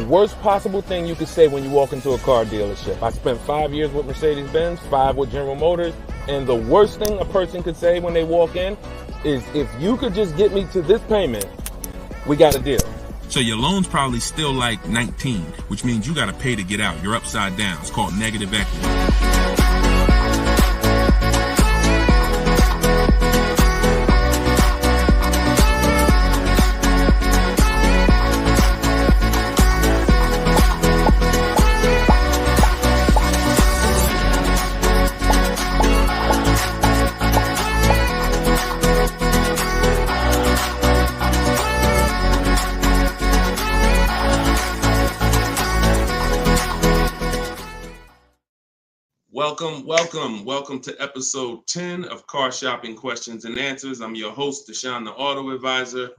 worst possible thing you could say when you walk into a car dealership. I spent 5 years with Mercedes-Benz, 5 with General Motors, and the worst thing a person could say when they walk in is, if you could just get me to this payment, we got a deal. So your loan's probably still like 19, which means you got to pay to get out. You're upside down. It's called negative equity. Welcome to episode 10 of Car Shopping Questions and Answers. I'm your host, Deshone the Auto Advisor.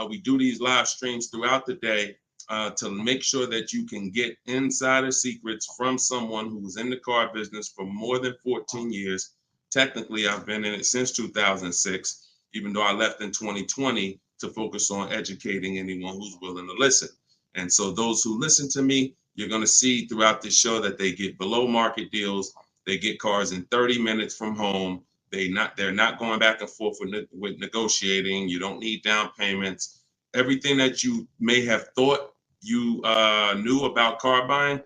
We do these live streams throughout the day to make sure that you can get insider secrets from someone who was in the car business for more than 14 years. Technically, I've been in it since 2006, even though I left in 2020 to focus on educating anyone who's willing to listen. And so those who listen to me, you're going to see throughout this show that they get below market deals. They get cars in 30 minutes from home. They're not going back and forth with negotiating. You don't need down payments. Everything that you may have thought you knew about car buying,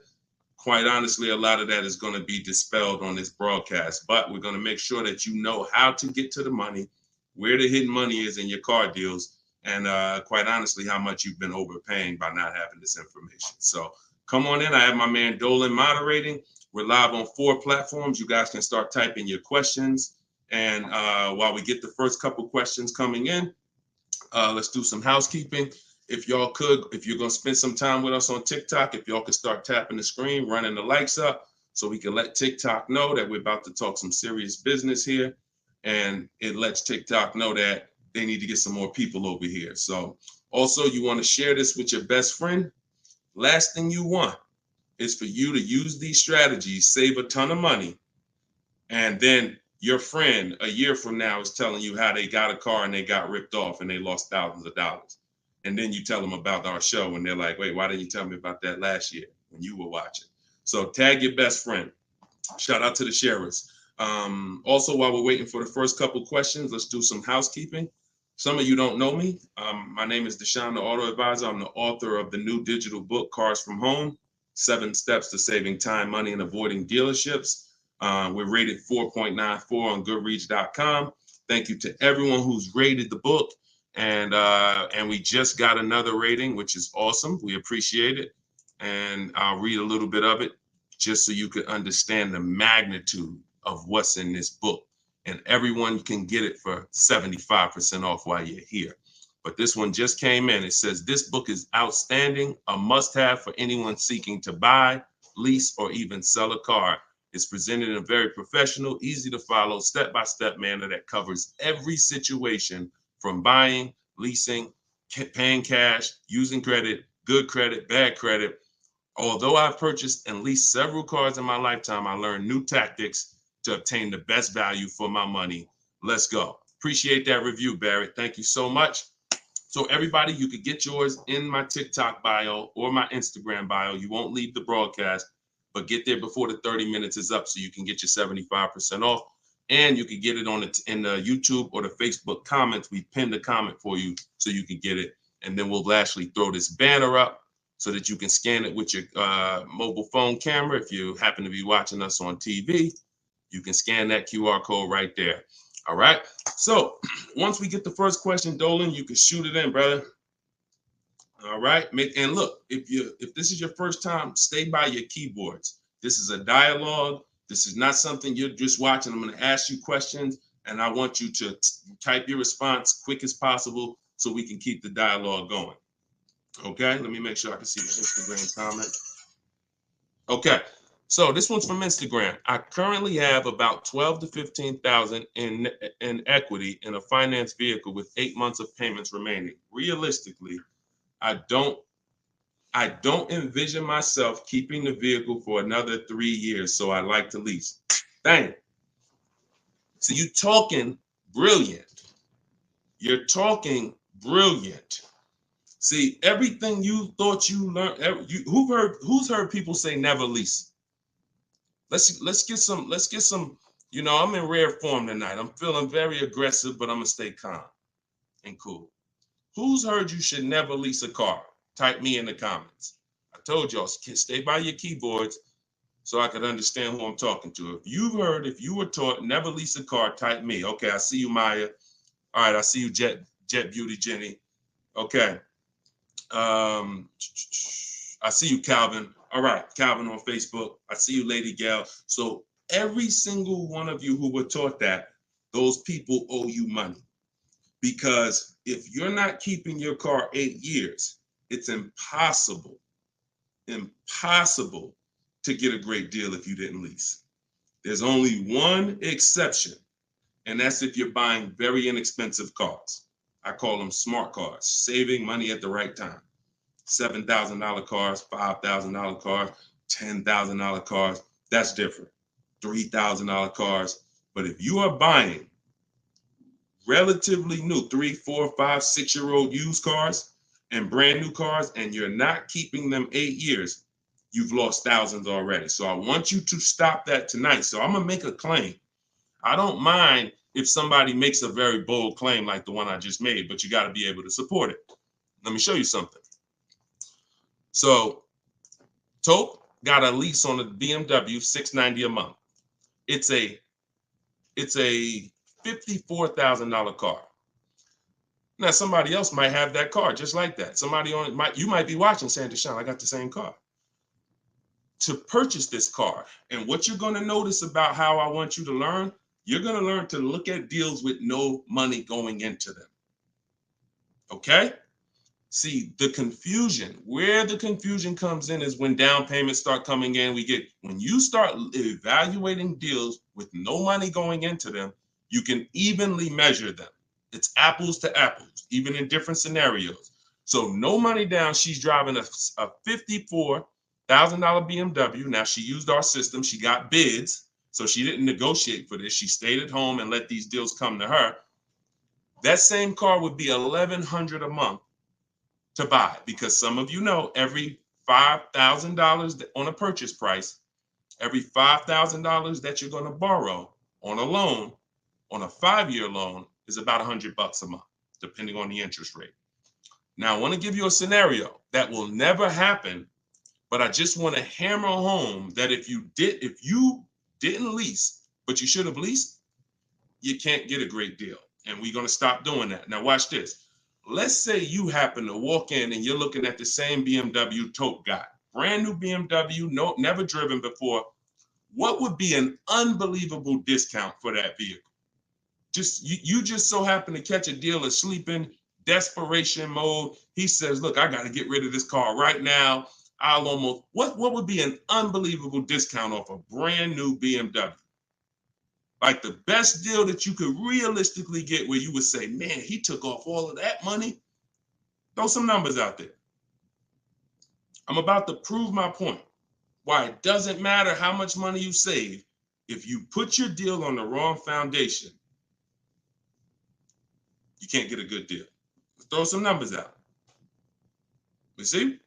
quite honestly, a lot of that is going to be dispelled on this broadcast. But we're going to make sure that you know how to get to the money, where the hidden money is in your car deals, and quite honestly, how much you've been overpaying by not having this information. So come on in. I have my man Dolan moderating. We're live on 4 platforms. You guys can start typing your questions. And while we get the first couple questions coming in, let's do some housekeeping. If y'all could, if you're going to spend some time with us on TikTok, if y'all could start tapping the screen, running the likes up so we can let TikTok know that we're about to talk some serious business here. And it lets TikTok know that they need to get some more people over here. So also, you want to share this with your best friend. Last thing you want is for you to use these strategies, save a ton of money, and then your friend a year from now is telling you how they got a car and they got ripped off and they lost thousands of dollars. And then you tell them about our show and they're like, wait, why didn't you tell me about that last year when you were watching? So tag your best friend. Shout out to the sharers. Also, while we're waiting for the first couple questions, let's do some housekeeping. Some of you don't know me. My name is Deshone the Auto Advisor. I'm the author of the new digital book, Cars from Home, 7 Steps to Saving Time, Money, and Avoiding Dealerships. We're rated 4.94 on Goodreads.com. Thank you to everyone who's rated the book. And we just got another rating, which is awesome. We appreciate it. And I'll read a little bit of it just so you could understand the magnitude of what's in this book. And everyone can get it for 75% off while you're here. But this one just came in. It says, this book is outstanding, a must-have for anyone seeking to buy, lease, or even sell a car. It's presented in a very professional, easy to follow, step-by-step manner that covers every situation from buying, leasing, paying cash, using credit, good credit, bad credit. Although I've purchased and leased several cars in my lifetime, I learned new tactics to obtain the best value for my money. Let's go. Appreciate that review, Barrett. Thank you so much. So everybody, you could get yours in my TikTok bio or my Instagram bio. You won't leave the broadcast, but get there before the 30 minutes is up so you can get your 75% off. And you can get it in the YouTube or the Facebook comments. We pinned a comment for you so you can get it. And then we'll actually throw this banner up so that you can scan it with your mobile phone camera. If you happen to be watching us on TV, you can scan that QR code right there. All right. So once we get the first question, Dolan, you can shoot it in, brother. All right. And look, if this is your first time, stay by your keyboards. This is a dialogue. This is not something you're just watching. I'm going to ask you questions, and I want you to type your response quick as possible so we can keep the dialogue going. Okay. Let me make sure I can see the Instagram comment. Okay. So this one's from Instagram. I currently have about 12 to 15,000 in equity in a finance vehicle with 8 months of payments remaining. Realistically, I don't envision myself keeping the vehicle for another 3 years, so I like to lease. Dang. So you're talking brilliant. You're talking brilliant. See, everything you thought you learned, who's heard people say never lease? Let's get some, I'm in rare form tonight. I'm feeling very aggressive, but I'm gonna stay calm and cool. Who's heard you should never lease a car? Type me in the comments. I told y'all, stay by your keyboards so I could understand who I'm talking to. If you were taught never lease a car, type me. Okay, I see you, Maya. All right, I see you, Jet Beauty Jenny. Okay. I see you, Calvin. All right, Calvin on Facebook. I see you, Lady Gal. So every single one of you who were taught that, those people owe you money. Because if you're not keeping your car 8 years, it's impossible to get a great deal if you didn't lease. There's only one exception, and that's if you're buying very inexpensive cars. I call them smart cars, saving money at the right time. $7,000 cars, $5,000 cars, $10,000 cars, that's different. $3,000 cars. But if you are buying relatively new 3, 4, 5, 6-year-old used cars and brand new cars, and you're not keeping them 8 years, you've lost thousands already. So I want you to stop that tonight. So I'm gonna make a claim. I don't mind if somebody makes a very bold claim like the one I just made, but you got to be able to support it. Let me show you something. So Tope got a lease on a BMW $690 a month. It's a $54,000 car. Now somebody else might have that car just like that. You might be watching saying, Deshone, I got the same car. To purchase this car, and what you're going to notice about how I want you to learn, you're going to learn to look at deals with no money going into them. Okay? See, where the confusion comes in is when down payments start coming in. When you start evaluating deals with no money going into them, you can evenly measure them. It's apples to apples, even in different scenarios. So no money down, she's driving a $54,000 BMW. Now she used our system. She got bids. So she didn't negotiate for this. She stayed at home and let these deals come to her. That same car would be $1,100 a month to buy, because some of you know every $5,000 on a purchase price, every $5,000 that you're going to borrow on a loan, on a 5-year loan, is about $100 a month, depending on the interest rate. Now, I want to give you a scenario that will never happen, but I just want to hammer home that if you didn't lease, but you should have leased, you can't get a great deal. And we're going to stop doing that. Now, watch this. Let's say you happen to walk in and you're looking at the same BMW Tope got. Brand new BMW, never driven before. What would be an unbelievable discount for that vehicle? You just so happen to catch a deal asleep in desperation mode. He says, look, I got to get rid of this car right now. What would be an unbelievable discount off a brand new BMW? Like the best deal that you could realistically get, where you would say, man, he took off all of that money. Throw some numbers out there. I'm about to prove my point. Why it doesn't matter how much money you save. If you put your deal on the wrong foundation, you can't get a good deal. Throw some numbers out. You see?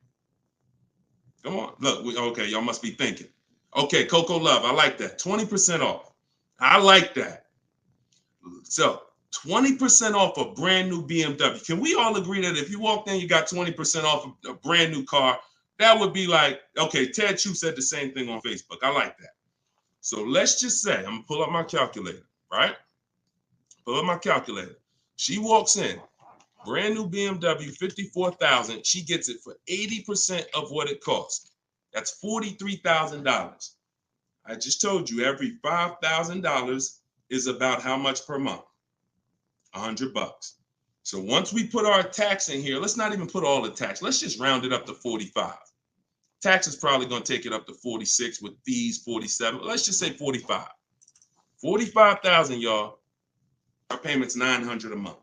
Come on. Look, okay, y'all must be thinking. Okay, Coco Love, I like that. 20% off. I like that. So 20% off a brand new BMW. Can we all agree that if you walked in, you got 20% off a brand new car? That would be like, okay, Ted Chu said the same thing on Facebook. I like that. So let's just say, I'm going to pull up my calculator, right? Pull up my calculator. She walks in, brand new BMW, $54,000. She gets it for 80% of what it costs. That's $43,000. I just told you every $5,000 is about how much per month? $100. So once we put our tax in here, let's not even put all the tax. Let's just round it up to 45. Tax is probably going to take it up to 46 with fees, 47. Let's just say 45. 45,000, y'all. Our payment's $900 a month.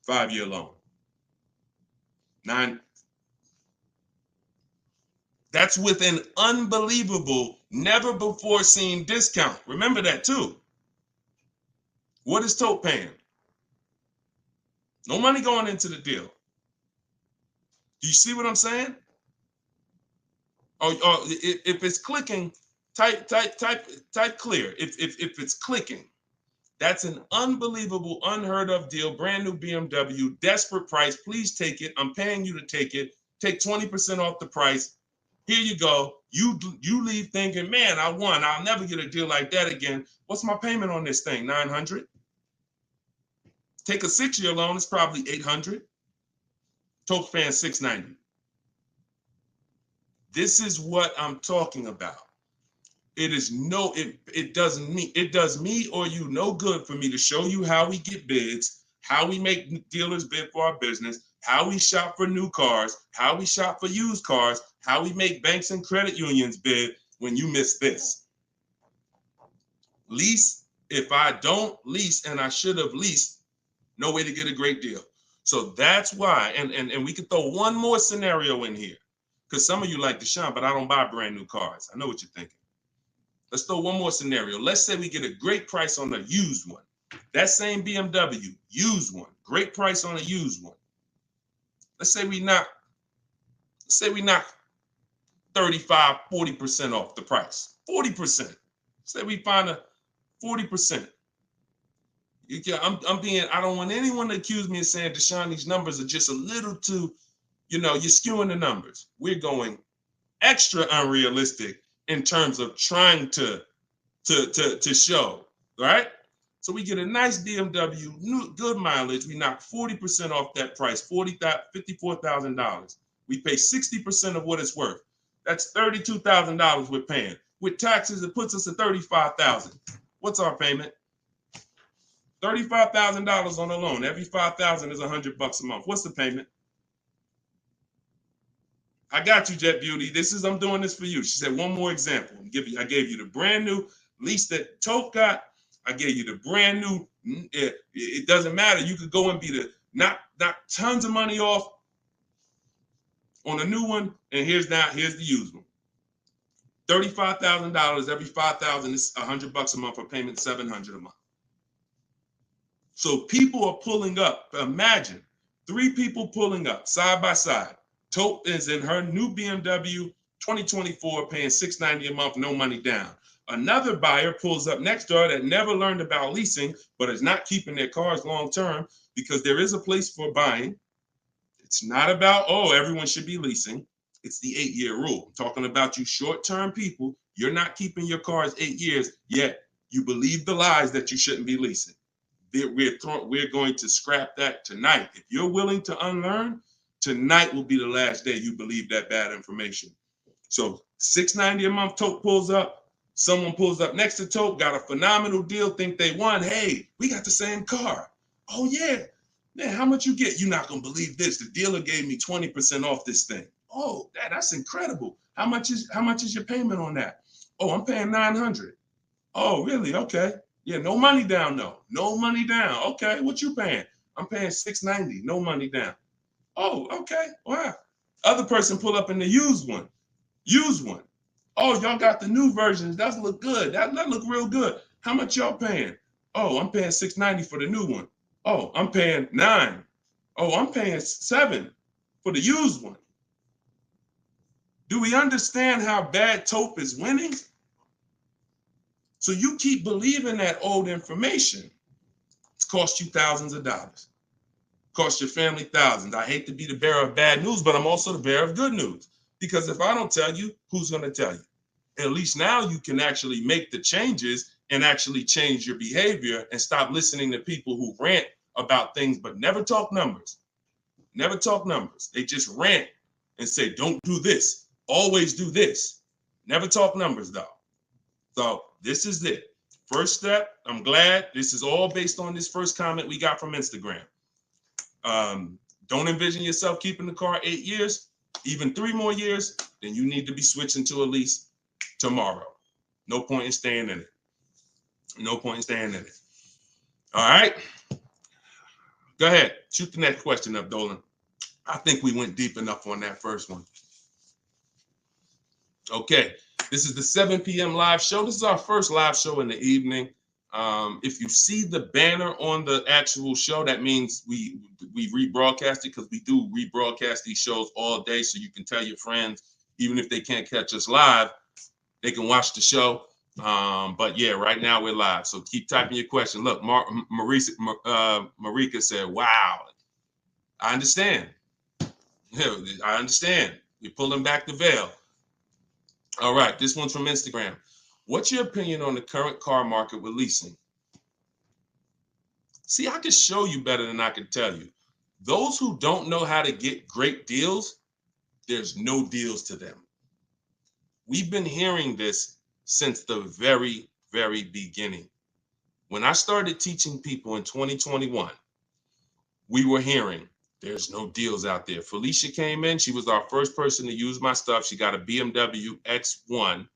5-year loan. That's with an unbelievable, never before seen discount. Remember that too. What is Tope paying? No money going into the deal. Do you see what I'm saying? Or if it's clicking, type clear. If it's clicking, that's an unbelievable, unheard of deal. Brand new BMW, desperate price. Please take it. I'm paying you to take it. Take 20% off the price. Here you go. You leave thinking, man, I won. I'll never get a deal like that again. What's my payment on this thing? $900. Take a 6-year loan. It's probably $800. Toke fan $690. This is what I'm talking about. It is it does me or you no good for me to show you how we get bids, how we make dealers bid for our business, how we shop for new cars, how we shop for used cars, how we make banks and credit unions bid when you miss this. Lease, if I don't lease and I should have leased, no way to get a great deal. So that's why, and we could throw one more scenario in here, because some of you like Deshone, but I don't buy brand new cars. I know what you're thinking. Let's throw one more scenario. Let's say we get a great price on a used one. That same BMW, used one, great price on a used one. Let's say we knock 35, 40% off the price. 40%. Say we find a 40%. I don't want anyone to accuse me of saying, Deshone, these numbers are just a little too, you're skewing the numbers. We're going extra unrealistic in terms of trying to show, right? So we get a nice BMW, new, good mileage. We knock 40% off that price, $54,000. We pay 60% of what it's worth. That's $32,000 we're paying. With taxes, it puts us at $35,000. What's our payment? $35,000 on a loan. Every $5,000 is $100 a month. What's the payment? I got you, Jet Beauty. I'm doing this for you. She said, one more example. I gave you the brand new lease that Toke got. I gave you the brand new. It doesn't matter. You could go and be not tons of money off on a new one. And here's the used one. $35,000. Every $5,000 is $100 a month. For payment $700 a month. So people are pulling up. Imagine 3 people pulling up side by side. Toke is in her new BMW 2024, paying $690 a month, no money down. Another buyer pulls up next door that never learned about leasing, but is not keeping their cars long term, because there is a place for buying. It's not about, everyone should be leasing. It's the 8-year rule. I'm talking about you short-term people. You're not keeping your cars 8 years, yet you believe the lies that you shouldn't be leasing. We're going to scrap that tonight. If you're willing to unlearn, tonight will be the last day you believe that bad information. So $690 a month, Toke pulls up. Someone pulls up next to Toke, got a phenomenal deal, think they won. Hey, we got the same car. Oh yeah, man, how much you get? You're not gonna believe this. The dealer gave me 20% off this thing. Oh, that's incredible. How much is your payment on that? Oh, I'm paying $900. Oh, really? Okay. Yeah, no money down though. No money down. Okay, what you paying? I'm paying $690. No money down. Oh, okay. Wow. Other person pull up in the used one. Oh, y'all got the new versions. That look good. That look real good. How much y'all paying? Oh, I'm paying $690 for the new one. Oh, I'm paying $9. Oh, I'm paying $7 for the used one. Do we understand how bad Toke is winning? So you keep believing that old information. It's cost you thousands of dollars. Cost your family thousands. I hate to be the bearer of bad news, but I'm also the bearer of good news. Because if I don't tell you, who's going to tell you? At least now you can actually make the changes and actually change your behavior and stop listening to people who rant about things but never talk numbers. Never talk numbers. They just rant and say, don't do this. Always do this. Never talk numbers though. So this is it. First step, I'm glad this is all based on this first comment we got from Instagram. Don't envision yourself keeping the car 8 years, even 3 more years, then you need to be switching to a lease tomorrow. No point in staying in it. No point in staying in it. All right. Go ahead. Shoot the next question up, Dolan. I think we went deep enough on that first one. Okay. This is the 7 p.m. live show. This is our first live show in the evening. If you see the banner on the actual show, that means we rebroadcast it, because we do rebroadcast these shows all day, so you can tell your friends, even if they can't catch us live, they can watch the show. But yeah, right now we're live, so keep typing your question. Look, Marika said, "Wow, I understand. Yeah, I understand. You're pulling back the veil." All right, this one's from Instagram. What's your opinion on the current car market with leasing? See, I can show you better than I can tell you. Those who don't know how to get great deals, there's no deals to them. We've been hearing this since the very, very beginning. When I started teaching people in 2021, we were hearing there's no deals out there. Felicia came in. She was our first person to use my stuff. She got a BMW X1,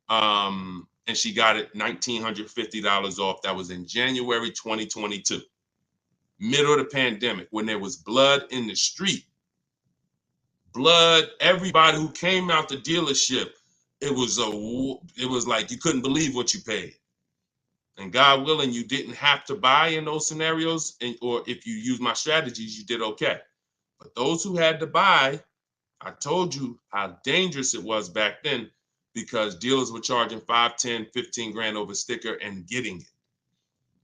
and she got it $1,950 off. That was in January 2022, middle of the pandemic, when there was blood in the street. Blood, everybody who came out the dealership, it was like you couldn't believe what you paid. And God willing, you didn't have to buy in those scenarios, or if you use my strategies, you did okay. But those who had to buy, I told you how dangerous it was back then, because dealers were charging 5, 10, 15 grand over sticker and getting it.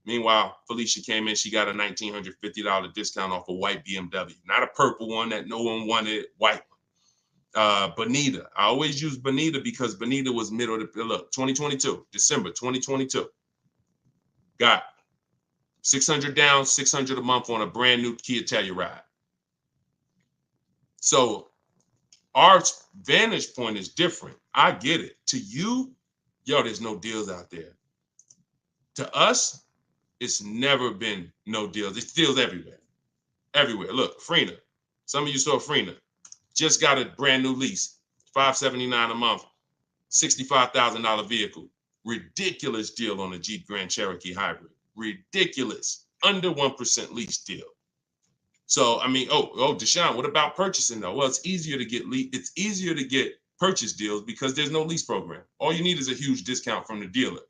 Meanwhile, Felicia came in, she got a $1,950 discount off a white BMW, not a purple one that no one wanted, white one. Bonita, I always use Bonita because Bonita was middle of the, look, 2022, December 2022. Got 600 down, 600 a month on a brand new Kia Telluride. So our vantage point is different. I get it. To you, yo, there's no deals out there. To us, it's never been no deals. It's deals everywhere. Everywhere. Look, Frena. Some of you saw Frena. Just got a brand new lease. $579 a month. $65,000 vehicle. Ridiculous deal on a Jeep Grand Cherokee Hybrid. Ridiculous. Under 1% lease deal. So, I mean, Deshone, what about purchasing though? Well, it's easier to get purchase deals because there's no lease program. All you need is a huge discount from the dealer.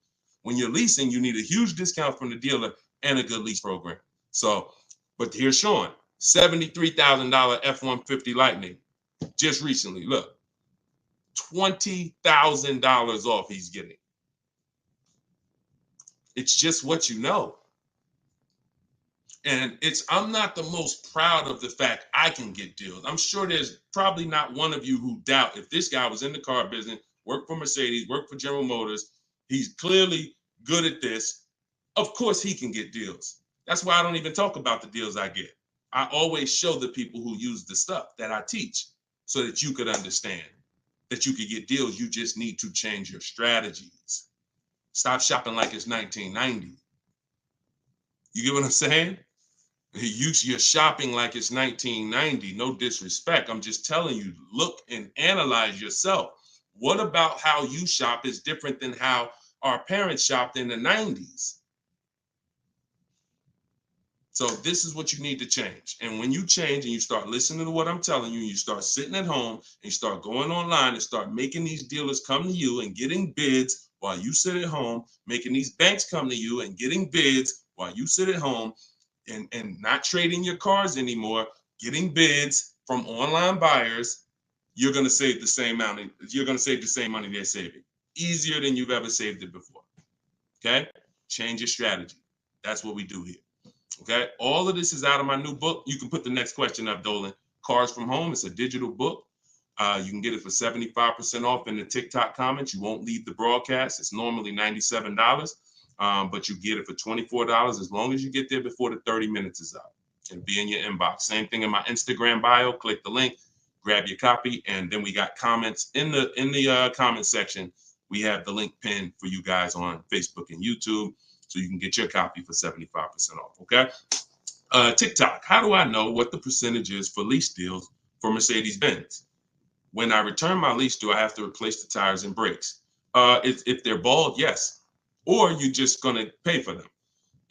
When you're leasing, you need a huge discount from the dealer and a good lease program. So, but here's Sean, $73,000 F-150 Lightning just recently. Look, $20,000 off he's getting. It's just what you know. And I'm not the most proud of the fact I can get deals. I'm sure there's probably not one of you who doubt if this guy was in the car business, worked for Mercedes, worked for General Motors, he's clearly good at this. Of course he can get deals. That's why I don't even talk about the deals I get. I always show the people who use the stuff that I teach so that you could understand that you could get deals. You just need to change your strategies. Stop shopping like it's 1990. You get what I'm saying? You're shopping like it's 1990. No disrespect. I'm just telling you, look and analyze yourself. What about how you shop is different than how our parents shopped in the 90s? So this is what you need to change. And when you change and you start listening to what I'm telling you, you start sitting at home and you start going online and start making these dealers come to you and getting bids while you sit at home, making these banks come to you and getting bids while you sit at home, and not trading your cars anymore, getting bids from online buyers, you're going to save the same money. You're going to save the same money they're saving. Easier than you've ever saved it before. Okay? Change your strategy. That's what we do here. Okay? All of this is out of my new book. You can put the next question up, Dolan. Cars from Home. It's a digital book. You can get it for 75% off in the TikTok comments. You won't leave the broadcast. It's normally $97. But you get it for $24 as long as you get there before the 30 minutes is up and be in your inbox. Same thing in my Instagram bio. Click the link, grab your copy, and then we got comments in the comment section. We have the link pinned for you guys on Facebook and YouTube, so you can get your copy for 75% off. Okay. TikTok. How do I know what the percentage is for lease deals for Mercedes-Benz? When I return my lease, do I have to replace the tires and brakes? If they're bald, yes. Or you're just going to pay for them.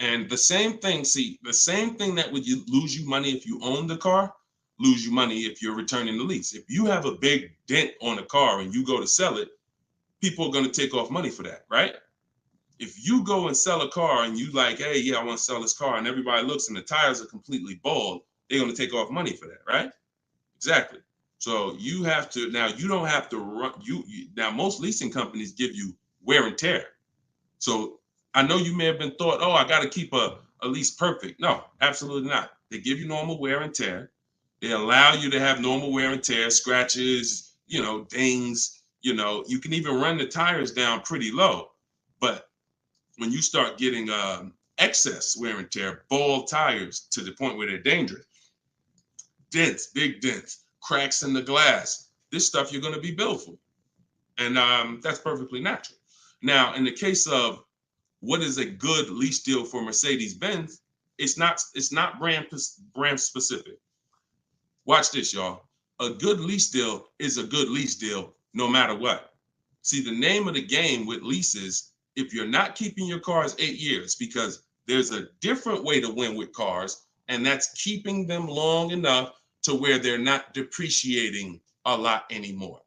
And the same thing that would lose you money if you own the car, lose you money if you're returning the lease. If you have a big dent on a car and you go to sell it, people are going to take off money for that, right? If you go and sell a car and you like, hey, yeah, I want to sell this car, and everybody looks and the tires are completely bald, they're going to take off money for that, right? Exactly. So you have to, now you don't have to run, now most leasing companies give you wear and tear. So I know you may have been thought, oh, I got to keep a lease perfect. No, absolutely not. They give you normal wear and tear. They allow you to have normal wear and tear, scratches, dings, you can even run the tires down pretty low. But when you start getting excess wear and tear, bald tires to the point where they're dangerous, dents, big dents, cracks in the glass, this stuff you're going to be billed for. And that's perfectly natural. Now, in the case of what is a good lease deal for Mercedes-Benz, it's not brand specific. Watch this, y'all. A good lease deal is a good lease deal no matter what. See, the name of the game with leases, if you're not keeping your cars 8 years, because there's a different way to win with cars, and that's keeping them long enough to where they're not depreciating a lot anymore.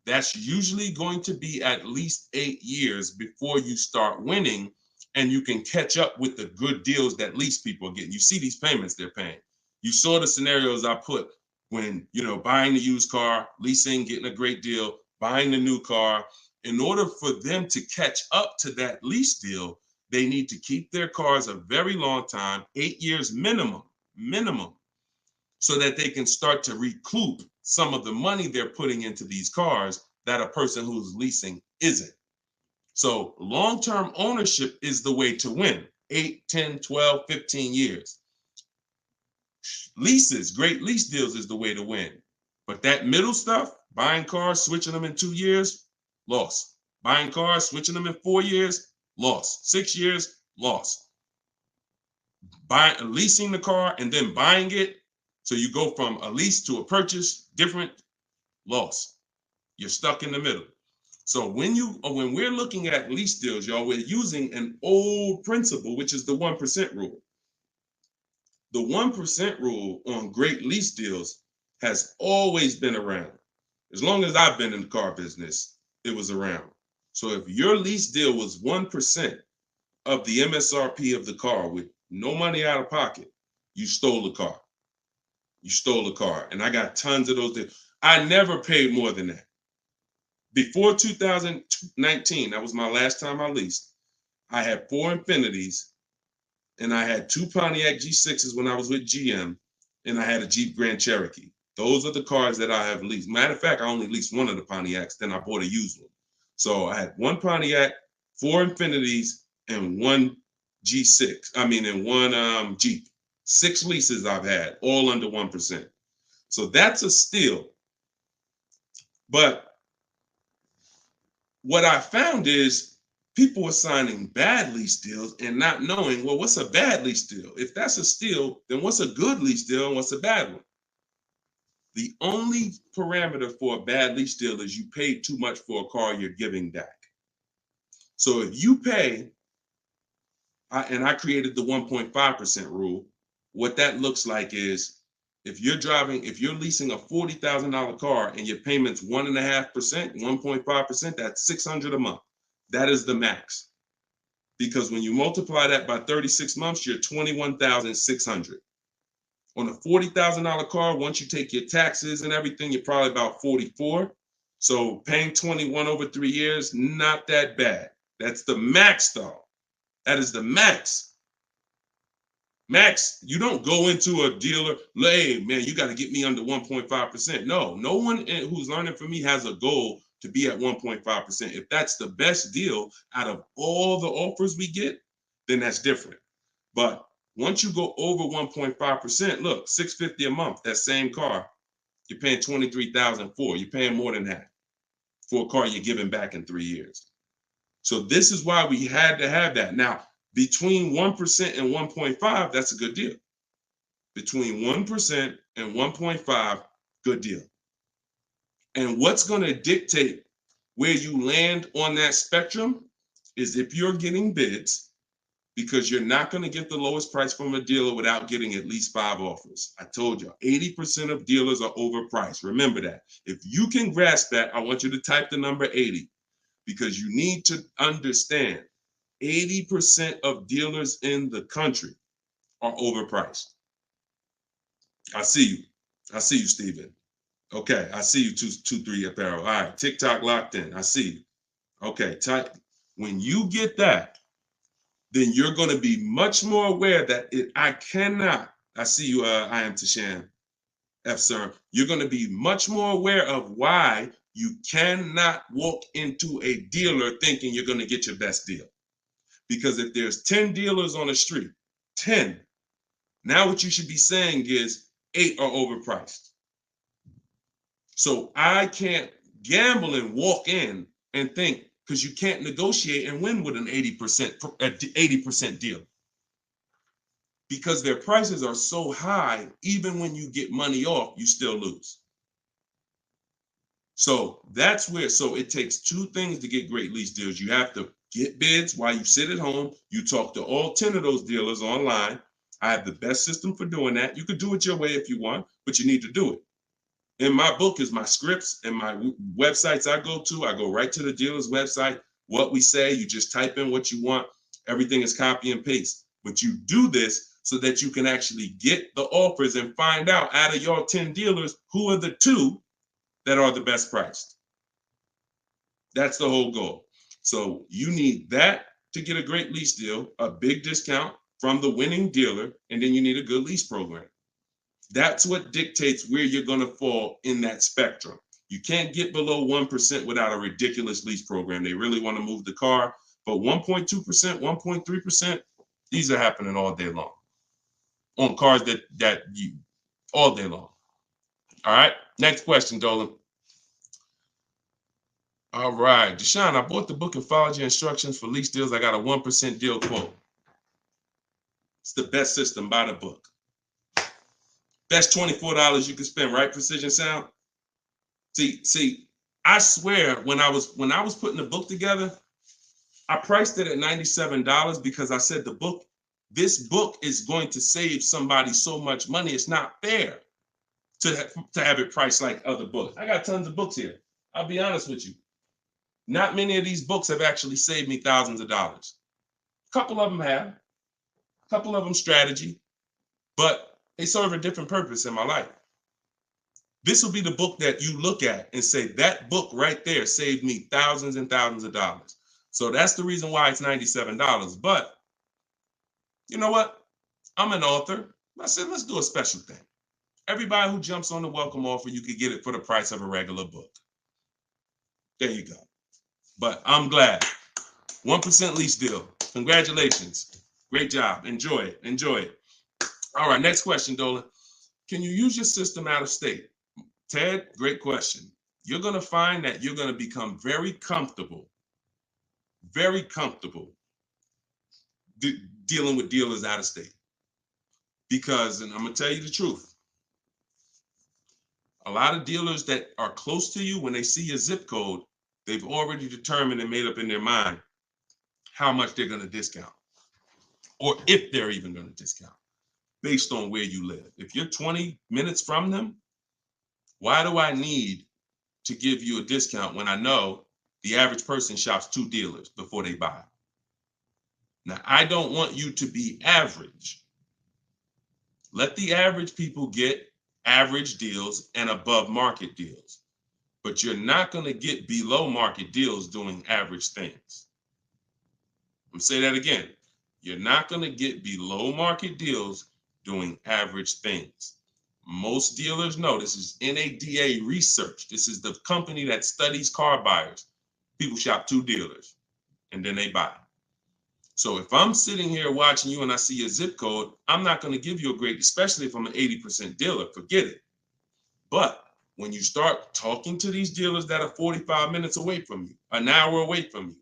That's usually going to be at least 8 years before you start winning, and you can catch up with the good deals that lease people are getting. You see these payments they're paying. You saw the scenarios I put when, buying the used car, leasing, getting a great deal, buying the new car. In order for them to catch up to that lease deal, they need to keep their cars a very long time, 8 years minimum, so that they can start to recoup some of the money they're putting into these cars that a person who's leasing isn't. So long-term ownership is the way to win. 8, 10, 12, 15 years. Leases, great lease deals is the way to win. But that middle stuff, buying cars, switching them in 2 years, loss. Buying cars, switching them in 4 years, loss. 6 years, loss. Leasing the car and then buying it, so you go from a lease to a purchase, different, loss. You're stuck in the middle. So when we're looking at lease deals, y'all, we're using an old principle, which is the 1% rule. The 1% rule on great lease deals has always been around. As long as I've been in the car business, it was around. So if your lease deal was 1% of the MSRP of the car with no money out of pocket, you stole the car. You stole the car. And I got tons of those deals. I never paid more than that. Before 2019, that was my last time I leased, I had 4 Infinities, and I had 2 Pontiac G6s when I was with GM, and I had a Jeep Grand Cherokee. Those are the cars that I have leased. Matter of fact, I only leased one of the Pontiacs, then I bought a used one. So I had 1 Pontiac, 4 Infinities, and 1 G6. And 1 Jeep. 6 leases I've had, all under 1%. So that's a steal. But what I found is people are signing bad lease deals and not knowing, well, what's a bad lease deal? If that's a steal, then what's a good lease deal and what's a bad one? The only parameter for a bad lease deal is you paid too much for a car you're giving back. So if you pay, and I created the 1.5% rule, what that looks like is if you're leasing a $40,000 car and your payment's 1.5%, 1.5%, that's $600 a month. That is the max. Because when you multiply that by 36 months, you're $21,600. On a $40,000 car, once you take your taxes and everything, you're probably about 44. So paying 21 over 3 years, not that bad. That's the max though. That is the max. Max, you don't go into a dealer, hey, man, you got to get me under 1.5%. No one who's learning from me has a goal to be at 1.5%. If that's the best deal out of all the offers we get, then that's different. But once you go over 1.5%, look, $650 a month, that same car, you're paying $23,000 for. You're paying more than that for a car you're giving back in 3 years. So this is why we had to have that. Now, between 1% and 1.5, that's a good deal. Between 1% and 1.5, good deal. And what's going to dictate where you land on that spectrum is if you're getting bids, because you're not going to get the lowest price from a dealer without getting at least 5 offers. I told you, 80% of dealers are overpriced. Remember that. If you can grasp that, I want you to type the number 80, because you need to understand 80% of dealers in the country are overpriced. I see you. I see you, Steven. Okay, I see you, 223 Apparel. All right, TikTok locked in. I see you. Okay, when you get that, then you're going to be much more aware that I cannot. I see you, I am Tashan F. Sir. You're going to be much more aware of why you cannot walk into a dealer thinking you're going to get your best deal. Because if there's 10 dealers on the street, 10, now what you should be saying is 8 are overpriced. So I can't gamble and walk in and think, because you can't negotiate and win with an 80% deal. Because their prices are so high, even when you get money off, you still lose. So that's where, so it takes two things to get great lease deals. You have to get bids while you sit at home. You talk to all 10 of those dealers online. I have the best system for doing that. You could do it your way if you want, but you need to do it. In my book is my scripts and my websites I go to. I go right to the dealer's website. What we say, you just type in what you want. Everything is copy and paste. But you do this so that you can actually get the offers and find out of your 10 dealers, who are the 2 that are the best priced. That's the whole goal. So you need that to get a great lease deal, a big discount from the winning dealer, and then you need a good lease program. That's what dictates where you're going to fall in that spectrum. You can't get below 1% without a ridiculous lease program. They really want to move the car, but 1.2%, 1.3%, these are happening all day long on cars that you all day long. All right, next question, Dolan. All right, Deshaun, I bought the book and followed your instructions for lease deals. I got a 1% deal quote. It's the best system. Buy the book. Best $24 you can spend, right? Precision Sound. See, I swear when I was putting the book together, I priced it at $97 because I said this book is going to save somebody so much money. It's not fair to have it priced like other books. I got tons of books here. I'll be honest with you. Not many of these books have actually saved me thousands of dollars. A couple of them have. A couple of them strategy, but they serve a different purpose in my life. This will be the book that you look at and say, that book right there saved me thousands and thousands of dollars. So that's the reason why it's $97. But you know what? I'm an author. I said, let's do a special thing. Everybody who jumps on the welcome offer, you could get it for the price of a regular book. There you go. But I'm glad. 1% lease deal. Congratulations. Great job. Enjoy it. Enjoy it. All right, next question, Dolan. Can you use your system out of state? Ted, great question. You're going to find that you're going to become very comfortable dealing with dealers out of state. Because, and I'm going to tell you the truth, a lot of dealers that are close to you, when they see your zip code, they've already determined and made up in their mind how much they're going to discount, or if they're even going to discount, based on where you live. If you're 20 minutes from them, why do I need to give you a discount when I know the average person shops 2 dealers before they buy? Now, I don't want you to be average. Let the average people get average deals and above market deals, but you're not going to get below market deals doing average things. I'm gonna say that again. You're not going to get below market deals doing average things. Most dealers know, this is NADA research. This is the company that studies car buyers. People shop 2 dealers and then they buy. So if I'm sitting here watching you and I see your zip code, I'm not going to give you a grade, especially if I'm an 80% dealer. Forget it. But when you start talking to these dealers that are 45 minutes away from you, an hour away from you,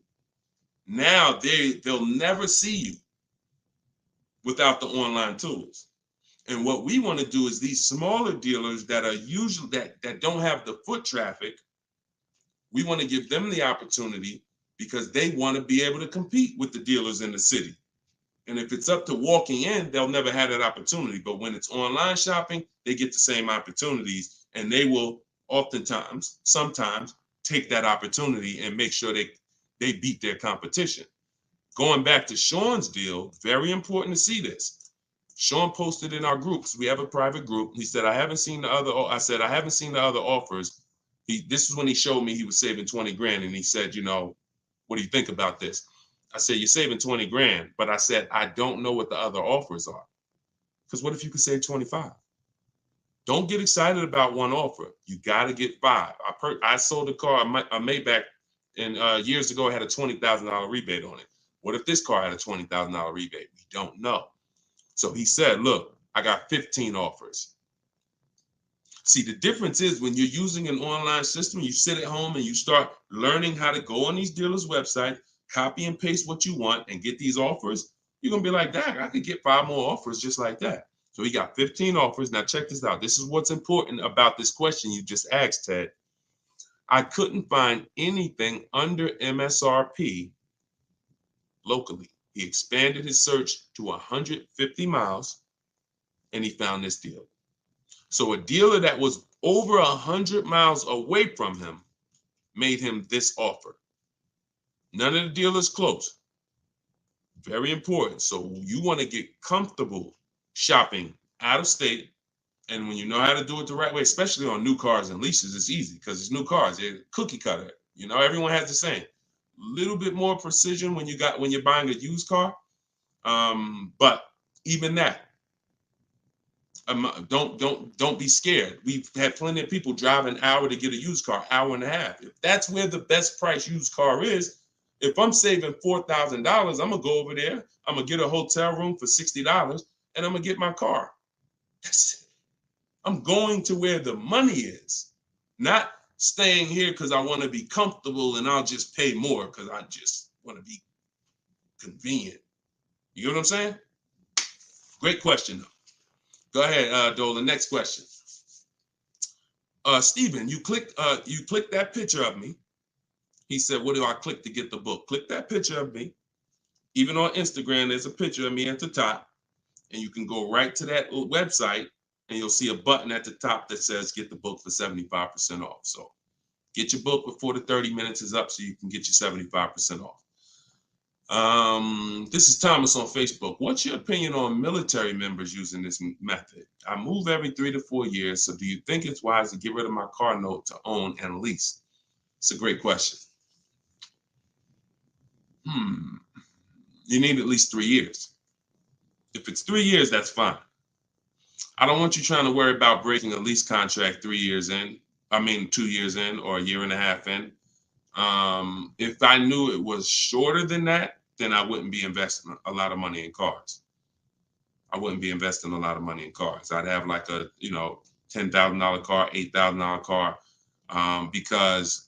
now they'll never see you without the online tools. And what we want to do is these smaller dealers that are usually that don't have the foot traffic, we want to give them the opportunity because they want to be able to compete with the dealers in the city. And if it's up to walking in, they'll never have that opportunity. But when it's online shopping, they get the same opportunities, and they will sometimes take that opportunity and make sure they beat their competition. Going back to Sean's deal, very important to see this. Sean posted in our groups. We have a private group. He said, I haven't seen the other. I said, I haven't seen the other offers. This is when he showed me he was saving 20 grand. And he said, you know, what do you think about this? I said, you're saving 20 grand. But I said, I don't know what the other offers are. Because what if you could save 25? Don't get excited about one offer. You got to get 5. I sold a car, a Maybach, and years ago, it had a $20,000 rebate on it. What if this car had a $20,000 rebate? We don't know. So he said, look, I got 15 offers. See, the difference is when you're using an online system, you sit at home and you start learning how to go on these dealers' website, copy and paste what you want and get these offers. You're going to be like, dang, I could get 5 more offers just like that. So he got 15 offers. Now check this out. This is what's important about this question you just asked, Ted. I couldn't find anything under MSRP locally. He expanded his search to 150 miles and he found this deal. So a dealer that was over 100 miles away from him made him this offer. None of the dealers close. Very important. So you want to get comfortable shopping out of state. And when you know how to do it the right way, especially on new cars and leases, it's easy because it's new cars. They're cookie cutter. You know, everyone has the same. Little bit more precision when you're buying a used car. But even that, don't be scared. We've had plenty of people drive an hour to get a used car, hour and a half. If that's where the best price used car is, if I'm saving $4,000, I'm gonna go over there. I'm gonna get a hotel room for $60, and I'm gonna get my car. That's it. I'm going to where the money is, not staying here because I want to be comfortable and I'll just pay more because I just want to be convenient. You know what I'm saying? Great question, though. Go ahead, Dolan. Next question. Steven, you clicked that picture of me. He said, what do I click to get the book? Click that picture of me. Even on Instagram, there's a picture of me at the top. And you can go right to that website and you'll see a button at the top that says get the book for 75% off. So get your book before the 30 minutes is up so you can get your 75% off. This is Thomas on Facebook. What's your opinion on military members using this method? I move every 3 to 4 years. So do you think it's wise to get rid of my car note to own and lease? It's a great question. You need at least 3 years. If it's 3 years, that's fine. I don't want you trying to worry about breaking a lease contract 3 years in. 2 years in or a year and a half in. If I knew it was shorter than that, then I wouldn't be investing a lot of money in cars. I'd have like a, $10,000 car, $8,000 car, because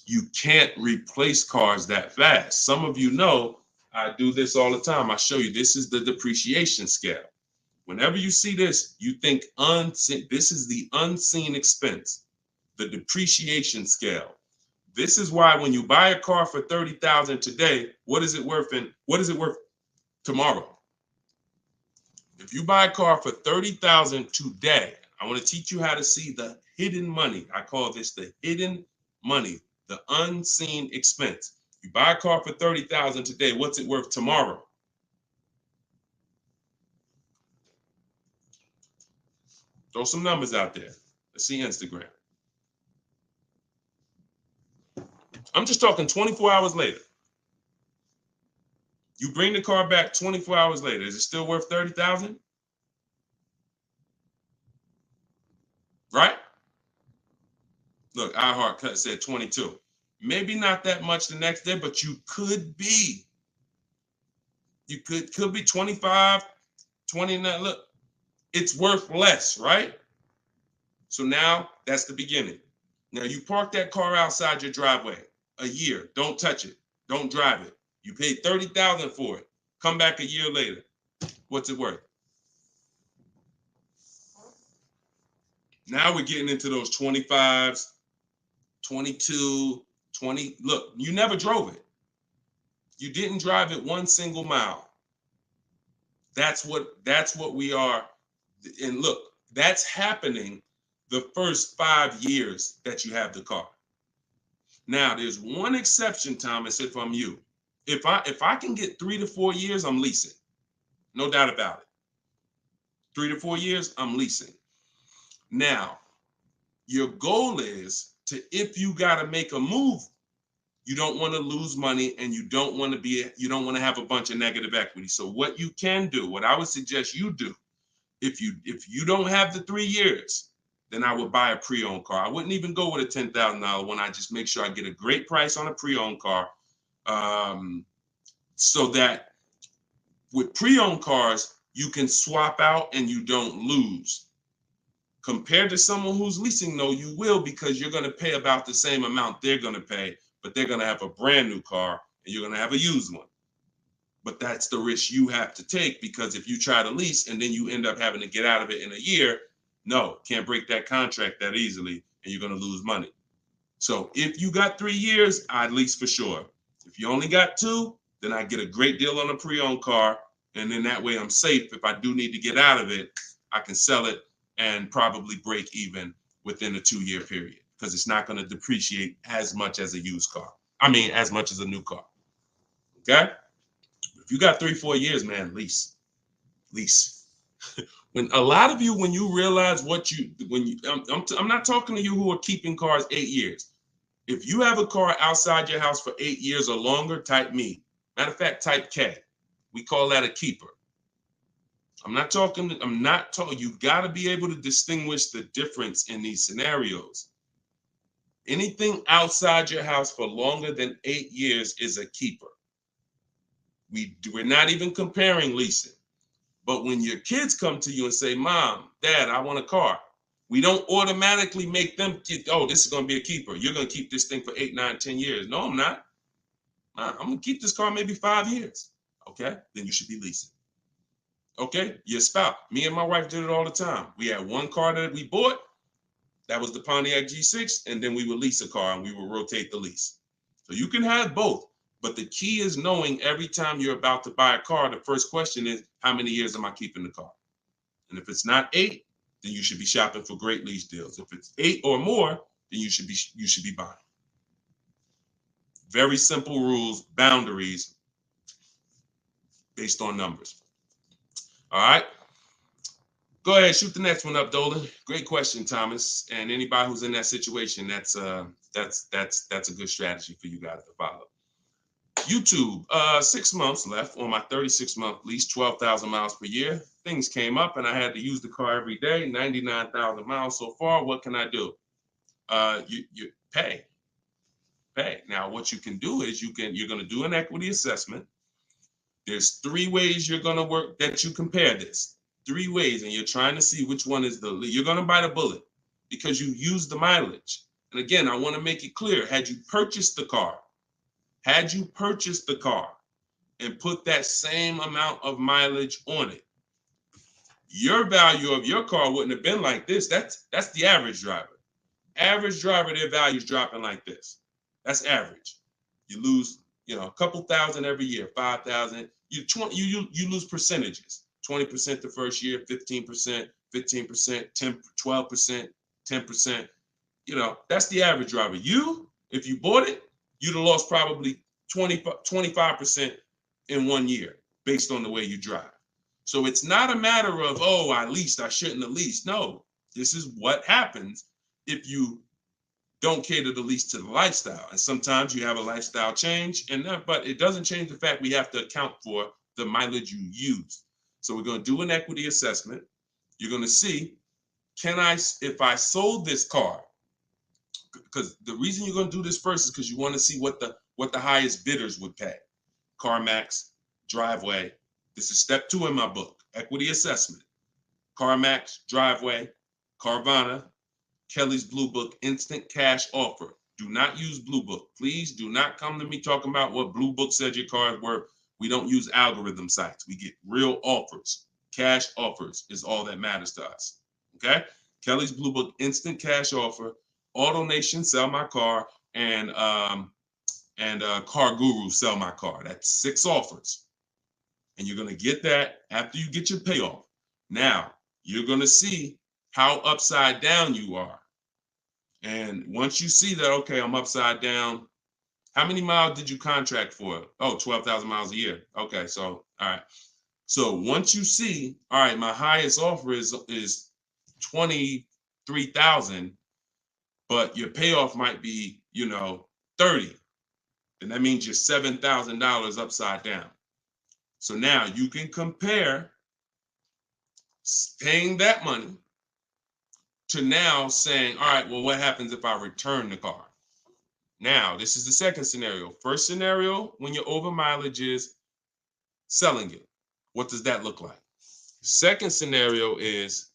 you can't replace cars that fast. Some of you know I do this all the time. I show you, this is the depreciation scale. Whenever you see this, you think unseen. This is the unseen expense, the depreciation scale. This is why when you buy a car for $30,000 today, what is it worth tomorrow? If you buy a car for $30,000 today, I want to teach you how to see the hidden money. I call this the hidden money, the unseen expense. You buy a car for $30,000 today, what's it worth tomorrow? Throw some numbers out there. Let's see Instagram. I'm just talking 24 hours later. You bring the car back 24 hours later. Is it still worth $30,000? Right? Look, iHeart said 22. Maybe not that much the next day, but you could be. You could be 25, 29. Look, it's worth less, right? So now that's the beginning. Now you park that car outside your driveway a year. Don't touch it. Don't drive it. You paid $30,000 for it. Come back a year later. What's it worth? Now we're getting into those 25s, 22, 20. Look, you never drove it. You didn't drive it one single mile. That's what we are. And look, that's happening the first 5 years that you have the car. Now, there's one exception, Thomas, if I'm you. If I can get 3 to 4 years, I'm leasing. No doubt about it. 3 to 4 years, I'm leasing. Now, your goal is to, if you got to make a move, you don't want to lose money and you don't want to have a bunch of negative equity. So what you can do, what I would suggest you do, if you don't have the 3 years, then I would buy a pre-owned car. I wouldn't even go with a $10,000 one. I just make sure I get a great price on a pre-owned car, so that with pre-owned cars, you can swap out and you don't lose. Compared to someone who's leasing, though, you will, because you're going to pay about the same amount they're going to pay, but they're going to have a brand new car and you're going to have a used one. But that's the risk you have to take, because if you try to lease and then you end up having to get out of it in a year, no, can't break that contract that easily and you're going to lose money. So if you got 3 years, I'd lease for sure. If you only got 2, then I get a great deal on a pre-owned car. And then that way I'm safe. If I do need to get out of it, I can sell it and probably break even within a 2-year period, because it's not going to depreciate as much as a used car. I mean, as much as a new car. Okay? If you got 3, 4 years, man, lease. When a lot of you, when you realize I'm not talking to you who are keeping cars 8 years. If you have a car outside your house for 8 years or longer, type me. Matter of fact, type K. We call that a keeper. You got to be able to distinguish the difference in these scenarios. Anything outside your house for longer than 8 years is a keeper. We're not even comparing leasing. But when your kids come to you and say, Mom, Dad, I want a car, we don't automatically make them, this is going to be a keeper. You're going to keep this thing for 8, 9, 10 years. No, I'm not. I'm going to keep this car maybe 5 years. Okay, then you should be leasing. Okay, your spouse. Me and my wife did it all the time. We had one car that we bought. That was the Pontiac G6. And then we would lease a car and we would rotate the lease. So you can have both. But the key is knowing every time you're about to buy a car, the first question is, how many years am I keeping the car? And if it's not 8, then you should be shopping for great lease deals. If it's 8 or more, then you should be buying. Very simple rules, boundaries based on numbers. All right. Go ahead, shoot the next one up, Dolan. Great question, Thomas. And anybody who's in that situation, that's a good strategy for you guys to follow. YouTube, 6 months left on my 36-month lease, 12,000 miles per year. Things came up and I had to use the car every day, 99,000 miles so far. What can I do? You pay. Now, what you can do is you're going to do an equity assessment. There's 3 ways you're going to work that you compare this. 3 ways, and you're trying to see which one is you're going to bite a bullet because you use the mileage. And again, I want to make it clear, had you purchased the car and put that same amount of mileage on it, your value of your car wouldn't have been like this. That's the average driver. Average driver, their value is dropping like this. That's average. You lose, a couple thousand every year, 5,000. You lose percentages. 20% the first year, 15%, 10, 12%, 10%. That's the average driver. If you bought it, you'd have lost probably 25% in 1 year based on the way you drive. So it's not a matter of, I leased, I shouldn't have leased. No, this is what happens if you don't cater the lease to the lifestyle. And sometimes you have a lifestyle change, but it doesn't change the fact we have to account for the mileage you use. So we're going to do an equity assessment. You're going to see, if I sold this car, because the reason you're going to do this first is because you want to see what the highest bidders would pay. CarMax, Driveway. This is step 2 in my book, equity assessment. CarMax, Driveway, Carvana, Kelly's Blue Book, instant cash offer. Do not use Blue Book. Please do not come to me talking about what Blue Book said your car is worth. We don't use algorithm sites. We get real offers. Cash offers is all that matters to us. Okay? Kelly's Blue Book, instant cash offer. AutoNation, sell my car, and Car Guru, sell my car. That's 6 offers. And you're going to get that after you get your payoff. Now, you're going to see how upside down you are. And once you see that, okay, I'm upside down, How many miles did you contract for? Oh, 12,000 miles a year. Okay, so all right. So once you see, all right, my highest offer is 23,000, but your payoff might be, 30. Then that means you're $7,000 upside down. So now you can compare paying that money to now saying, all right, well, what happens if I return the car? Now, this is the second scenario. First scenario, when your over mileage is selling it. What does that look like? Second scenario is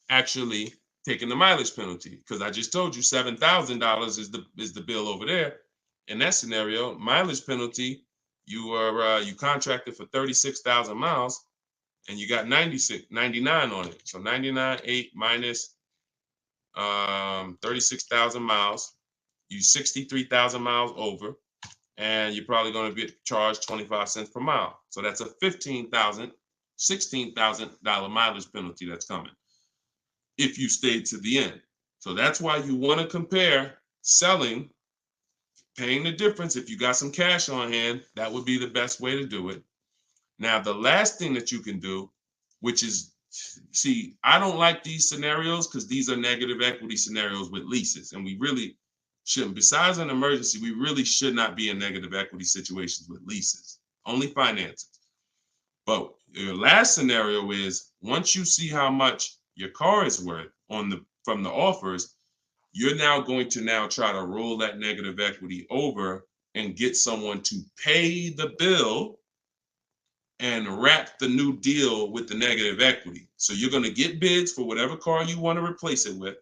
actually taking the mileage penalty, because I just told you $7,000 is the bill over there. In that scenario, mileage penalty, you contracted for 36,000 miles and you got 99 on it. So 99.8 minus 36,000 miles, you 63,000 miles over, and you're probably going to be charged 25 cents per mile. So that's a $16,000 mileage penalty that's coming if you stayed to the end. So that's why you want to compare selling, paying the difference. If you got some cash on hand, that would be the best way to do it. Now, the last thing that you can do, which is, see, I don't like these scenarios because these are negative equity scenarios with leases, and we really shouldn't. Besides an emergency, we really should not be in negative equity situations with leases, only finances. But your last scenario is, once you see how much your car is worth from the offers, you're now going to now try to roll that negative equity over and get someone to pay the bill and wrap the new deal with the negative equity. So you're going to get bids for whatever car you want to replace it with.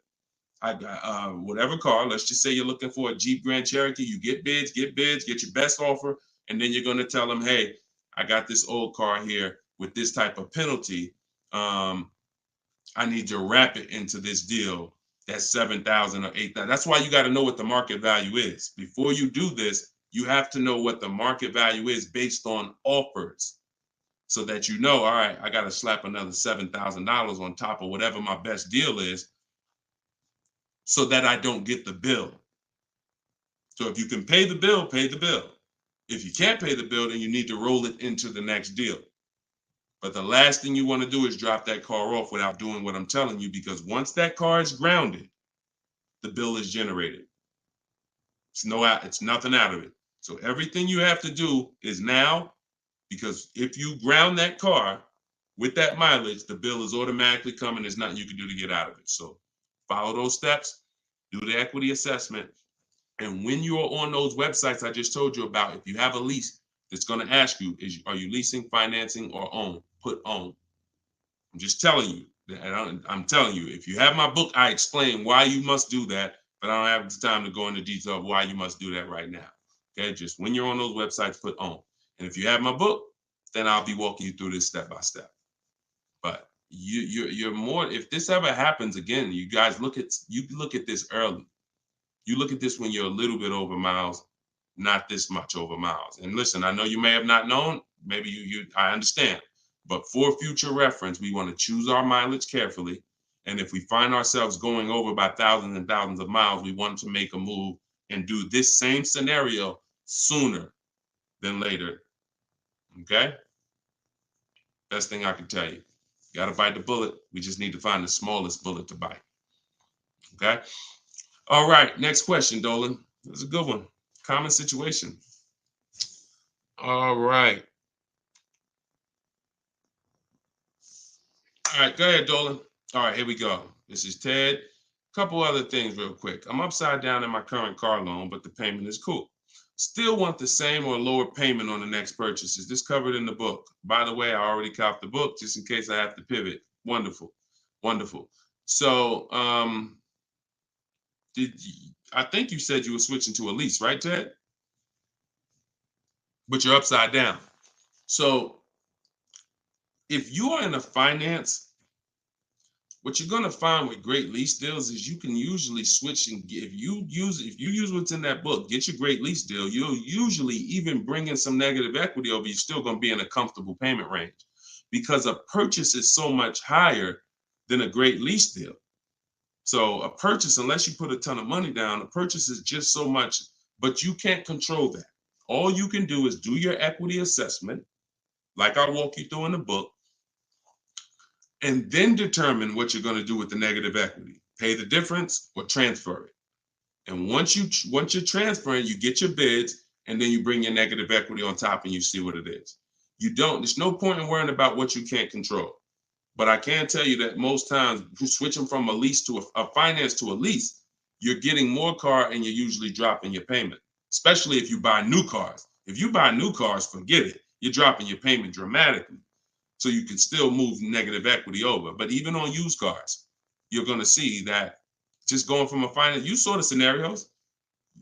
I got whatever car. Let's just say you're looking for a Jeep Grand Cherokee. You get bids, get your best offer, and then you're going to tell them, hey, I got this old car here with this type of penalty. I need to wrap it into this deal. That's 7,000 or 8,000. That's why you got to know what the market value is. Before you do this, you have to know what the market value is based on offers, so that you know, all right, I got to slap another $7,000 on top of whatever my best deal is, so that I don't get the bill. So if you can pay the bill, pay the bill. If you can't pay the bill, then you need to roll it into the next deal. But the last thing you want to do is drop that car off without doing what I'm telling you, because once that car is grounded, the bill is generated. It's nothing out of it. So everything you have to do is now, because if you ground that car with that mileage, the bill is automatically coming. There's nothing you can do to get out of it. So follow those steps, do the equity assessment. And when you are on those websites I just told you about, if you have a lease, it's going to ask you, are you leasing, financing, or own? Put own. I'm just telling you. I'm telling you, if you have my book, I explain why you must do that, but I don't have the time to go into detail of why you must do that right now. Okay, just when you're on those websites, put own. And if you have my book, then I'll be walking you through this step by step. But you're more, if this ever happens again, you guys look at this early. You look at this when you're a little bit over miles, not this much over miles. And listen, I know you may have not known, maybe I understand. But for future reference, we want to choose our mileage carefully. And if we find ourselves going over by thousands and thousands of miles, we want to make a move and do this same scenario sooner than later. Okay? Best thing I can tell you. You got to bite the bullet. We just need to find the smallest bullet to bite. Okay? All right. Next question, Dolan. That's a good one. Common situation. All right. All right, go ahead, Dolan. All right, here we go. This is Ted. A couple other things real quick. I'm upside down in my current car loan, but the payment is cool. Still want the same or lower payment on the next purchase. Is this covered in the book? By the way, I already copied the book just in case I have to pivot. Wonderful. Wonderful. So I think you said you were switching to a lease, right, Ted? But you're upside down. So if you are in a finance, what you're going to find with great lease deals is you can usually switch, and if you use what's in that book, get your great lease deal, you'll usually even bring in some negative equity over, you're still going to be in a comfortable payment range, because a purchase is so much higher than a great lease deal. So a purchase, unless you put a ton of money down, a purchase is just so much but you can't control that. All you can do is do your equity assessment, like I walk you through in the book, and then determine what you're going to do with the negative equity. Pay the difference or transfer it. And once you're transferring, you get your bids, and then you bring your negative equity on top and you see what it is. There's no point in worrying about what you can't control. But I can tell you that most times, switching from a lease to a finance to a lease, you're getting more car and you're usually dropping your payment, especially if you buy new cars. If you buy new cars, forget it. You're dropping your payment dramatically. So you can still move negative equity over. But even on used cars, you're going to see that just going from a finance, you saw the scenarios.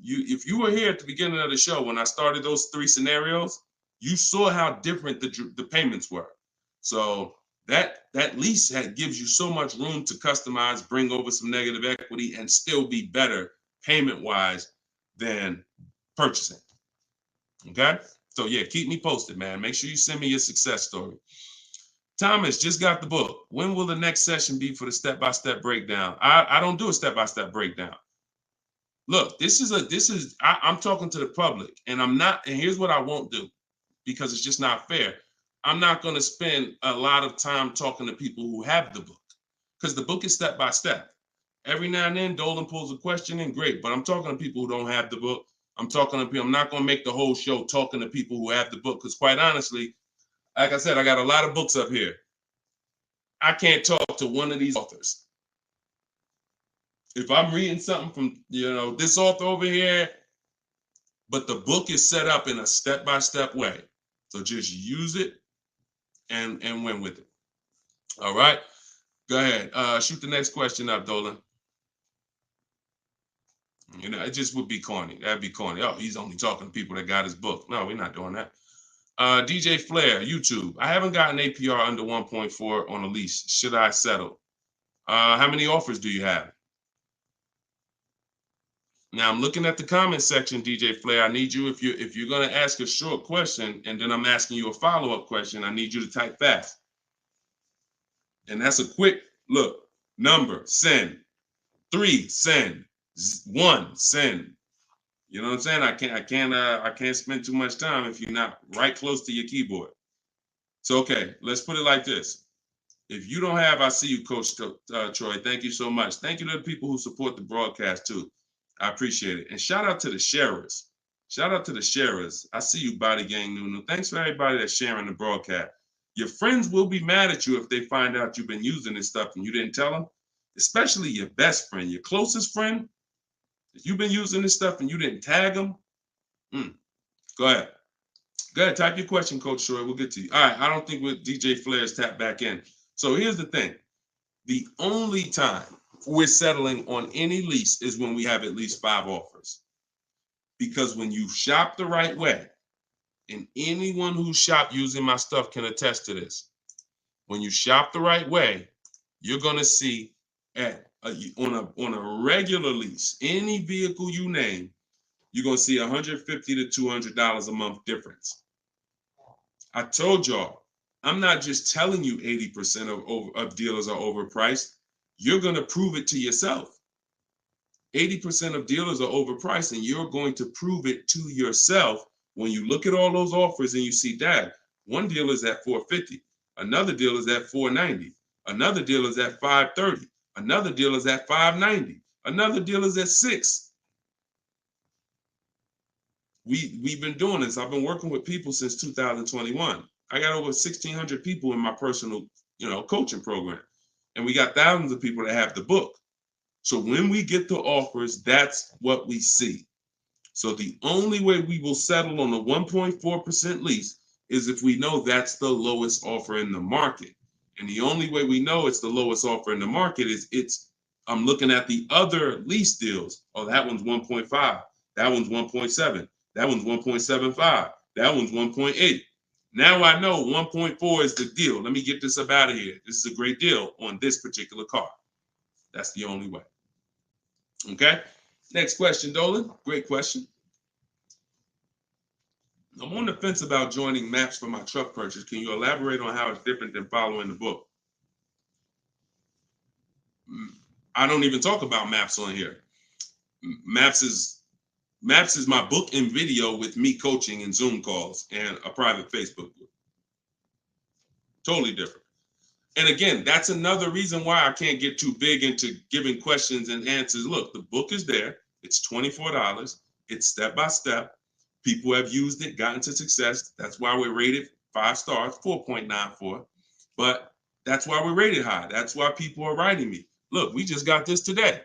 If you were here at the beginning of the show when I started those 3 scenarios, you saw how different the payments were. So that lease gives you so much room to customize, bring over some negative equity, and still be better payment-wise than purchasing. Okay? So yeah, keep me posted, man. Make sure you send me your success story. Thomas just got the book. When will the next session be for the step-by-step breakdown? I don't do a step-by-step breakdown. Look, I'm talking to the public, and here's what I won't do, because it's just not fair. I'm not going to spend a lot of time talking to people who have the book, because the book is step by step. Every now and then, Dolan pulls a question in, great, but I'm talking to people who don't have the book. I'm not going to make the whole show talking to people who have the book, because quite honestly, like I said, I got a lot of books up here. I can't talk to one of these authors. If I'm reading something from, this author over here, but the book is set up in a step-by-step way. So just use it and win with it. All right. Go ahead. Shoot the next question up, Dolan. It just would be corny. That'd be corny. Oh, he's only talking to people that got his book. No, we're not doing that. DJ Flair, YouTube. I haven't gotten APR under 1.4 on a lease. Should I settle? How many offers do you have? Now I'm looking at the comment section, DJ Flair. I need you, if you're going to ask a short question and then I'm asking you a follow-up question, I need you to type fast. And that's a quick look. Number, send. 3, send. 1, send. You know what I'm saying? I can't spend too much time if you're not right close to your keyboard. So okay, let's put it like this. If you don't have, I see you, Coach Troy. Thank you so much. Thank you to the people who support the broadcast too. I appreciate it. And shout out to the sharers. Shout out to the sharers. I see you, Body Gang Nunu. Thanks for everybody that's sharing the broadcast. Your friends will be mad at you if they find out you've been using this stuff and you didn't tell them, especially your best friend, your closest friend. If you've been using this stuff and you didn't tag them, go ahead. Go ahead, type your question, Coach Troy. We'll get to you. All right, I don't think DJ Flair's tapped back in. So here's the thing. The only time we're settling on any lease is when we have at least 5 offers. Because when you shop the right way, and anyone who shopped using my stuff can attest to this, when you shop the right way, you're going to see on a regular lease, any vehicle you name, you're going to see $150 to $200 a month difference. I told y'all, I'm not just telling you 80% of dealers are overpriced. You're going to prove it to yourself. 80% of dealers are overpriced, and you're going to prove it to yourself when you look at all those offers and you see that one dealer is at $450, another dealer is at $490, another dealer is at $530, another dealer is at $590, another dealer is at $6. We've been doing this. I've been working with people since 2021. I got over 1,600 people in my personal, coaching program, and we got thousands of people that have the book. So when we get the offers, that's what we see. So the only way we will settle on a 1.4% lease is if we know that's the lowest offer in the market. And the only way we know it's the lowest offer in the market is I'm looking at the other lease deals. Oh, that one's 1.5. That one's 1.7. That one's 1.75. That one's 1.8. Now I know 1.4 is the deal. Let me get this up out of here. This is a great deal on this particular car. That's the only way. Okay. Next question, Dolan. Great question. I'm on the fence about joining maps for my truck purchase. Can you elaborate on how it's different than following the book? I don't even talk about maps on here. Maps is Maps is my book and video with me coaching and Zoom calls and a private Facebook group. Totally different. And again, that's another reason why I can't get too big into giving questions and answers. Look, the book is there. It's $24. It's step by step. People have used it, gotten to success. That's why we're rated 5 stars, 4.94. But that's why we're rated high. That's why people are writing me. Look, we just got this today.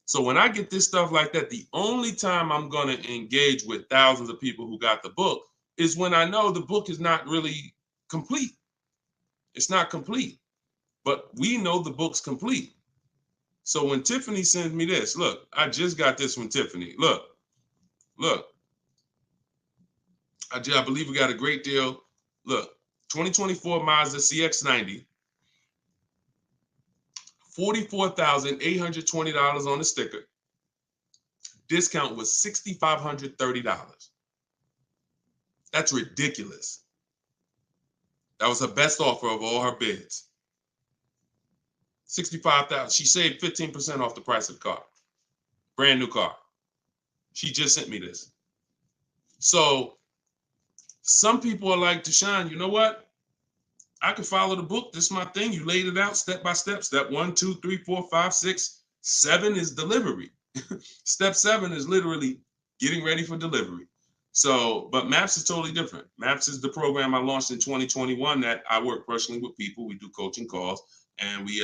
So when I get this stuff like that, the only time I'm going to engage with thousands of people who got the book is when I know the book is not really complete. It's not complete, but we know the book's complete. So when Tiffany sends me this, look, I just got this from Tiffany. Look. I believe we got a great deal. Look, 2024 Mazda CX-90, $44,820 on the sticker. Discount was $6,530. That's ridiculous. That was her best offer of all her bids. $65,000. She saved 15% off the price of the car. Brand new car. She just sent me this. So some people are like, Deshone, you know what? I can follow the book. This is my thing. You laid it out step by step. Step 1, 2, 3, 4, 5, 6, 7 is delivery. Step 7 is literally getting ready for delivery. So, but Maps is totally different. Maps is the program I launched in 2021 that I work personally with people. We do coaching calls, and we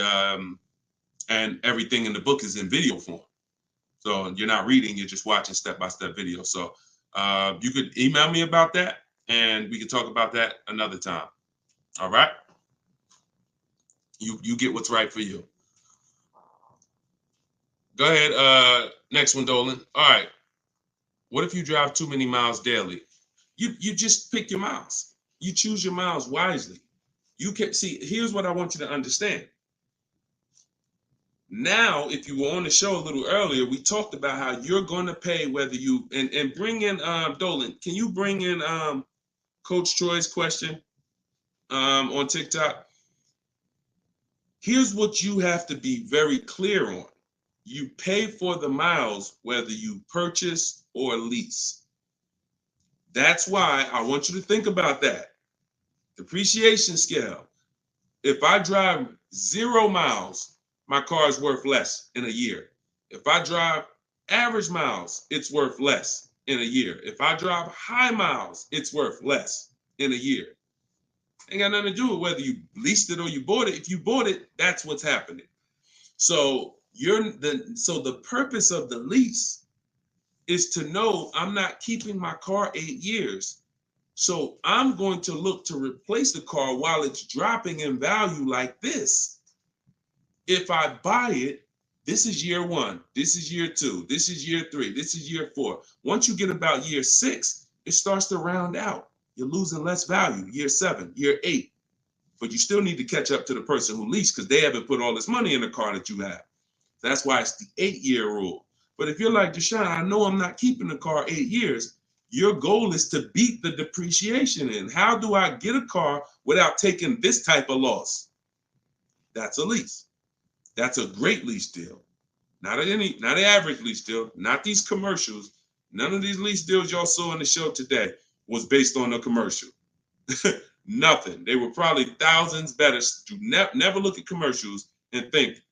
and everything in the book is in video form. So you're not reading, you're just watching step-by-step video. So you could email me about that, and we can talk about that another time. All right? You get what's right for you. Go ahead. Next one, Dolan. All right. What if you drive too many miles daily? You just pick your miles. You choose your miles wisely. You can see, here's what I want you to understand. Now, if you were on the show a little earlier, we talked about how you're going to pay whether you, and bring in, Dolan, can you bring in Coach Troy's question on TikTok? Here's what you have to be very clear on. You pay for the miles whether you purchase or lease. That's why I want you to think about that. Depreciation scale. If I drive 0 miles, my car is worth less in a year. If I drive average miles, it's worth less in a year. If I drive high miles, it's worth less in a year. Ain't got nothing to do with whether you leased it or you bought it. If you bought it, that's what's happening. So the purpose of the lease is to know I'm not keeping my car 8 years. So I'm going to look to replace the car while it's dropping in value like this. If I buy it, this is year 1, this is year 2, this is year 3, this is year 4. Once you get about year 6, it starts to round out. You're losing less value, year 7, year 8. But you still need to catch up to the person who leased because they haven't put all this money in the car that you have. That's why it's the 8-year rule. But if you're like, Deshone, I know I'm not keeping the car 8 years. Your goal is to beat the depreciation in. How do I get a car without taking this type of loss? That's a lease. That's a great lease deal. Not an average lease deal, not these commercials. None of these lease deals y'all saw in the show today was based on a commercial. Nothing. They were probably thousands better. Do never look at commercials and think,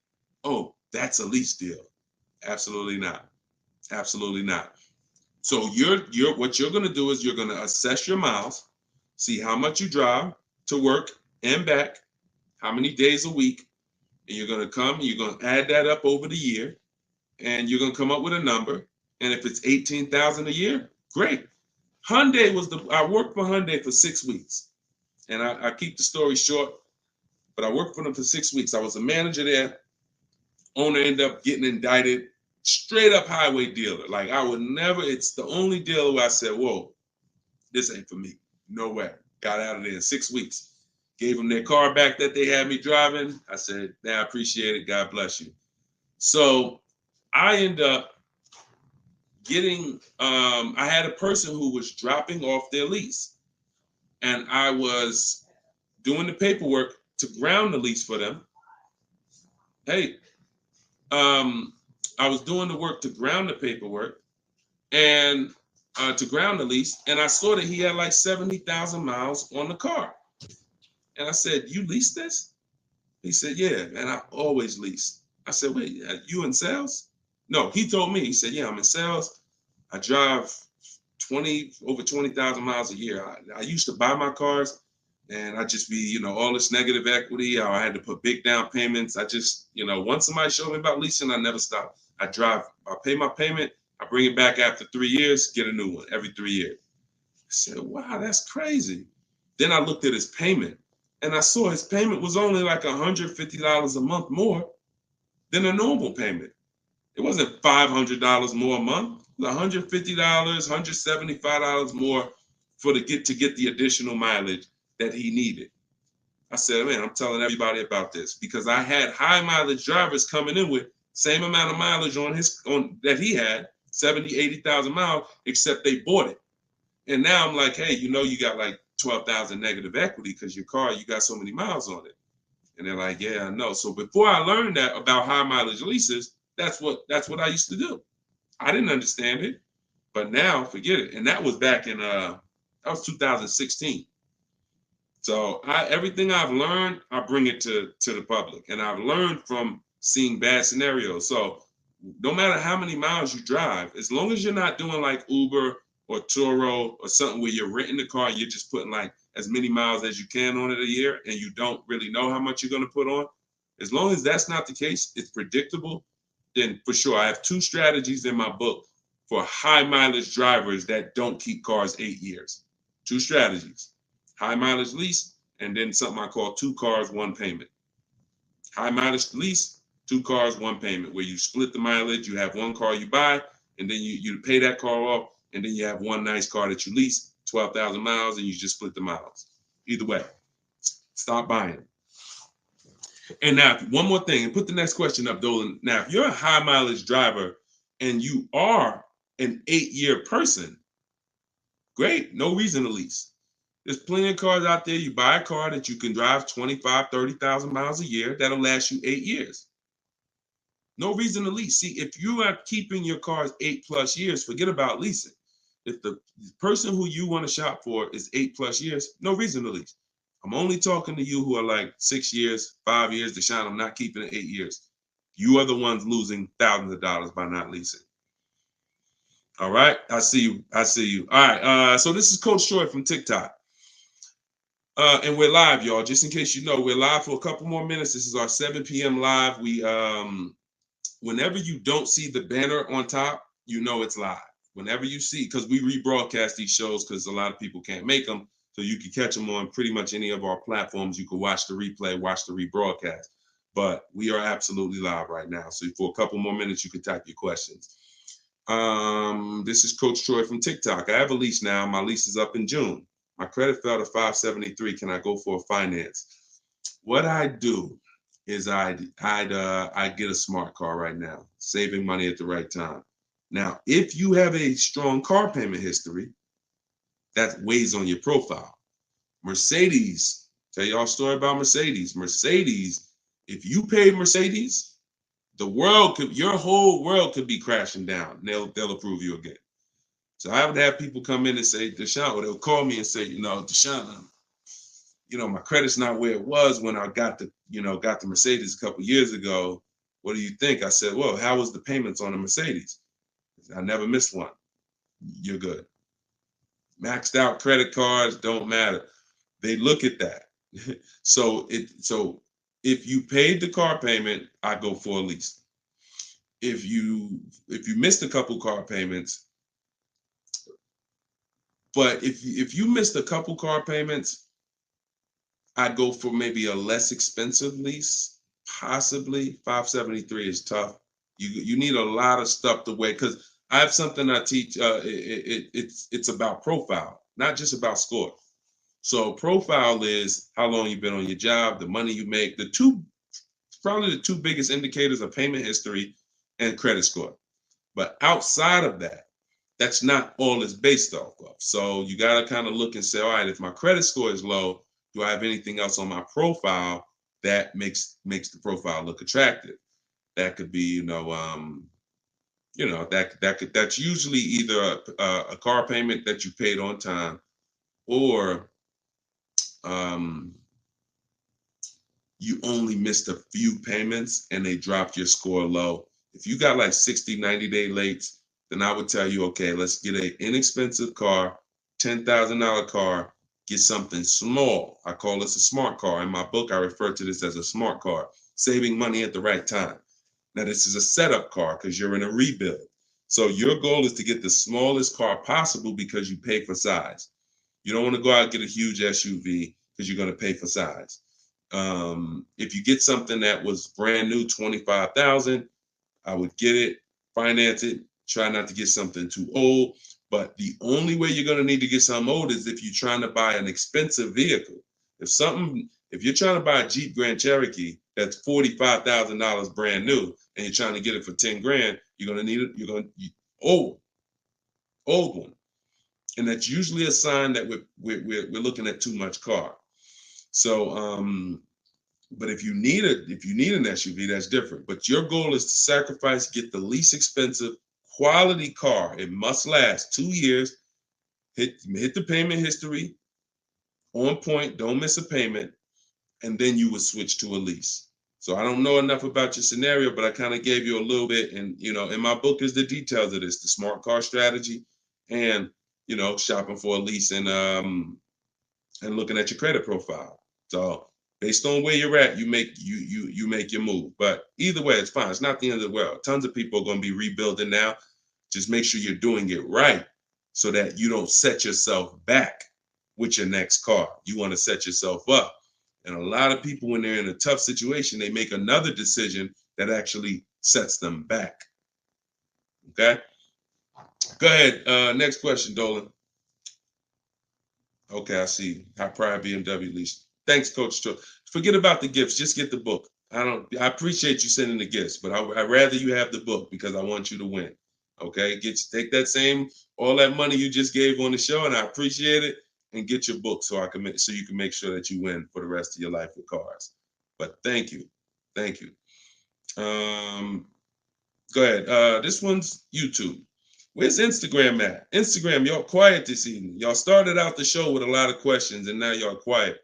oh, that's a lease deal. Absolutely not. Absolutely not. So what you're going to do is you're going to assess your miles, see how much you drive to work and back, how many days a week, and you're going to add that up over the year, and you're going to come up with a number. And if it's $18,000 a year, great. I worked for Hyundai for 6 weeks, and I keep the story short, but I worked for them for 6 weeks. I was a manager there. Owner ended up getting indicted. Straight up highway dealer. Like I would never, it's the only dealer where I said, whoa, this ain't for me. No way. Got out of there in 6 weeks. Gave them their car back that they had me driving. I said, I appreciate it. God bless you. So I end up getting, I had a person who was dropping off their lease. And I was doing the paperwork to ground the lease for them. Hey, I was doing the work to ground the paperwork, and to ground the lease, and I saw that he had like 70,000 miles on the car. And I said, "You lease this?" He said, "Yeah, man, I always lease." I said, "Wait, you in sales?" No, he told me. He said, "Yeah, I'm in sales. I drive over 20,000 miles a year. I used to buy my cars, and I just be, all this negative equity. I had to put big down payments. I just, once somebody showed me about leasing, I never stop. I pay my payment. I bring it back after 3 years, get a new one every 3 years." I said, "Wow, that's crazy." Then I looked at his payment, and I saw his payment was only like $150 a month more than a normal payment. It wasn't $500 more a month. It was $150, $175 more to get the additional mileage that he needed. I said, "Man, I'm telling everybody about this," because I had high mileage drivers coming in with same amount of mileage on that he had, 70, 80,000 miles, except they bought it. And now I'm like, "Hey, you got like 12,000 negative equity because your car, you got so many miles on it." And they're like, "Yeah, I know." So before I learned that about high mileage leases, that's what I used to do. I didn't understand it, but now forget it. And that was back in that was 2016. So everything I've learned, I bring it to the public, and I've learned from seeing bad scenarios. So no matter how many miles you drive, as long as you're not doing like Uber or Turo or something where you're renting the car, you're just putting like as many miles as you can on it a year, and you don't really know how much you're going to put on. As long as that's not the case, it's predictable, then for sure. I have 2 strategies in my book for high mileage drivers that don't keep cars 8 years. 2 strategies: high mileage lease, and then something I call 2 cars, 1 payment. High mileage lease, 2 cars, 1 payment, where you split the mileage. You have 1 car you buy, and then you pay that car off, and then you have 1 nice car that you lease, 12,000 miles, and you just split the miles. Either way, stop buying. And now, one more thing, and put the next question up, Dolan. Now, if you're a high mileage driver and you are an 8-year person, great, no reason to lease. There's plenty of cars out there. You buy a car that you can drive 25, 30,000 miles a year. That'll last you 8 years. No reason to lease. See, if you are keeping your cars 8+ years, forget about leasing. If the person who you want to shop for is 8+ years, no reason to lease. I'm only talking to you who are like 6 years, 5 years. Deshone, I'm not keeping it 8 years. You are the ones losing thousands of dollars by not leasing. All right, I see you. I see you. All right, so this is Coach Troy from TikTok. And we're live, y'all. Just in case you know, we're live for a couple more minutes. This is our 7 p.m. live. We, whenever you don't see the banner on top, you know it's live. Whenever you see, because we rebroadcast these shows because a lot of people can't make them, so you can catch them on pretty much any of our platforms. You can watch the replay, watch the rebroadcast. But we are absolutely live right now. So for a couple more minutes, you can type your questions. This is Coach Troy from TikTok. I have a lease now. My lease is up in June. My credit fell to 573. Can I go for a finance? What I do is I'd get a smart car right now, saving money at the right time. Now, if you have a strong car payment history, that weighs on your profile. Mercedes, tell y'all a story about Mercedes. Mercedes, if you pay Mercedes, your whole world could be crashing down. They'll approve you again. So I would have people come in and say, "Deshone," or they'll call me and say, "Deshone, my credit's not where it was when I got the Mercedes a couple years ago. What do you think?" I said, "Well, how was the payments on the Mercedes?" I never missed one. You're good. Maxed out credit cards don't matter. They look at that. So if you paid the car payment, I go for a lease. If you missed a couple car payments, but if you missed a couple car payments, I'd go for maybe a less expensive lease. Possibly 573 is tough. You need a lot of stuff to weigh, because I have something I teach. It's about profile, not just about score. So profile is how long you've been on your job, the money you make. Probably the 2 biggest indicators are payment history and credit score. But outside of that, that's not all it's based off of. So you got to kind of look and say, all right, if my credit score is low, do I have anything else on my profile that makes the profile look attractive? That could be, that's usually either a car payment that you paid on time, or um, you only missed a few payments and they dropped your score low. If you got like 60, 90-day late, then I would tell you, okay, let's get an inexpensive car, $10,000 car, get something small. I call this a smart car. In my book, I refer to this as a smart car, saving money at the right time. Now, this is a setup car because you're in a rebuild. So your goal is to get the smallest car possible because you pay for size. You don't want to go out and get a huge SUV because you're going to pay for size. If you get something that was brand new, 25,000, I would get it, finance it, try not to get something too old. But the only way you're going to need to get something old is if you're trying to buy an expensive vehicle. If you're trying to buy a Jeep Grand Cherokee that's $45,000 brand new and you're trying to get it for 10 grand, you're going to need it. Old one. And that's usually a sign that we're looking at too much car. So, but if you need an SUV, that's different. But your goal is to sacrifice, get the least expensive quality car. It must last 2 years. Hit the payment history on point. Don't miss a payment, and then you would switch to a lease. So I don't know enough about your scenario, but I kind of gave you a little bit. And in my book is the details of this: the smart car strategy, and shopping for a lease, and looking at your credit profile. So based on where you're at, you make your move. But either way, it's fine. It's not the end of the world. Tons of people are going to be rebuilding now. Just make sure you're doing it right so that you don't set yourself back with your next car. You want to set yourself up. And a lot of people, when they're in a tough situation, they make another decision that actually sets them back. Okay? Go ahead. Next question, Dolan. Okay, I see. High pride BMW lease. Thanks, Coach. Forget about the gifts. Just get the book. I appreciate you sending the gifts, but I'd rather you have the book because I want you to win. Okay, take all that money you just gave on the show, and I appreciate it, and get your book so you can make sure that you win for the rest of your life with cars. But thank you. Go ahead. This one's YouTube. Where's Instagram at? Instagram, y'all quiet this evening. Y'all started out the show with a lot of questions, and now y'all quiet.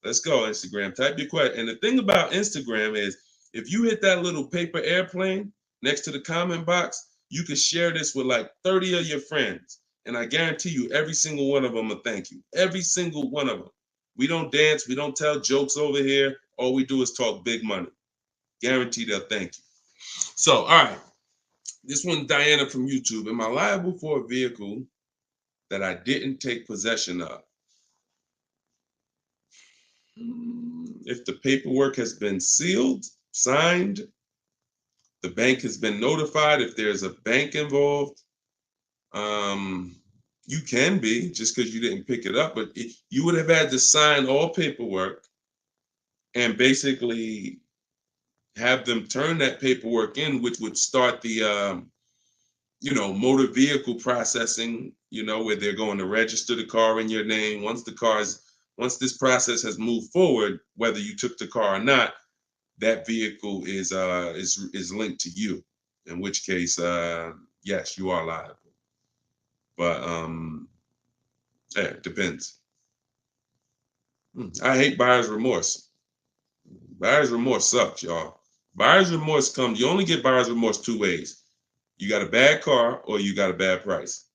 Let's go, Instagram. Type your question. And the thing about Instagram is, if you hit that little paper airplane next to the comment box, you can share this with like 30 of your friends. And I guarantee you, every single one of them will thank you. Every single one of them. We don't dance. We don't tell jokes over here. All we do is talk big money. Guaranteed they'll thank you. So, all right. This one, Diana from YouTube. Am I liable for a vehicle that I didn't take possession of? If the paperwork has been sealed, signed, the bank has been notified, if there's a bank involved, you can be, just because you didn't pick it up, but you would have had to sign all paperwork and basically have them turn that paperwork in, which would start the motor vehicle processing, where they're going to register the car in your name. Once this process has moved forward, whether you took the car or not, that vehicle is linked to you. In which case, yes, you are liable. But it depends. I hate buyer's remorse. Buyer's remorse sucks, y'all. Buyer's remorse you only get buyer's remorse two ways. You got a bad car or you got a bad price,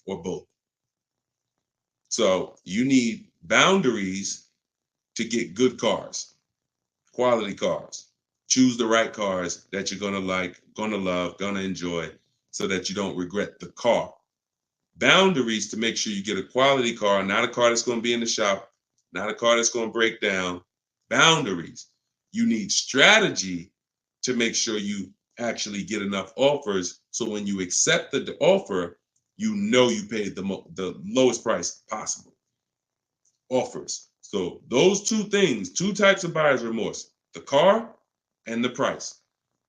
or both. So you need boundaries to get good cars, quality cars. Choose the right cars that you're going to like, going to love, going to enjoy, so that you don't regret the car. Boundaries to make sure you get a quality car, not a car that's going to be in the shop, not a car that's going to break down. Boundaries. You need strategy to make sure you actually get enough offers, so when you accept the offer, you paid the lowest price possible. Offers. So those two things, two types of buyer's remorse: the car and the price.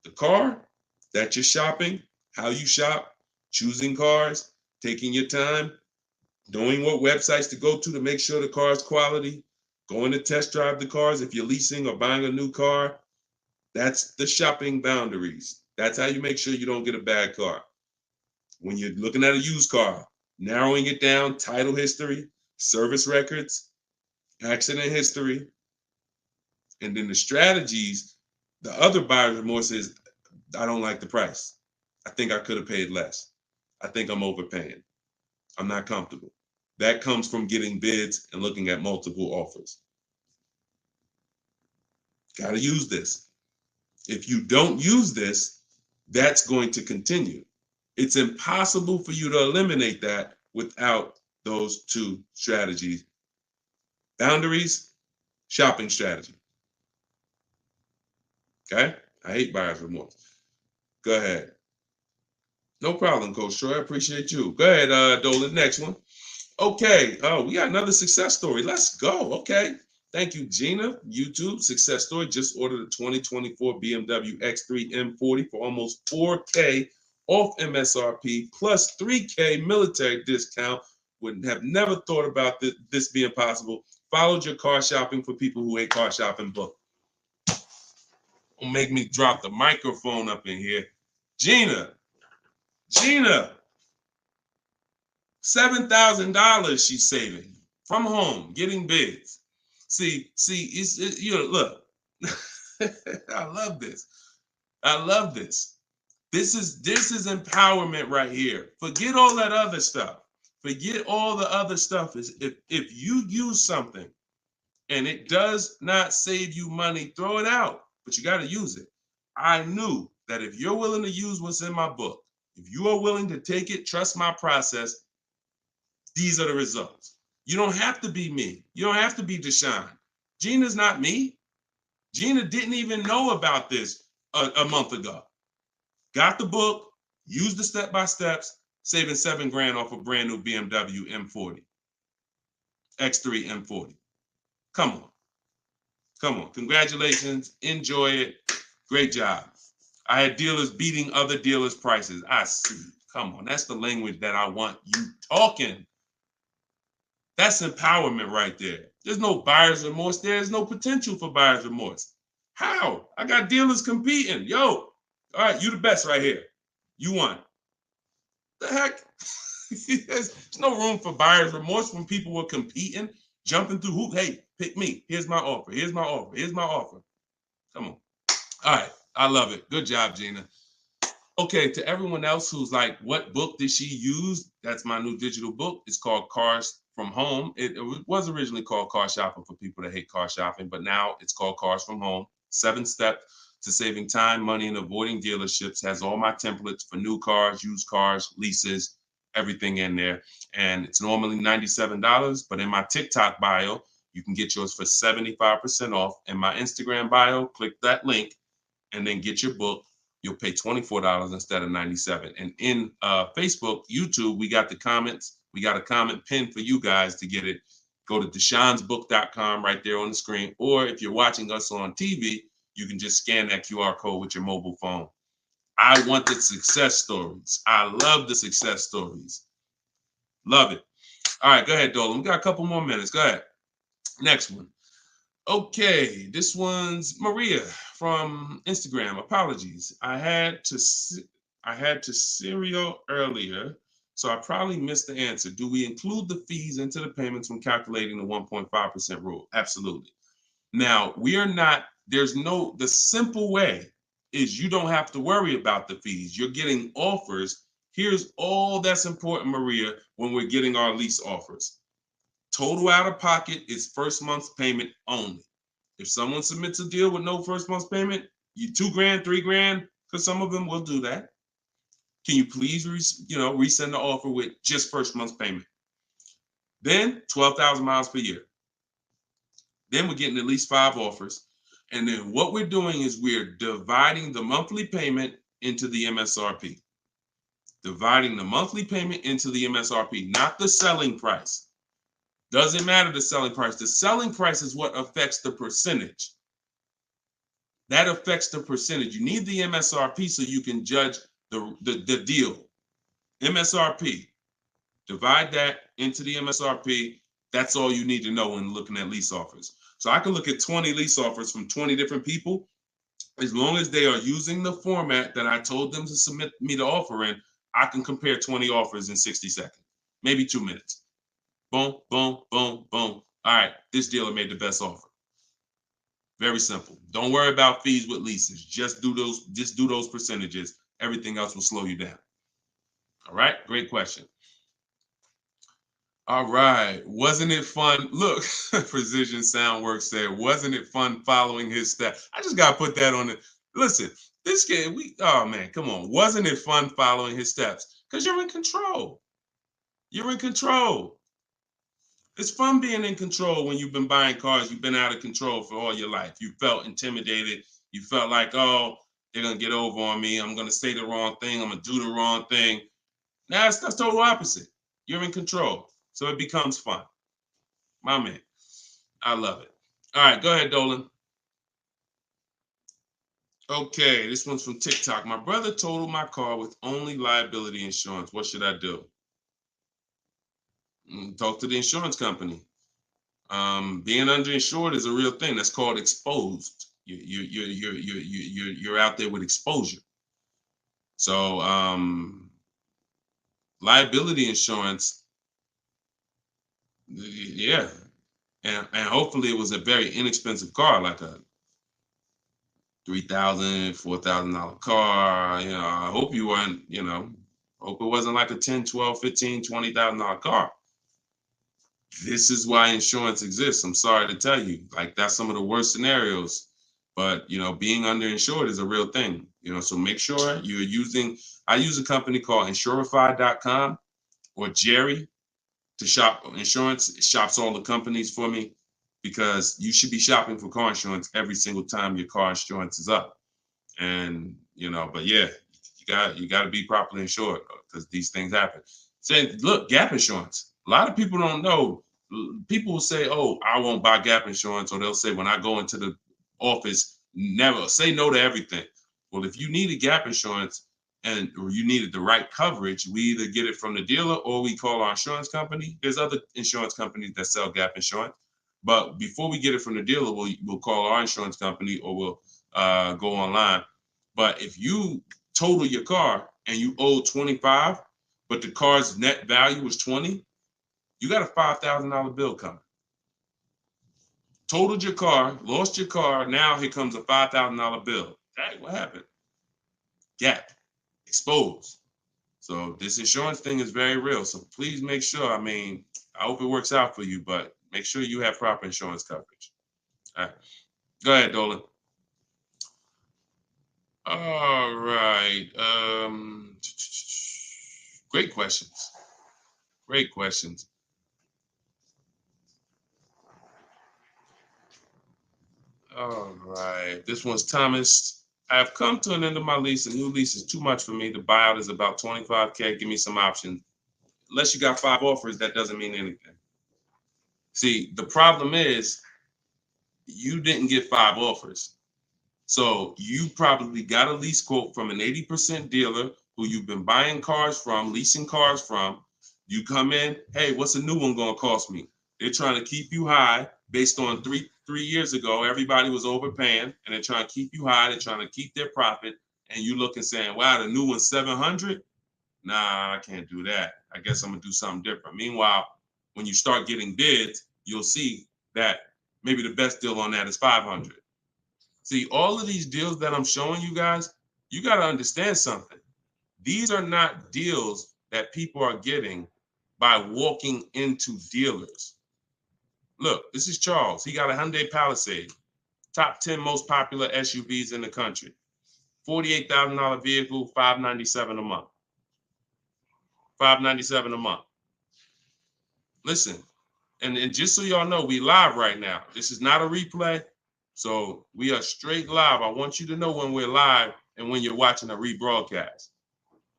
The car that you're shopping, how you shop, choosing cars, taking your time, knowing what websites to go to make sure the car is quality, going to test drive the cars if you're leasing or buying a new car. That's the shopping boundaries. That's how you make sure you don't get a bad car. When you're looking at a used car, narrowing it down, title history, service records, accident history, and then the strategies. The other buyer's remorse is, I don't like the price. I think I could have paid less. I think I'm overpaying. I'm not comfortable. That comes from getting bids and looking at multiple offers. Got to use this. If you don't use this, that's going to continue. It's impossible for you to eliminate that without those two strategies. Boundaries, shopping strategy. Okay? I hate buyer's remorse. Go ahead. No problem, Coach Troy. I appreciate you. Go ahead, Dolan. Next one. Okay. Oh, we got another success story. Let's go. Okay. Thank you, Gina. YouTube success story. Just ordered a 2024 BMW X3 M40 for almost $4K off MSRP plus $3K military discount. Would have never thought about this being possible. Followed your car shopping for people who hate car shopping book. Don't make me drop the microphone up in here. Gina, $7,000 she's saving from home, getting bids. See, look, I love this. I love this. This is empowerment right here. Forget all that other stuff. Forget all the other stuff. Is if you use something and it does not save you money, throw it out. But you got to use it. I knew that if you're willing to use what's in my book, if you are willing to take it, trust my process, these are the results. You don't have to be me. You don't have to be Deshone. Gina's not me. Gina didn't even know about this a month ago. Got the book, used the step-by-steps, saving $7,000 off a brand new BMW M40, X3 M40. Come on. Come on. Congratulations. Enjoy it. Great job. I had dealers beating other dealers' prices. I see. Come on. That's the language that I want you talking. That's empowerment right there. There's no buyer's remorse. There's no potential for buyer's remorse. How? I got dealers competing. Yo, all right, you the best right here. You won. The heck? There's no room for buyer's remorse when people were competing, jumping through hoops. Hey, pick me. Here's my offer. Here's my offer. Here's my offer. Come on. All right. I love it. Good job, Gina. Okay, to everyone else who's like, what book did she use? That's my new digital book. It's called Cars from Home. It was originally called Car Shopping for people that hate car shopping, but now it's called Cars from Home. 7 steps to saving time, money, and avoiding dealerships. Has all my templates for new cars, used cars, leases, everything in there. And it's normally $97, but in my TikTok bio, you can get yours for 75% off. In my Instagram bio, click that link and then get your book. You'll pay $24 instead of $97. And in Facebook, YouTube, we got the comments. We got a comment pinned for you guys to get it. Go to deshonesbook.com right there on the screen. Or if you're watching us on TV, you can just scan that QR code with your mobile phone. I want the success stories. I love the success stories. Love it. All right, go ahead, Dolan. We got a couple more minutes. Go ahead. Next one. Okay, this one's Maria from Instagram. Apologies. I had to serial earlier, so I probably missed the answer. Do we include the fees into the payments when calculating the 1.5% rule? Absolutely. Now, the simple way is you don't have to worry about the fees. You're getting offers. Here's all that's important, Maria, when we're getting our lease offers. Total out of pocket is first month's payment only. If someone submits a deal with no first month's payment, you $2,000, $3,000, because some of them will do that. Can you please, resend the offer with just first month's payment? Then 12,000 miles per year. Then we're getting at least 5 offers. And then what we're doing is we're dividing the monthly payment into the MSRP. Dividing the monthly payment into the MSRP, not the selling price. Doesn't matter the selling price. The selling price is what affects the percentage. That affects the percentage. You need the MSRP so you can judge the deal. MSRP. Divide that into the MSRP. That's all you need to know when looking at lease offers. So I can look at 20 lease offers from 20 different people. As long as they are using the format that I told them to submit me the offer in, I can compare 20 offers in 60 seconds, maybe 2 minutes. Boom, boom, boom, boom. All right, this dealer made the best offer. Very simple. Don't worry about fees with leases. Just do those percentages. Everything else will slow you down. All right, great question. All right, wasn't it fun? Look, Precision Soundworks said, wasn't it fun following his steps? I just gotta put that on it. Listen, this game, oh man, come on. Wasn't it fun following his steps? Because you're in control. You're in control. It's fun being in control when you've been buying cars. You've been out of control for all your life. You felt intimidated. You felt like, oh, they're gonna get over on me. I'm gonna say the wrong thing. I'm gonna do the wrong thing. Now it's the total opposite. You're in control. So it becomes fun. My man. I love it. All right, go ahead, Dolan. Okay, this one's from TikTok. My brother totaled my car with only liability insurance. What should I do? Talk to the insurance company. Being underinsured is a real thing. That's called exposed. You're out there with exposure. So liability insurance, yeah, and hopefully it was a very inexpensive car, like a $3,000, $4,000 car. You know, I hope you weren't. You know, hope it wasn't like a $10, $12, $15, $20,000 car. This is why insurance exists. I'm sorry to tell you, like that's some of the worst scenarios. But you know, being underinsured is a real thing. You know, so make sure you're using. I use a company called Insurify.com or Jerry to shop insurance. It shops all the companies for me because you should be shopping for car insurance every single time your car insurance is up. And you know, but yeah, you got to be properly insured because these things happen. Say, look, gap insurance. A lot of people don't know. People will say, "Oh, I won't buy gap insurance," or they'll say, "When I go into the office, never say no to everything." Well, if you needed gap insurance or you needed the right coverage, we either get it from the dealer or we call our insurance company. There's other insurance companies that sell gap insurance, but before we get it from the dealer, we'll call our insurance company or we'll go online. But if you total your car and you owe 25, but the car's net value was 20, you got a $5,000 bill coming. Totaled your car, lost your car. Now here comes a $5,000 bill. Hey, what happened? Gap, exposed. So this insurance thing is very real. So please make sure. I mean, I hope it works out for you, but make sure you have proper insurance coverage. All right, go ahead, Dolan. All right. Great questions. Great questions. All right. This one's Thomas. I have come to an end of my lease. A new lease is too much for me. The buyout is about 25K. Give me some options. Unless you got 5 offers, that doesn't mean anything. See, the problem is you didn't get 5 offers. So you probably got a lease quote from an 80% dealer who you've been buying cars from, leasing cars from. You come in, hey, what's a new one going to cost me? They're trying to keep you high based on three years ago. Everybody was overpaying and they're trying to keep you high. They're trying to keep their profit. And you look and saying, wow, the new one's 700. Nah, I can't do that. I guess I'm going to do something different. Meanwhile, when you start getting bids, you'll see that maybe the best deal on that is 500. See, all of these deals that I'm showing you guys, you got to understand something. These are not deals that people are getting by walking into dealers. Look, this is Charles. He got a Hyundai Palisade, top 10 most popular SUVs in the country. $48,000 vehicle, $597 a month. $597 a month. Listen, and just so y'all know, we live right now. This is not a replay. So we are straight live. I want you to know when we're live and when you're watching a rebroadcast.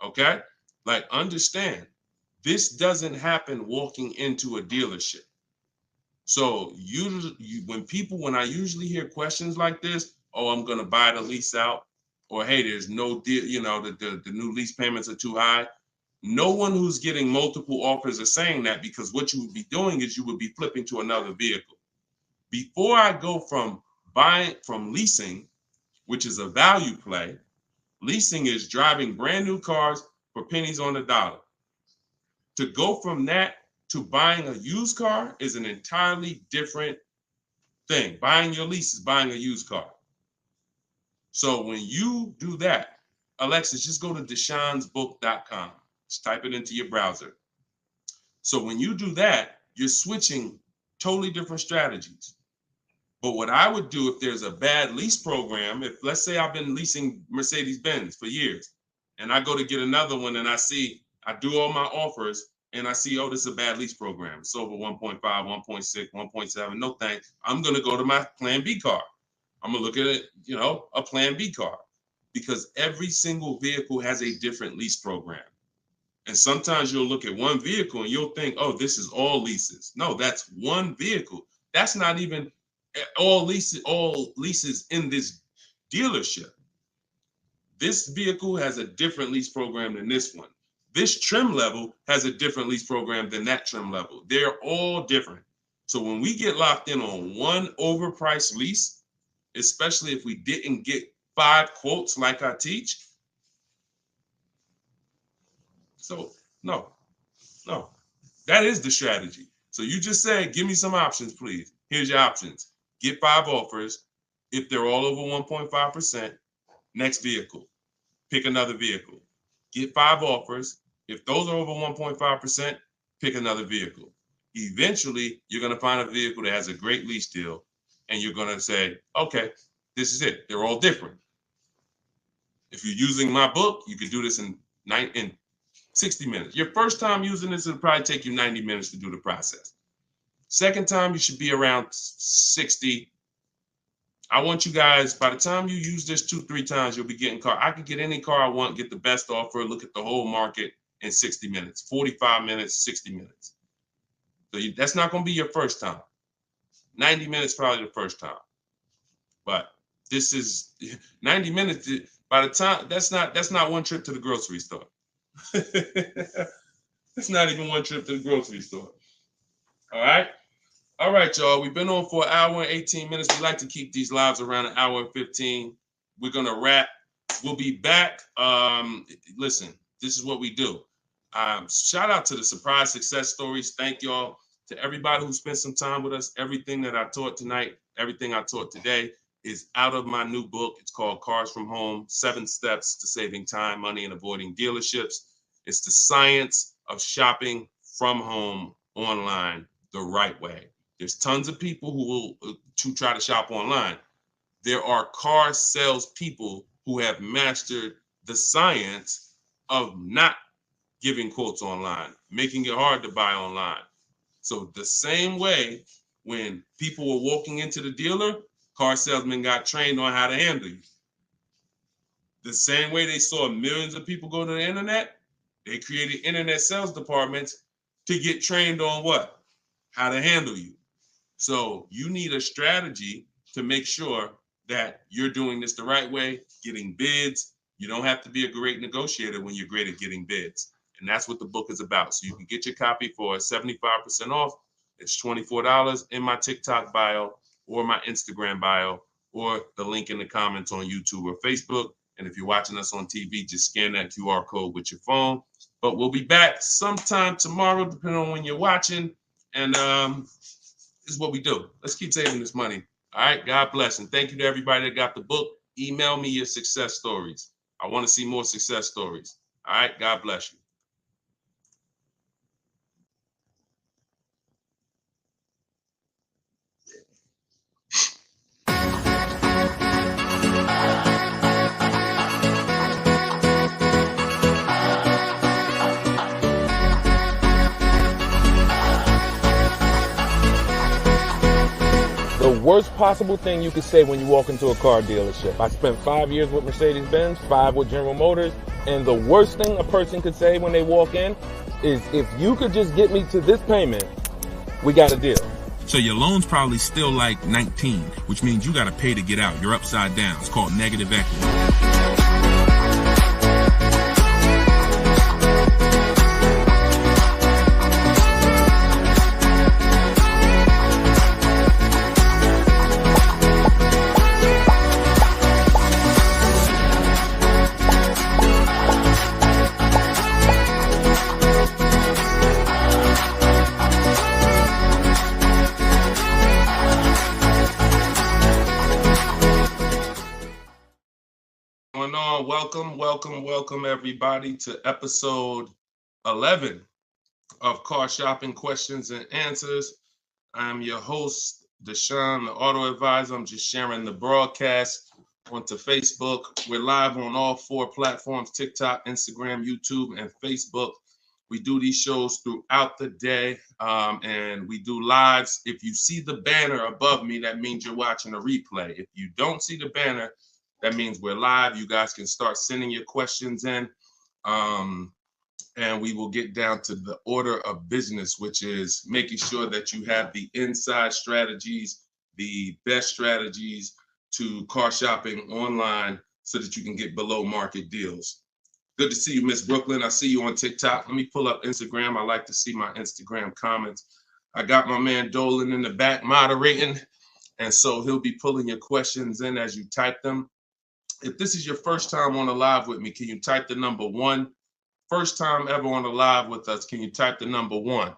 Okay? Like, understand, this doesn't happen walking into a dealership. So when I usually hear questions like this, oh, I'm gonna buy the lease out, or hey, there's no deal, you know, the new lease payments are too high. No one who's getting multiple offers are saying that, because what you would be doing is you would be flipping to another vehicle. Before I go from leasing which is a value play. Leasing is driving brand new cars for pennies on the dollar. To go from that to buying a used car is an entirely different thing. Buying your lease is buying a used car. So when you do that, Alexis, just go to deshonsbook.com. Just type it into your browser. So when you do that, you're switching totally different strategies. But what I would do if there's a bad lease program, if let's say I've been leasing Mercedes-Benz for years and I go to get another one and I do all my offers and I see, oh, this is a bad lease program. It's over 1.5, 1.6, 1.7. No thanks. I'm going to go to my plan B car. I'm going to look at it, a plan B car, because every single vehicle has a different lease program. And sometimes you'll look at one vehicle and you'll think, oh, this is all leases. No, that's one vehicle. That's not even all leases in this dealership. This vehicle has a different lease program than this one. This trim level has a different lease program than that trim level. They're all different. So when we get locked in on one overpriced lease, especially if we didn't get 5 quotes like I teach, so no, that is the strategy. So you just say, give me some options, please. Here's your options. Get 5 offers. If they're all over 1.5%, next vehicle. Pick another vehicle. Get 5 offers. If those are over 1.5%, pick another vehicle. Eventually, you're going to find a vehicle that has a great lease deal, and you're going to say, okay, this is it. They're all different. If you're using my book, you can do this in 60 minutes. Your first time using this, it'll probably take you 90 minutes to do the process. Second time, you should be around 60. I want you guys, by the time you use this 2-3 times, you'll be getting car. I can get any car I want, get the best offer, look at the whole market in 60 minutes, 45 minutes, 60 minutes. So that's not going to be your first time. 90 minutes probably the first time. But this is 90 minutes. By the time, that's not one trip to the grocery store. It's not even one trip to the grocery store. All right, y'all. We've been on for an hour and 18 minutes. We like to keep these lives around an hour and 15. We're gonna wrap. We'll be back. Listen, this is what we do. Shout out to the surprise success stories. Thank y'all to everybody who spent some time with us. Everything that I taught tonight, everything I taught today is out of my new book. It's called Cars from Home, 7 Steps to Saving Time, Money, and Avoiding Dealerships. It's the science of shopping from home online the right way. There's tons of people who will try to shop online. There are car sales people who have mastered the science of not giving quotes online, making it hard to buy online. So the same way when people were walking into the dealer, car salesmen got trained on how to handle you. The same way they saw millions of people go to the internet, they created internet sales departments to get trained on what? How to handle you. So you need a strategy to make sure that you're doing this the right way, getting bids. You don't have to be a great negotiator when you're great at getting bids. And that's what the book is about. So you can get your copy for 75% off. It's $24 in my TikTok bio or my Instagram bio or the link in the comments on YouTube or Facebook. And if you're watching us on TV, just scan that QR code with your phone. But we'll be back sometime tomorrow, depending on when you're watching. And this is what we do. Let's keep saving this money. All right. God bless. And thank you to everybody that got the book. Email me your success stories. I want to see more success stories. All right. God bless you. The worst possible thing you could say when you walk into a car dealership. I spent 5 years with Mercedes-Benz, 5 with General Motors, and the worst thing a person could say when they walk in is, if you could just get me to this payment, we got a deal. So your loan's probably still like 19, which means you got to pay to get out. You're upside down. It's called negative equity. Welcome everybody to episode 11 of Car Shopping Questions and Answers. I'm your host, Deshone the Auto Advisor. I'm just sharing the broadcast onto Facebook. We're live on all 4 platforms: TikTok, Instagram, YouTube, and Facebook. We do these shows throughout the day, and we do lives. If you see the banner above me, that means you're watching a replay. If you don't see the banner, that means we're live. You guys can start sending your questions in, and we will get down to the order of business, which is making sure that you have the inside strategies, the best strategies to car shopping online so that you can get below market deals. Good to see you, Miss Brooklyn. I see you on TikTok. Let me pull up Instagram. I like to see my Instagram comments. I got my man Dolan in the back moderating, and so he'll be pulling your questions in as you type them. If this is your first time on a live with me, can you type the number 1? First time ever on a live with us, can you type the number 1?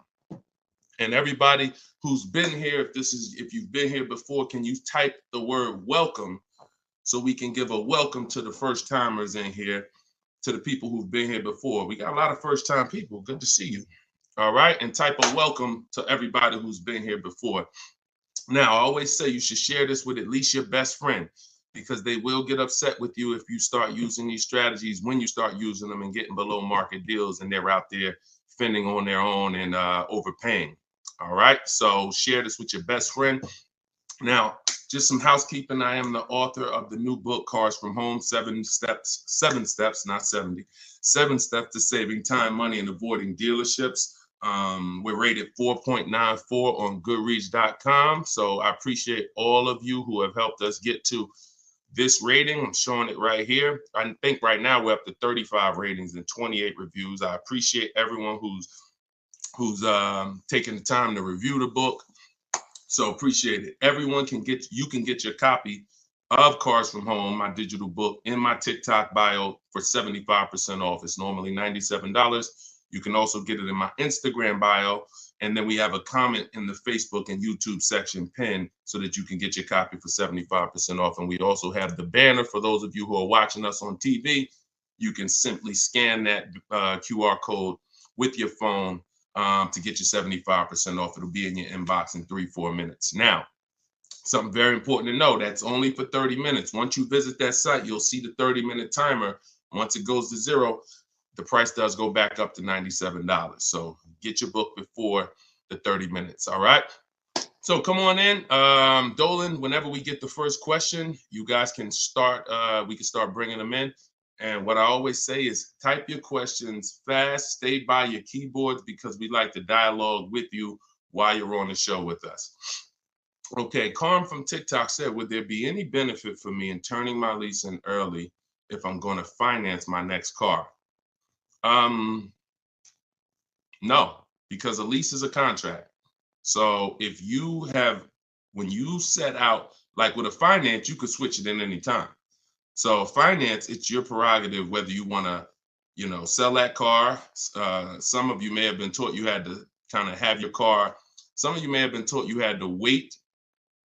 And everybody who's been here, if you've been here before, can you type the word welcome so we can give a welcome to the first timers in here, to the people who've been here before. We got a lot of first time people. Good to see you. All right. And type a welcome to everybody who's been here before. Now, I always say you should share this with at least your best friend, because they will get upset with you if you start using these strategies, when you start using them and getting below market deals and they're out there fending on their own and overpaying. All right. So share this with your best friend. Now, just some housekeeping. I am the author of the new book, Cars from Home, 7 steps, not 70, 7 steps to saving time, money, and avoiding dealerships. We're rated 4.94 on Goodreads.com. So I appreciate all of you who have helped us get to this rating. I'm showing it right here. I think right now we're up to 35 ratings and 28 reviews. I appreciate everyone who's taking the time to review the book. So appreciate it. Everyone can get your copy of Cars from Home, my digital book, in my TikTok bio for 75% off. It's normally $97. You can also get it in my Instagram bio. And then we have a comment in the Facebook and YouTube section pinned so that you can get your copy for 75% off. And we also have the banner for those of you who are watching us on TV. You can simply scan that QR code with your phone to get your 75% off. It'll be in your inbox in 3-4 minutes. Now, something very important to know, that's only for 30 minutes. Once you visit that site, you'll see the 30-minute timer. Once it goes to 0, the price does go back up to $97. So get your book before the 30 minutes. All right. So come on in. Dolan, whenever we get the first question, you guys can start. We can start bringing them in. And what I always say is type your questions fast. Stay by your keyboards because we like to dialogue with you while you're on the show with us. Okay. Carm from TikTok said, would there be any benefit for me in turning my lease in early if I'm going to finance my next car? No, because a lease is a contract. So if when you set out, like with a finance, you could switch it in any time. So finance, it's your prerogative whether you want to, sell that car. Some of you may have been taught you had to kind of have your car. Some of you may have been taught you had to wait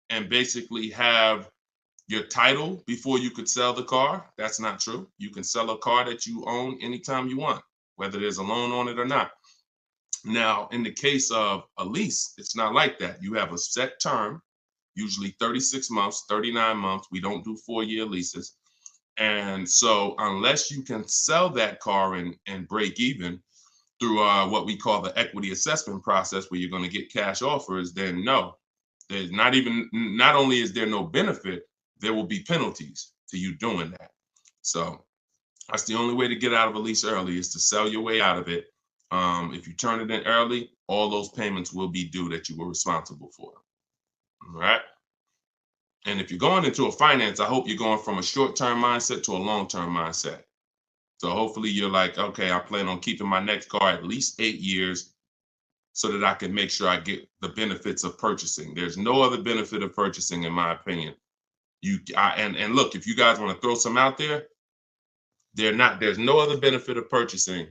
and basically have your title before you could sell the car. That's not true. You can sell a car that you own anytime you want, whether there's a loan on it or not. Now, in the case of a lease, it's not like that. You have a set term, usually 36 months, 39 months. We don't do 4-year leases. And so unless you can sell that car and break even through what we call the equity assessment process, where you're going to get cash offers, then no, there's not only is there no benefit, there will be penalties to you doing that. So that's the only way to get out of a lease early, is to sell your way out of it. If you turn it in early, all those payments will be due that you were responsible for. All right. And if you're going into a finance, I hope you're going from a short-term mindset to a long-term mindset. So hopefully you're like, okay, I plan on keeping my next car at least 8 years so that I can make sure I get the benefits of purchasing. There's no other benefit of purchasing, in my opinion. And look, if you guys want to throw some out there, there's no other benefit of purchasing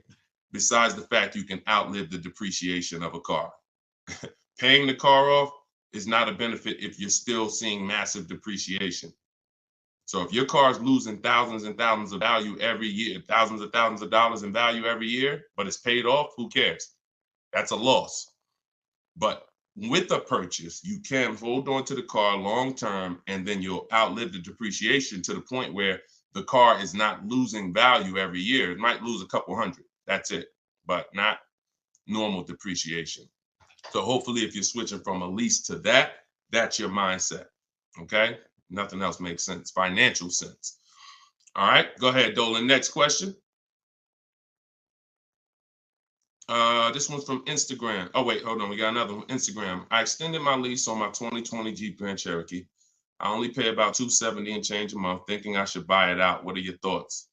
besides the fact you can outlive the depreciation of a car. Paying the car off is not a benefit if you're still seeing massive depreciation. So if your car is losing thousands and thousands of value every year, thousands of dollars in value every year, but it's paid off, who cares? That's a loss. But with a purchase, you can hold on to the car long term, and then you'll outlive the depreciation to the point where the car is not losing value every year. It might lose a couple hundred. That's it, but not normal depreciation. So hopefully if you're switching from a lease to that, that's your mindset, okay? Nothing else makes sense, financial sense. All right, go ahead, Dolan. Next question. This one's from Instagram. Oh, wait, hold on. We got another one. Instagram. I extended my lease on my 2020 Jeep Grand Cherokee. I only pay about $270 and change a month, thinking I should buy it out. What are your thoughts?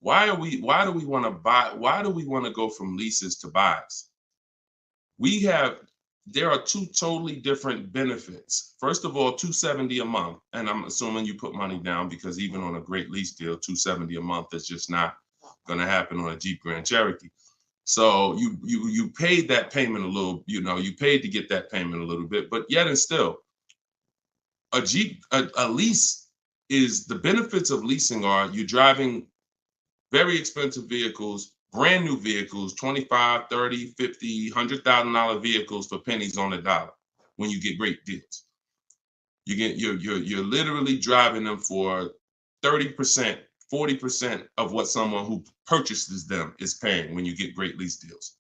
Why do we want to go from leases to buys? There are two totally different benefits. First of all, $270 a month, and I'm assuming you put money down, because even on a great lease deal, $270 a month is just not going to happen on a Jeep Grand Cherokee. So you paid that payment a little, you paid to get that payment a little bit, but yet and still, a lease is, the benefits of leasing are you're driving very expensive vehicles, brand new vehicles, $25,000, $30,000, $50,000, $100,000 vehicles for pennies on the dollar when you get great deals. You're literally driving them for 30%, 40% of what someone who purchases them is paying when you get great lease deals.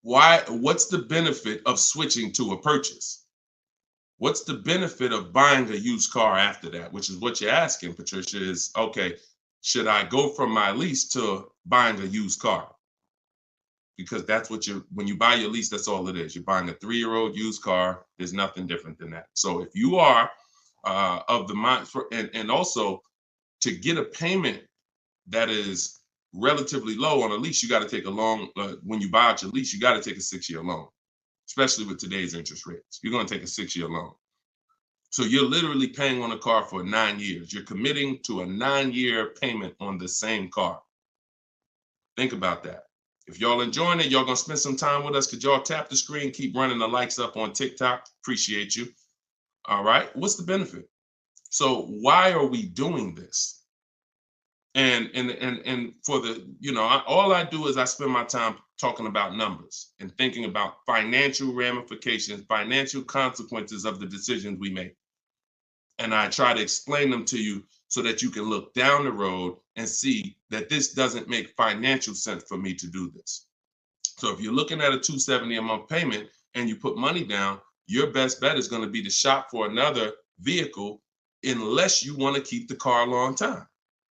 What's the benefit of switching to a purchase? What's the benefit of buying a used car after that? Which is what you're asking, Patricia, is, okay, should I go from my lease to buying a used car? Because that's when you buy your lease, that's all it is. You're buying a 3-year-old used car. There's nothing different than that. So if you are of the mind, and also to get a payment that is relatively low on a lease, you got to take a long, when you buy out your lease, you got to take a 6-year loan, especially with today's interest rates. You're going to take a 6-year loan. So you're literally paying on a car for 9 years. You're committing to a 9-year payment on the same car. Think about that. If y'all enjoying it, y'all gonna spend some time with us. Could y'all tap the screen, keep running the likes up on TikTok? Appreciate you. All right, what's the benefit? So why are we doing this? And for the, all I do is I spend my time talking about numbers and thinking about financial ramifications, financial consequences of the decisions we make. And I try to explain them to you so that you can look down the road and see that this doesn't make financial sense for me to do this. So if you're looking at a $270 a month payment and you put money down, your best bet is going to be to shop for another vehicle, unless you want to keep the car a long time.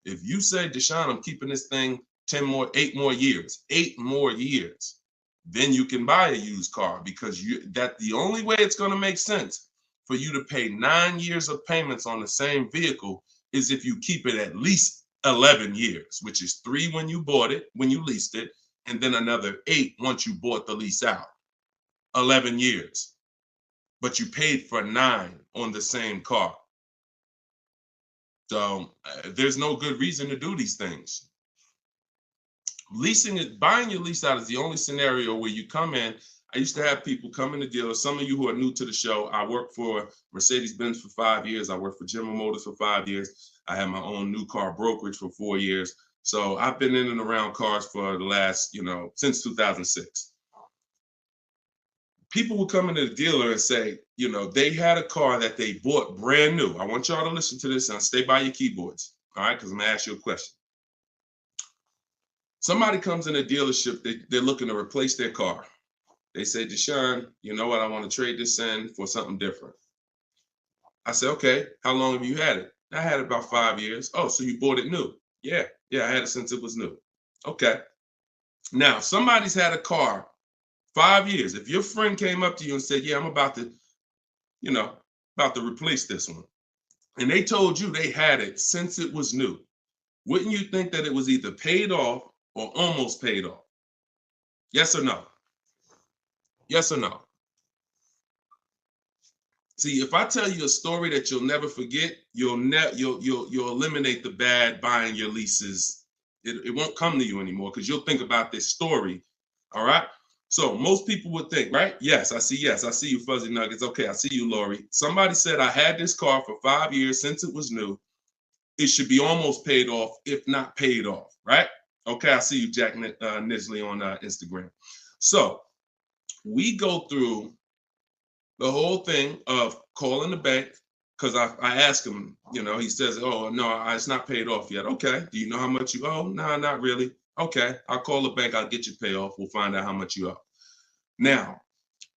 If you say, Deshone, I'm keeping this thing 8 more years, then you can buy a used car, because the only way it's going to make sense for you to pay 9 years of payments on the same vehicle is if you keep it at least 11 years, which is 3 when you bought it, when you leased it, and then another 8 once you bought the lease out. 11 years. But you paid for 9 on the same car. So there's no good reason to do these things. Buying your lease out is the only scenario where you come in. I used to have people come in the dealer. Some of you who are new to the show, I worked for Mercedes-Benz for 5 years. I worked for General Motors for 5 years. I had my own new car brokerage for 4 years. So I've been in and around cars for the last, since 2006. People would come into the dealer and say, they had a car that they bought brand new. I want y'all to listen to this and stay by your keyboards, all right? Because I'm going to ask you a question. Somebody comes in a dealership, they're looking to replace their car. They say, Deshone, you know what? I want to trade this in for something different. I said, okay, how long have you had it? I had it about 5 years. Oh, so you bought it new? Yeah, I had it since it was new. Okay. Now, somebody's had a car 5 years. If your friend came up to you and said, yeah, I'm about to replace this one, and they told you they had it since it was new, wouldn't you think that it was either paid off or almost paid off? Yes or no? Yes or no? See, if I tell you a story that you'll never forget, you'll eliminate the bad buying your leases. It won't come to you anymore because you'll think about this story. All right. So most people would think, right? Yes, I see you, Fuzzy Nuggets. Okay, I see you, Lori. Somebody said I had this car for 5 years since it was new. It should be almost paid off, if not paid off, right? Okay, I see you, Jack Nisley on Instagram. So we go through the whole thing of calling the bank, because I ask him, he says, oh, no, it's not paid off yet. Okay, do you know how much you owe? No, not really. Okay, I'll call the bank. I'll get you payoff. We'll find out how much you owe. Now,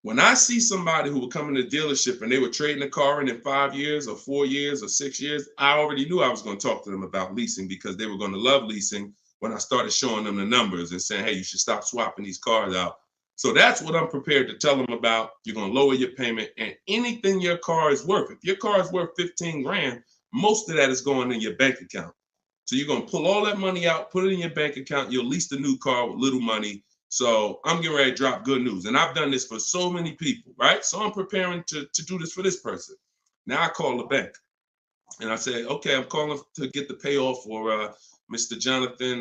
when I see somebody who would come in the dealership and they were trading a car in 5 years or 4 years or 6 years, I already knew I was going to talk to them about leasing, because they were going to love leasing when I started showing them the numbers and saying, hey, you should stop swapping these cars out. So that's what I'm prepared to tell them about. You're going to lower your payment, and anything your car is worth. If your car is worth 15 grand, most of that is going in your bank account. So you're going to pull all that money out, put it in your bank account. You'll lease the new car with little money. So I'm getting ready to drop good news. And I've done this for so many people, right? So I'm preparing to do this for this person. Now I call the bank and I say, okay, I'm calling to get the payoff for Mr. Jonathan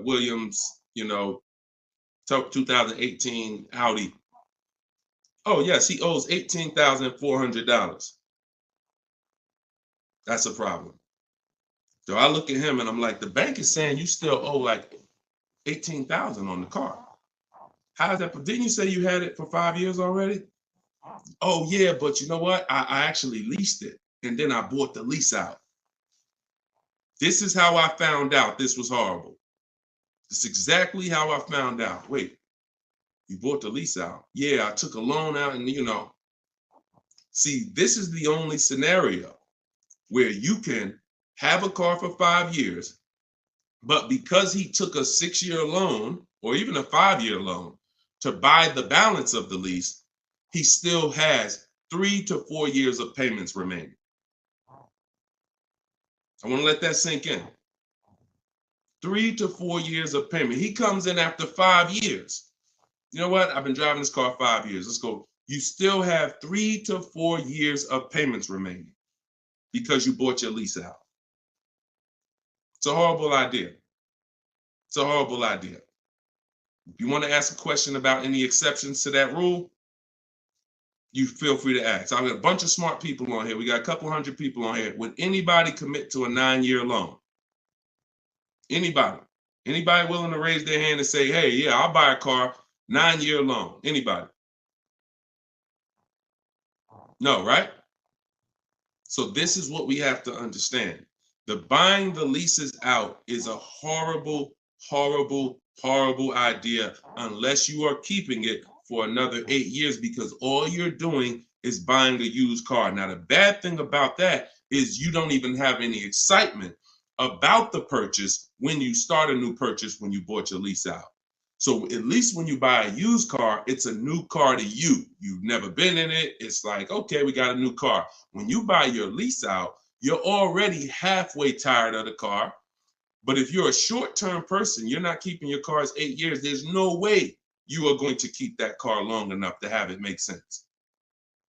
Williams, 2018 Audi. Oh, yes, he owes $18,400. That's a problem. So I look at him and I'm like, the bank is saying you still owe like $18,000 on the car. How's that? Didn't you say you had it for 5 years already? Oh, yeah, but you know what? I actually leased it, and then I bought the lease out. This is how I found out this was horrible. This is exactly how I found out. Wait, you bought the lease out? Yeah, I took a loan out, and see, this is the only scenario where you can have a car for 5 years, but because he took a 6-year loan or even a 5-year loan to buy the balance of the lease, he still has 3 to 4 years of payments remaining. I want to let that sink in. 3 to 4 years of payment. He comes in after 5 years. You know what? I've been driving this car 5 years. Let's go. You still have 3 to 4 years of payments remaining because you bought your lease out. It's a horrible idea. It's a horrible idea. If you want to ask a question about any exceptions to that rule, you feel free to ask. I've got a bunch of smart people on here. We got a couple hundred people on here. Would anybody commit to a 9-year loan? Anybody? Anybody willing to raise their hand and say, hey, yeah, I'll buy a car, 9-year loan? Anybody? No, right? So this is what we have to understand. The buying the leases out is a horrible, horrible, horrible idea unless you are keeping it for another 8 years, because all you're doing is buying a used car. Now, the bad thing about that is you don't even have any excitement about the purchase when you start a new purchase, when you bought your lease out. So at least when you buy a used car, it's a new car to you. You've never been in it. It's like, okay, we got a new car. When you buy your lease out, you're already halfway tired of the car. But if you're a short-term person, you're not keeping your cars 8 years, there's no way you are going to keep that car long enough to have it make sense.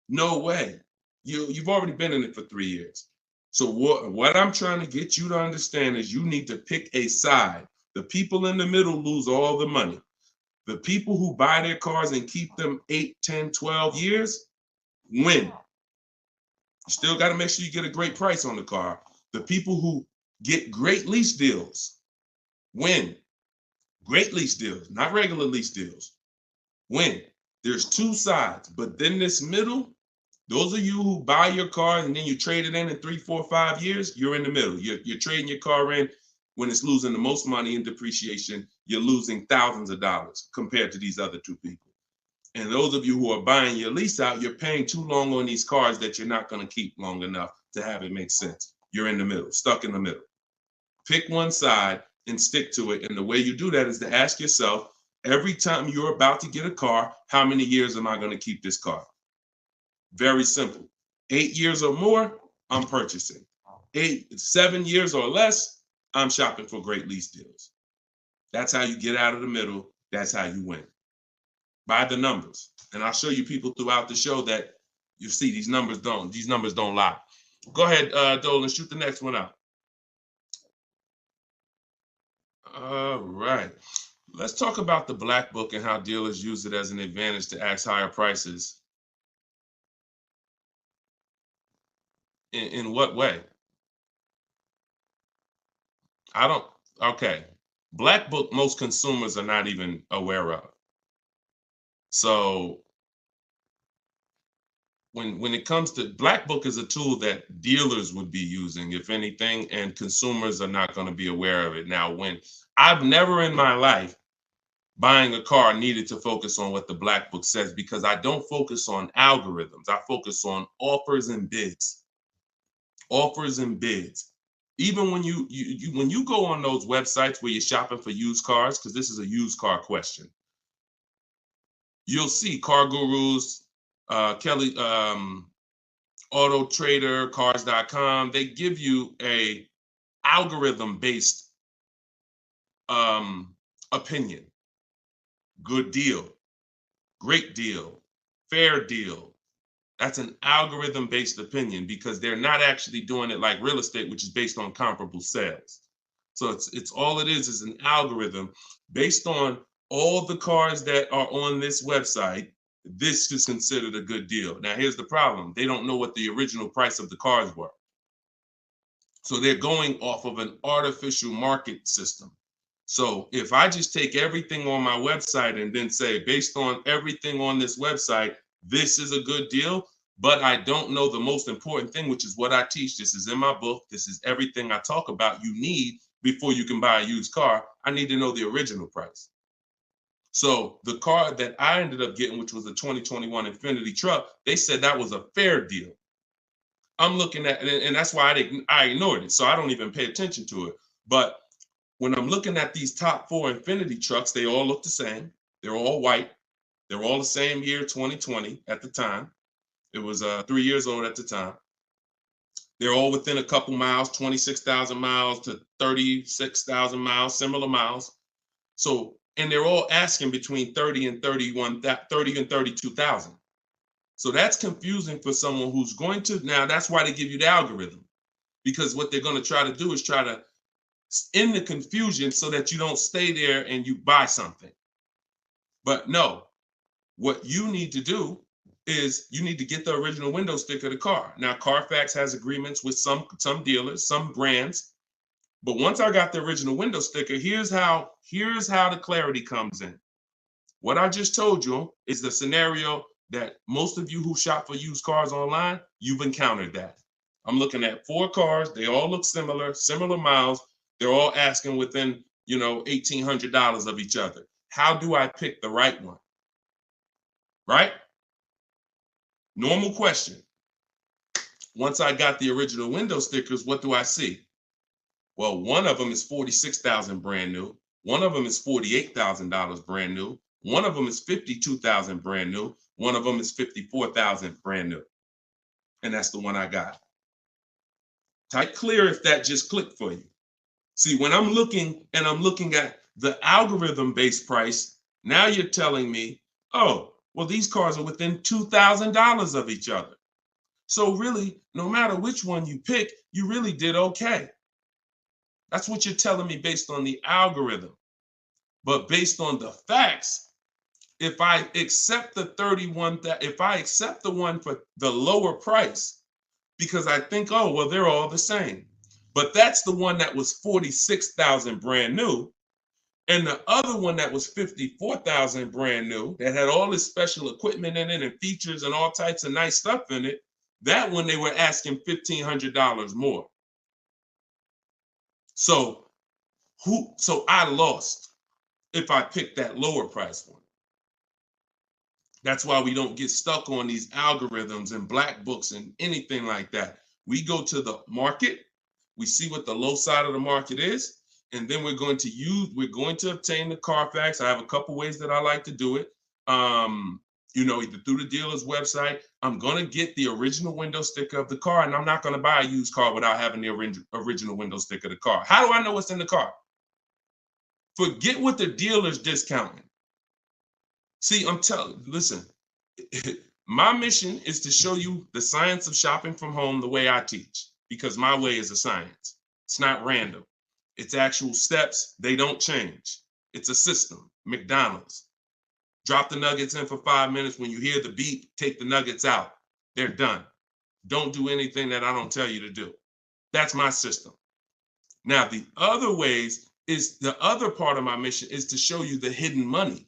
No way. You've already been in it for 3 years. So what I'm trying to get you to understand is you need to pick a side. The people in the middle lose all the money. The people who buy their cars and keep them 8, 10, 12 years win. You still got to make sure you get a great price on the car. The people who get great lease deals win. Great lease deals, not regular lease deals. Win. There's two sides, but then this middle, those of you who buy your car and then you trade it in 3, 4, 5 years, you're in the middle. You're trading your car in when it's losing the most money in depreciation. You're losing thousands of dollars compared to these other two people. And those of you who are buying your lease out, you're paying too long on these cars that you're not going to keep long enough to have it make sense. You're in the middle, stuck in the middle. Pick one side and stick to it. And the way you do that is to ask yourself, every time you're about to get a car, how many years am I going to keep this car? Very simple. 8 years or more, I'm purchasing. 7 years or less, I'm shopping for great lease deals. That's how you get out of the middle. That's how you win. By the numbers. And I'll show you people throughout the show that you see these numbers don't lie. Go ahead, Dolan, shoot the next one out. All right. Let's talk about the black book and how dealers use it as an advantage to ask higher prices. In what way? Okay. Black book, most consumers are not even aware of. So when it comes to black book is a tool that dealers would be using, if anything, and consumers are not going to be aware of it. Now, when I've never in my life buying a car needed to focus on what the black book says, because I don't focus on algorithms. I focus on offers and bids. Offers and bids. Even when you go on those websites where you're shopping for used cars, because this is a used car question, you'll see Car Gurus, Kelly, Auto Trader, Cars.com. They give you a algorithm-based opinion. Good deal, great deal, fair deal. That's an algorithm-based opinion because they're not actually doing it like real estate, which is based on comparable sales. So it's all it is an algorithm based on all the cars that are on this website. This is considered a good deal. Now, here's the problem. They don't know what the original price of the cars were. So they're going off of an artificial market system. So if I just take everything on my website and then say, based on everything on this website, this is a good deal, but I don't know the most important thing, which is what I teach. This is in my book. This is everything I talk about you need before you can buy a used car. I need to know the original price. So the car that I ended up getting, which was a 2021 Infiniti truck, they said that was a fair deal. I'm looking at it, and that's why I ignored it. So I don't even pay attention to it. But when I'm looking at these top 4 Infiniti trucks, they all look the same. They're all white. They're all the same year, 2020 at the time. It was 3 years old at the time. They're all within a couple miles, 26,000 miles to 36,000 miles, similar miles. So, and they're all asking between 30 and 32,000. So that's confusing for someone who's going to, now that's why they give you the algorithm, because what they're going to try to do is try to end the confusion so that you don't stay there and you buy something. But no, what you need to do is you need to get the original window sticker of the car. Now, Carfax has agreements with some dealers, some brands. But once I got the original window sticker, here's how the clarity comes in. What I just told you is the scenario that most of you who shop for used cars online, you've encountered that. I'm looking at 4 cars. They all look similar miles. They're all asking within, $1,800 of each other. How do I pick the right one? Right? Normal question. Once I got the original window stickers, what do I see? Well, one of them is $46,000 brand new. One of them is $48,000 brand new. One of them is $52,000 brand new. One of them is $54,000 brand new. And that's the one I got. Type clear if that just clicked for you. See, when I'm looking at the algorithm-based price, now you're telling me, oh, well, these cars are within $2,000 of each other. So really, no matter which one you pick, you really did okay. That's what you're telling me based on the algorithm. But based on the facts, if I accept the one for the lower price, because I think, oh, well, they're all the same. But that's the one that was $46,000 brand new. And the other one that was $54,000 brand new, that had all this special equipment in it and features and all types of nice stuff in it, that one they were asking $1,500 more. So I lost if I picked that lower price one. That's why we don't get stuck on these algorithms and black books and anything like that. We go to the market, we see what the low side of the market is, and then we're going to obtain the Carfax. I have a couple ways that I like to do it. Either through the dealer's website. I'm going to get the original window sticker of the car, and I'm not going to buy a used car without having the original window sticker of the car. How do I know what's in the car? Forget what the dealer's discounting. See, listen, my mission is to show you the science of shopping from home the way I teach, because my way is a science. It's not random. It's actual steps. They don't change. It's a system. McDonald's. Drop the nuggets in for 5 minutes. When you hear the beep, take the nuggets out. They're done. Don't do anything that I don't tell you to do. That's my system. Now, the other ways is the other part of my mission is to show you the hidden money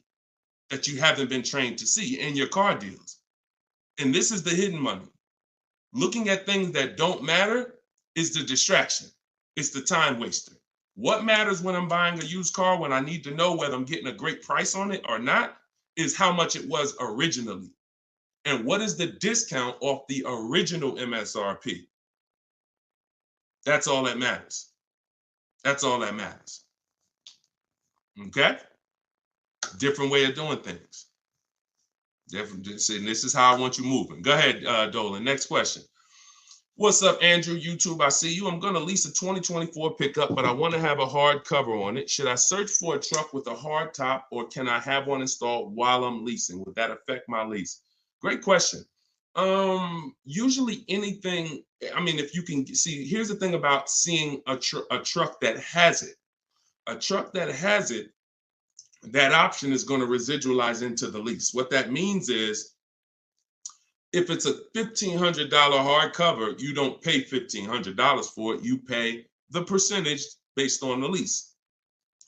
that you haven't been trained to see in your car deals. And this is the hidden money. Looking at things that don't matter is the distraction. It's the time waster. What matters when I'm buying a used car, when I need to know whether I'm getting a great price on it or not, is how much it was originally. And what is the discount off the original MSRP? That's all that matters. That's all that matters. Okay? Different way of doing things. Different. And this is how I want you moving. Go ahead, Dolan. Next question. What's up, Andrew? YouTube, I see you. I'm going to lease a 2024 pickup, but I want to have a hard cover on it. Should I search for a truck with a hard top, or can I have one installed while I'm leasing? Would that affect my lease? Great question. Usually anything, I mean, if you can see, here's the thing about seeing a truck that has it. A truck that has it, that option is going to residualize into the lease. What that means is, if it's a $1,500 hardcover, you don't pay $1,500 for it. You pay the percentage based on the lease.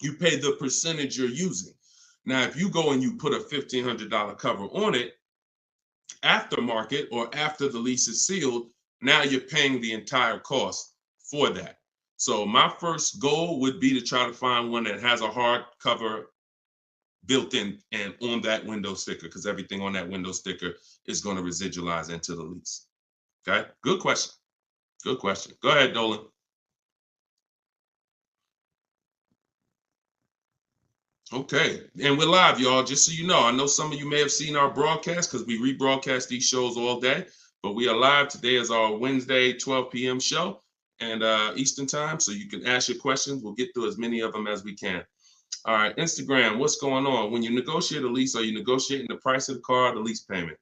You pay the percentage you're using. Now, if you go and you put a $1,500 cover on it, aftermarket or after the lease is sealed, now you're paying the entire cost for that. So my first goal would be to try to find one that has a hard cover built in and on that window sticker, because everything on that window sticker is going to residualize into the lease. Okay, good question. Good question. Go ahead, Dolan. Okay, and we're live, y'all. Just so you know, I know some of you may have seen our broadcast because we rebroadcast these shows all day, but we are live. Today is our Wednesday 12 p.m. show and Eastern time, so you can ask your questions. We'll get through as many of them as we can. All right, Instagram, what's going on? When you negotiate a lease, are you negotiating the price of the car or the lease payment?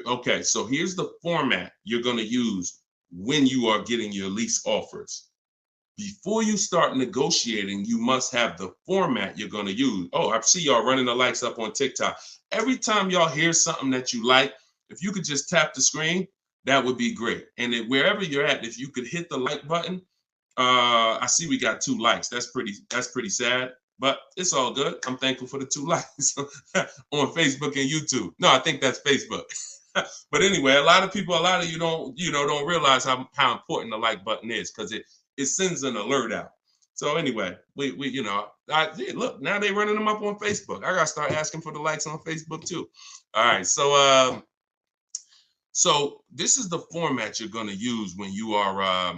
Okay, so here's the format you're going to use when you are getting your lease offers. Before you start negotiating, you must have the format you're going to use. Oh, I see y'all running the likes up on TikTok. Every time y'all hear something that you like, if you could just tap the screen, that would be great. And wherever you're at, if you could hit the like button, I see we got 2 likes. That's pretty sad, but it's all good. I'm thankful for the 2 likes on Facebook and YouTube. No, I think that's Facebook. But anyway, a lot of you don't realize how important the like button is, because it sends an alert out. So anyway, we look, now they're running them up on Facebook. I gotta start asking for the likes on Facebook too. All right, so this is the format you're gonna use when you are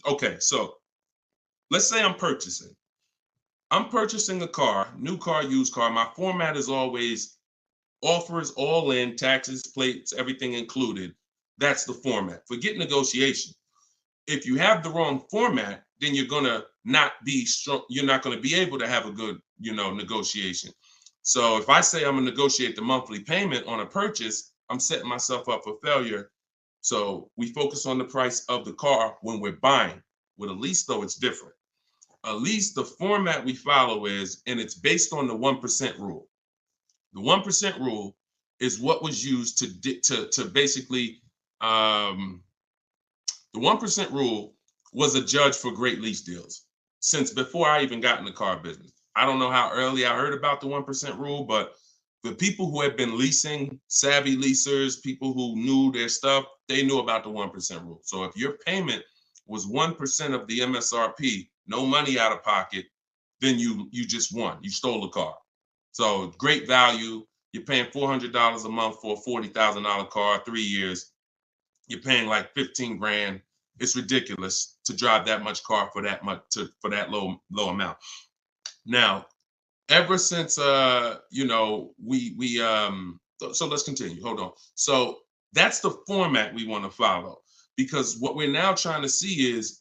okay. So let's say I'm purchasing a car, new car, used car. My format is always offers all in, taxes, plates, everything included. That's the format. Forget negotiation. If you have the wrong format, then you're gonna not be strong. You're not gonna be able to have a good, negotiation. So if I say I'm gonna negotiate the monthly payment on a purchase, I'm setting myself up for failure. So we focus on the price of the car when we're buying. With a lease, though, it's different. A lease, the format we follow is, and it's based on the 1% rule. The 1% rule is what was used to basically, the 1% rule was a judge for great lease deals since before I even got in the car business. I don't know how early I heard about the 1% rule, but the people who had been leasing, savvy leasers, people who knew their stuff, they knew about the 1% rule. So if your payment was 1% of the MSRP, no money out of pocket, then you just won. You stole the car. So great value. You're paying $400 a month for a $40,000 car, 3 years. You're paying like 15 grand. It's ridiculous to drive that much car for that low amount. Now, ever since so let's continue. Hold on. So that's the format we want to follow, because what we're now trying to see is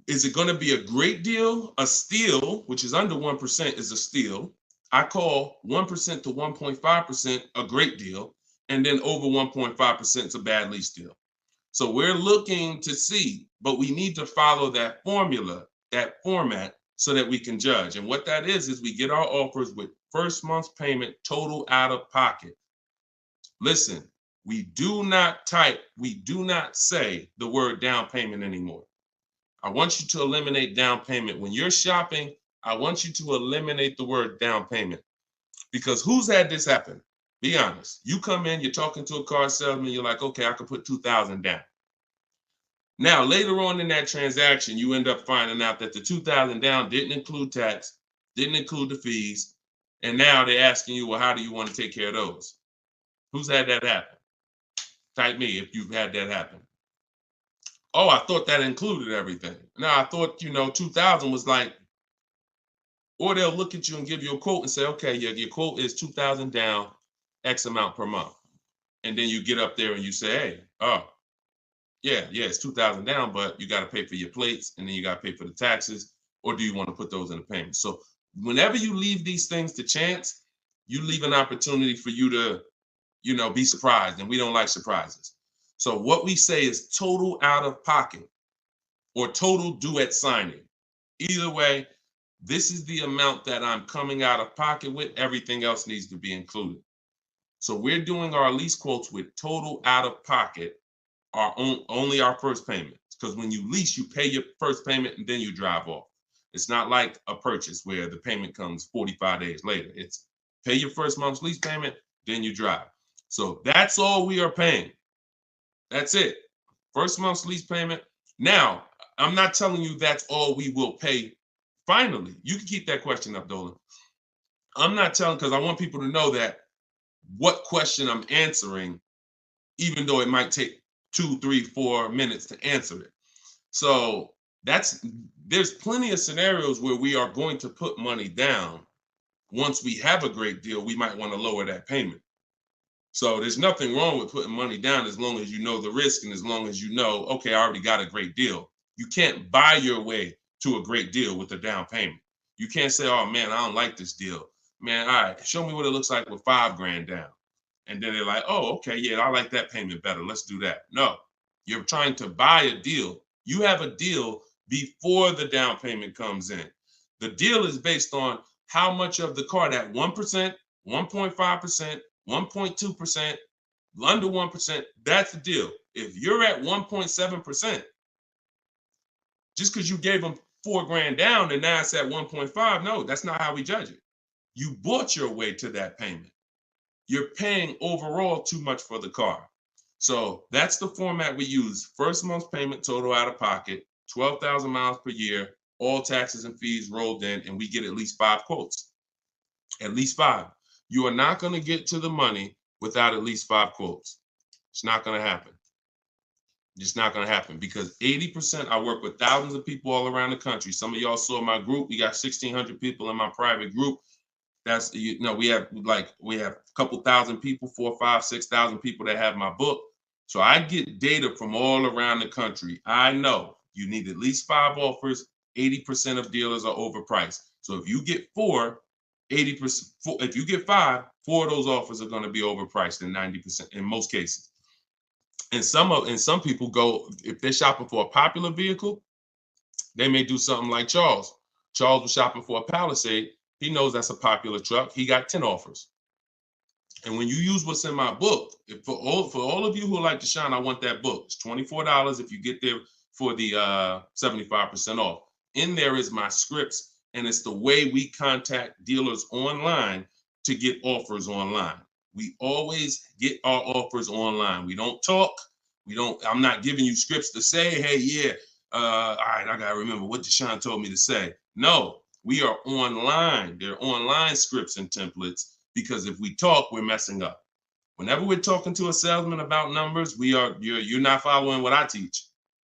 it going to be a great deal? A steal, which is under 1%, is a steal. I call 1% to 1.5% a great deal, and then over 1.5% is a bad lease deal. So we're looking to see but we need to follow that formula, that format, so that we can judge. And what that is we get our offers with first month's payment total out of pocket. Listen, we do not say the word down payment anymore. I want you to eliminate down payment. When you're shopping, I want you to eliminate the word down payment, because who's had this happen? Be honest. You come in, you're talking to a car salesman, you're like, okay, I can put $2,000 down. Now, later on in that transaction, you end up finding out that the $2,000 down didn't include tax, didn't include the fees, and now they're asking you, well, how do you want to take care of those? Who's had that happen? Type me if you've had that happen. Oh, I thought that included everything. Now, I thought, 2,000 was like, or they'll look at you and give you a quote and say, okay, your quote is 2,000 down, X amount per month. And then you get up there and you say, hey, oh, yeah, it's 2,000 down, but you got to pay for your plates, and then you got to pay for the taxes, or do you want to put those in the payment? So whenever you leave these things to chance, you leave an opportunity for you to, be surprised, and we don't like surprises. So what we say is total out of pocket or total due at signing. Either way, this is the amount that I'm coming out of pocket with. Everything else needs to be included. So we're doing our lease quotes with total out of pocket, only our first payment. Because when you lease, you pay your first payment and then you drive off. It's not like a purchase where the payment comes 45 days later. It's pay your first month's lease payment, then you drive. So that's all we are paying. That's it. First month's lease payment. Now, I'm not telling you that's all we will pay finally. You can keep that question up, Dolan. I'm not telling, because I want people to know that what question I'm answering, even though it might take 2, 3, 4 minutes to answer it. So there's plenty of scenarios where we are going to put money down. Once we have a great deal, we might want to lower that payment. So there's nothing wrong with putting money down as long as you know the risk and as long as you know, okay, I already got a great deal. You can't buy your way to a great deal with a down payment. You can't say, oh man, I don't like this deal. Man, all right, show me what it looks like with $5,000 down. And then they're like, oh, okay, yeah, I like that payment better. Let's do that. No, you're trying to buy a deal. You have a deal before the down payment comes in. The deal is based on how much of the car, that 1%, 1.5%, 1.2%, under 1%, that's the deal. If you're at 1.7%, just because you gave them $4,000 down and now it's at 1.5, no, that's not how we judge it. You bought your way to that payment. You're paying overall too much for the car. So that's the format we use. First month's payment total out of pocket, 12,000 miles per year, all taxes and fees rolled in, and we get at least 5 quotes. At least 5. You are not going to get to the money without at least 5 quotes. It's not going to happen. It's not going to happen because 80%, I work with thousands of people all around the country. Some of y'all saw my group. We got 1,600 people in my private group. That's, we have a couple thousand people, 4, 5, 6,000 people that have my book. So I get data from all around the country. I know you need at least 5 offers. 80% of dealers are overpriced. So if you get 4, 80%, if you get 5, 4 of those offers are going to be overpriced in 90% in most cases. And some people go, if they're shopping for a popular vehicle, they may do something like Charles. Charles was shopping for a Palisade. He knows that's a popular truck. He got 10 offers. And when you use what's in my book, for all of you who like Deshone, I want that book. It's $24 if you get there for the 75% off. In there is my scripts, and it's the way we contact dealers online to get offers online. We always get our offers online. We don't talk. I'm not giving you scripts to say, hey, yeah, all right, I got to remember what Deshone told me to say. No, we are online. They're online scripts and templates, because if we talk, we're messing up. Whenever we're talking to a salesman about numbers, you're not following what I teach,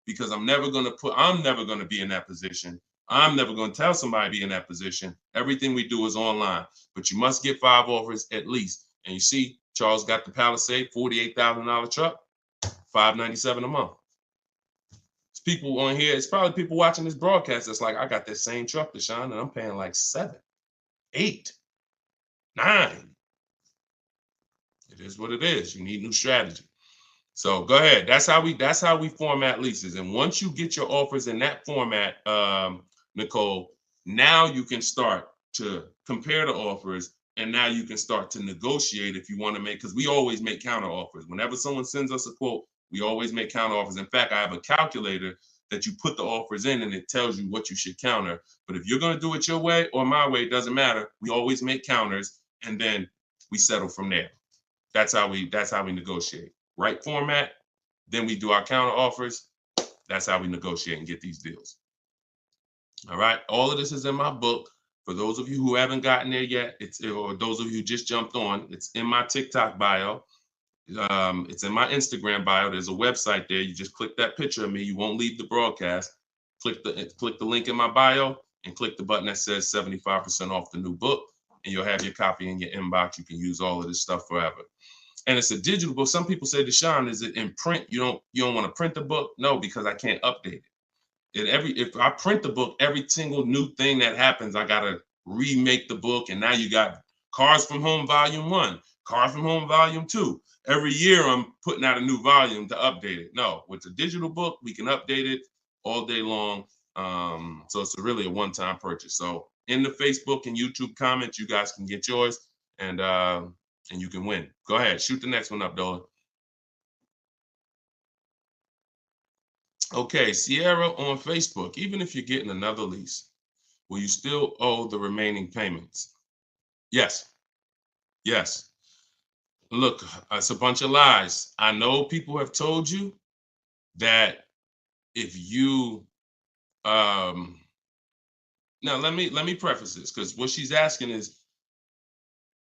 because I'm never going to be in that position. I'm never going to tell somebody to be in that position. Everything we do is online, but you must get 5 offers at least. And you see, Charles got the Palisade, $48,000 truck, $597 a month. It's people on here. It's probably people watching this broadcast that's like, I got that same truck, Deshone, and I'm paying like 7, 8, 9. It is what it is. You need new strategy. So go ahead. That's how we format leases. And once you get your offers in that format, Nicole, now you can start to compare the offers, and now you can start to negotiate if you want to make, because we always make counter offers. Whenever someone sends us a quote, we always make counter offers. In fact, I have a calculator that you put the offers in and it tells you what you should counter. But if you're going to do it your way or my way, it doesn't matter. We always make counters and then we settle from there. That's how we negotiate. Right format, then we do our counter offers. That's how we negotiate and get these deals. All right. All of this is in my book. For those of you who haven't gotten there yet, or those of you who just jumped on, it's in my TikTok bio. It's in my Instagram bio. There's a website there. You just click that picture of me. You won't leave the broadcast. Click the link in my bio and click the button that says 75% off the new book, and you'll have your copy in your inbox. You can use all of this stuff forever. And it's a digital book. Some people say, Deshone, is it in print? You don't want to print the book? No, because I can't update it. If I print the book, every single new thing that happens, I gotta remake the book. And now you got Cars from Home Volume 1, Cars from Home Volume 2. Every year I'm putting out a new volume to update it. No, with the digital book, we can update it all day long. So it's really a one-time purchase. So in the Facebook and YouTube comments, you guys can get yours, and you can win. Go ahead, shoot the next one up, Dolan. Okay, Sierra on Facebook. Even if you're getting another lease, will you still owe the remaining payments? Yes. Yes. Look, it's a bunch of lies. I know people have told you that if you now let me preface this, because what she's asking is,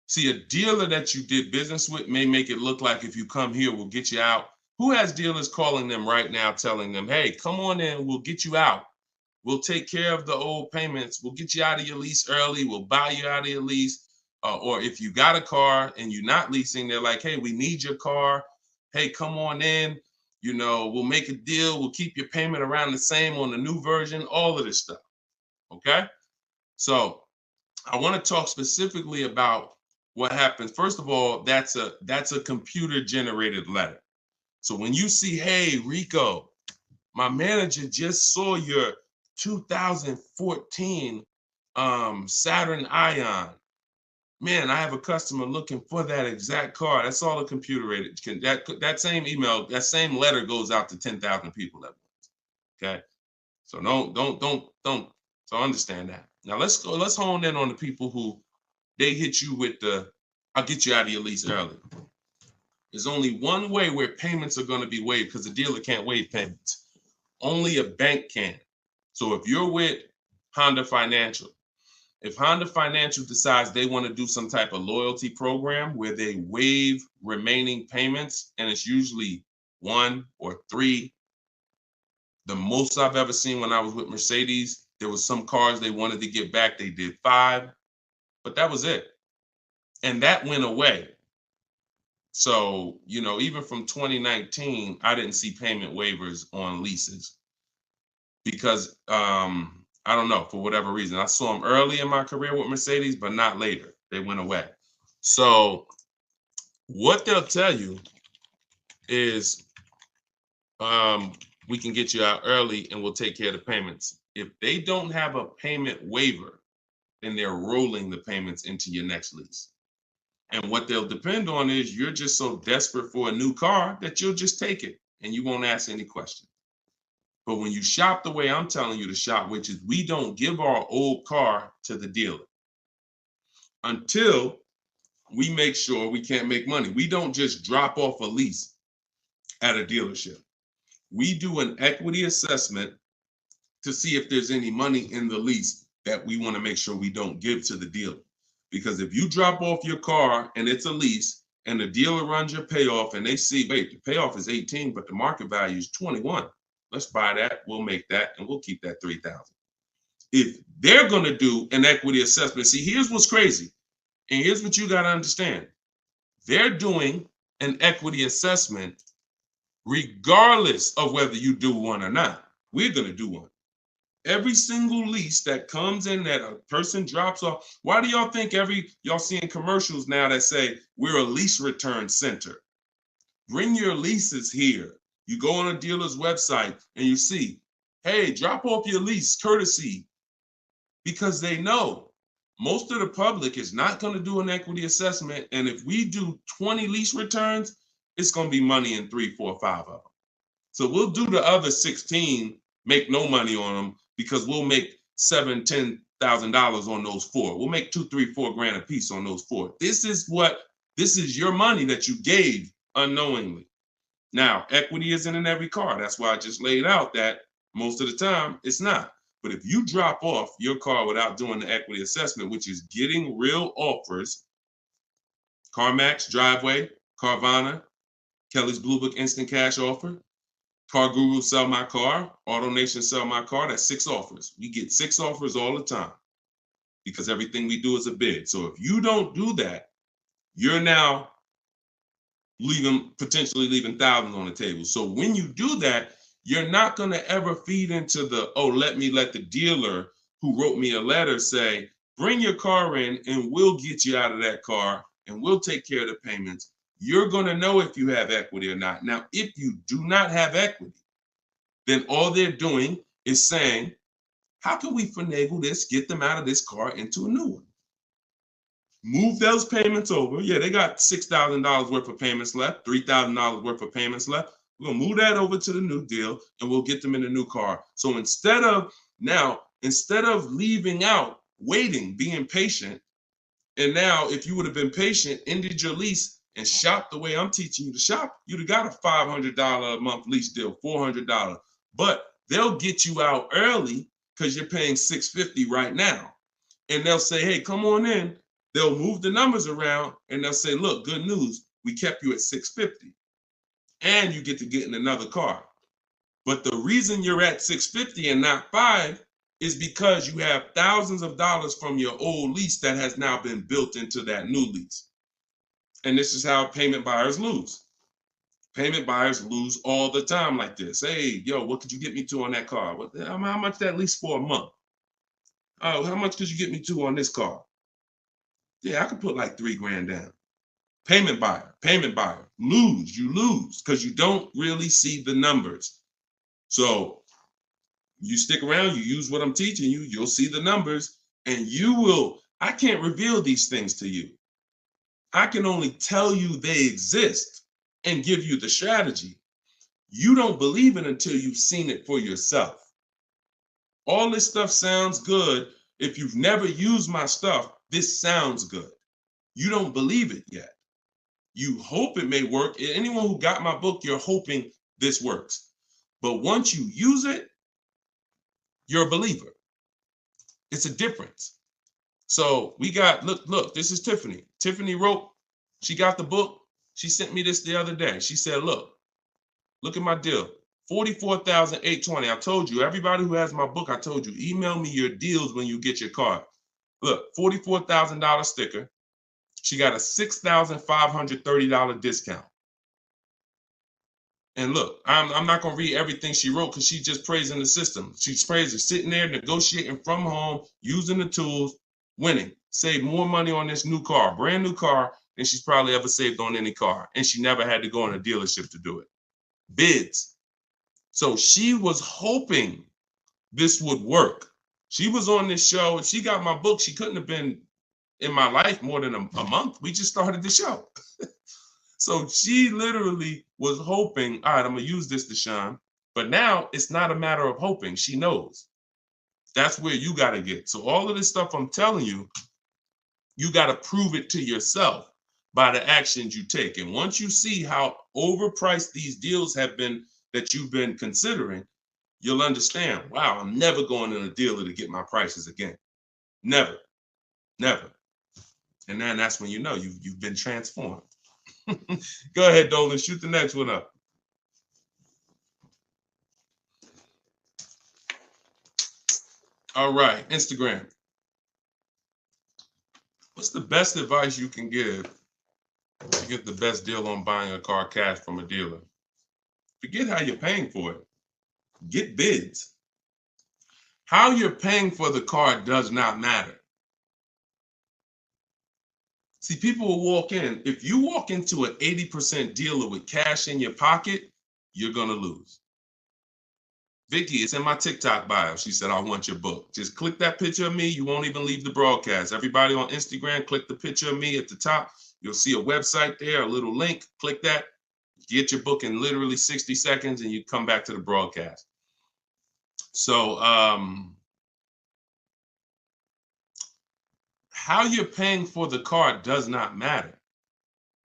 see, a dealer that you did business with may make it look like if you come here, we'll get you out. Who has dealers calling them right now, telling them, hey, come on in, we'll get you out. We'll take care of the old payments. We'll get you out of your lease early. We'll buy you out of your lease. Or if you got a car and you're not leasing, they're like, hey, we need your car. Hey, come on in. We'll make a deal. We'll keep your payment around the same on the new version, all of this stuff. Okay? So I want to talk specifically about what happens. First of all, that's a computer generated letter. So when you see, hey, Rico, my manager just saw your 2014 Saturn Ion. Man, I have a customer looking for that exact car. That's all a computer rated. That same email, that same letter goes out to 10,000 people at once. Okay, so don't. So understand that. Now let's hone in on the people who they hit you with I'll get you out of your lease early. There's only one way where payments are going to be waived, because the dealer can't waive payments. Only a bank can. So if you're with Honda Financial, if Honda Financial decides they want to do some type of loyalty program where they waive remaining payments, and it's usually 1 or 3. The most I've ever seen when I was with Mercedes, there was some cars they wanted to get back. They did 5, but that was it. And that went away. So, even from 2019, I didn't see payment waivers on leases because I don't know, for whatever reason. I saw them early in my career with Mercedes, but not later. They went away. So what they'll tell you is we can get you out early and we'll take care of the payments. If they don't have a payment waiver, then they're rolling the payments into your next lease. And what they'll depend on is you're just so desperate for a new car that you'll just take it and you won't ask any questions. But when you shop the way I'm telling you to shop, which is we don't give our old car to the dealer until we make sure we can't make money. We don't just drop off a lease at a dealership. We do an equity assessment to see if there's any money in the lease that we want to make sure we don't give to the dealer. Because if you drop off your car and it's a lease and the dealer runs your payoff and they see, wait, the payoff is 18, but the market value is 21. Let's buy that. We'll make that and we'll keep that 3,000. If they're going to do an equity assessment, see, here's what's crazy. And here's what you got to understand. They're doing an equity assessment regardless of whether you do one or not. We're going to do one. Every single lease that comes in that a person drops off. Why do y'all think y'all seeing commercials now that say we're a lease return center? Bring your leases here. You go on a dealer's website and you see, hey, drop off your lease courtesy, because they know most of the public is not going to do an equity assessment. And if we do 20 lease returns, it's going to be money in 3, 4, 5 of them. So we'll do the other 16, make no money on them, because we'll make $7,000, $10,000 on those 4. We'll make 2, 3, 4 grand a piece on those 4. This is your money that you gave unknowingly. Now, equity isn't in every car. That's why I just laid out that most of the time it's not. But if you drop off your car without doing the equity assessment, which is getting real offers, CarMax, Driveway, Carvana, Kelly's Blue Book Instant Cash Offer, Car Guru Sell My Car, AutoNation Sell My Car, that's 6 offers. We get 6 offers all the time because everything we do is a bid. So if you don't do that, you're now potentially leaving thousands on the table. So when you do that, you're not going to ever feed into the, oh, let the dealer who wrote me a letter say, bring your car in and we'll get you out of that car and we'll take care of the payments. You're going to know if you have equity or not. Now, if you do not have equity, then all they're doing is saying, how can we finagle this, get them out of this car into a new one? Move those payments over. Yeah, they got $6,000 worth of payments left, $3,000 worth of payments left. We're going to move that over to the new deal and we'll get them in a new car. So instead of leaving out, waiting, being patient, and now if you would have been patient, ended your lease and shopped the way I'm teaching you to shop, you'd have got a $500 a month lease deal, $400. But they'll get you out early because you're paying $650 right now. And they'll say, hey, come on in. They'll move the numbers around and they'll say, look, good news, we kept you at $650 and you get to get in another car. But the reason you're at $650 and not $5 is because you have thousands of dollars from your old lease that has now been built into that new lease. And this is how payment buyers lose. Payment buyers lose all the time like this. Hey, yo, what could you get me to on that car? How much that lease for a month? Oh, how much could you get me to on this car? Yeah, I could put like $3 grand down. Payment buyer, you lose because you don't really see the numbers. So you stick around, you use what I'm teaching you, you'll see the numbers and I can't reveal these things to you. I can only tell you they exist and give you the strategy. You don't believe it until you've seen it for yourself. All this stuff sounds good. If you've never used my stuff, this sounds good. You don't believe it yet. You hope it may work. Anyone who got my book, you're hoping this works. But once you use it, you're a believer. It's a difference. So we got, look, this is Tiffany. Tiffany wrote, she got the book. She sent me this the other day. She said, look at my deal. $44,820. I told you, everybody who has my book, I told you, email me your deals when you get your card. Look, $44,000 sticker. She got a $6,530 discount. And look, I'm not going to read everything she wrote because she's just praising the system. She's praising sitting there, negotiating from home, using the tools, winning. Save more money on this new car, brand new car, than she's probably ever saved on any car. And she never had to go in a dealership to do it. Bids. So she was hoping this would work. She was on this show. If she got my book, she couldn't have been in my life more than a month. We just started the show. So she literally was hoping, all right, I'm going to use this, Deshone. But now it's not a matter of hoping. She knows. That's where you got to get. So all of this stuff I'm telling you, you got to prove it to yourself by the actions you take. And once you see how overpriced these deals have been that you've been considering, you'll understand, wow, I'm never going to a dealer to get my prices again. Never. And then that's when you know you've been transformed. Go ahead, Dolan, shoot the next one up. All right, Instagram. What's the best advice you can give to get the best deal on buying a car cash from a dealer? Forget how you're paying for it. Get bids. How you're paying for the car does not matter. See, people will walk in. If you walk into an 80% dealer with cash in your pocket, you're going to lose. Vicky, it's in my TikTok bio. She said, I want your book. Just click that picture of me. You won't even leave the broadcast. Everybody on Instagram, click the picture of me at the top. You'll see a website there, a little link. Click that. Get your book in literally 60 seconds and you come back to the broadcast. So how you're paying for the car does not matter.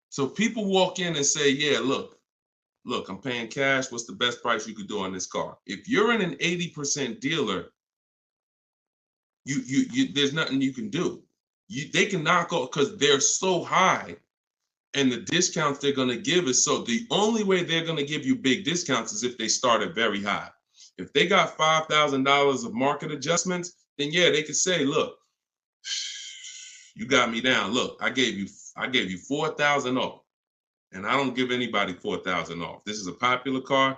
So people walk in and say, yeah, look, I'm paying cash. What's the best price you could do on this car? If you're in an 80% dealer, you there's nothing you can do. They can knock off because they're so high, and the discounts they're going to give is so. The only way they're going to give you big discounts is if they start at very high. If they got $5,000 of market adjustments, then yeah, they could say, look, you got me down. Look, I gave you 4,000 off. And I don't give anybody 4,000 off. This is a popular car.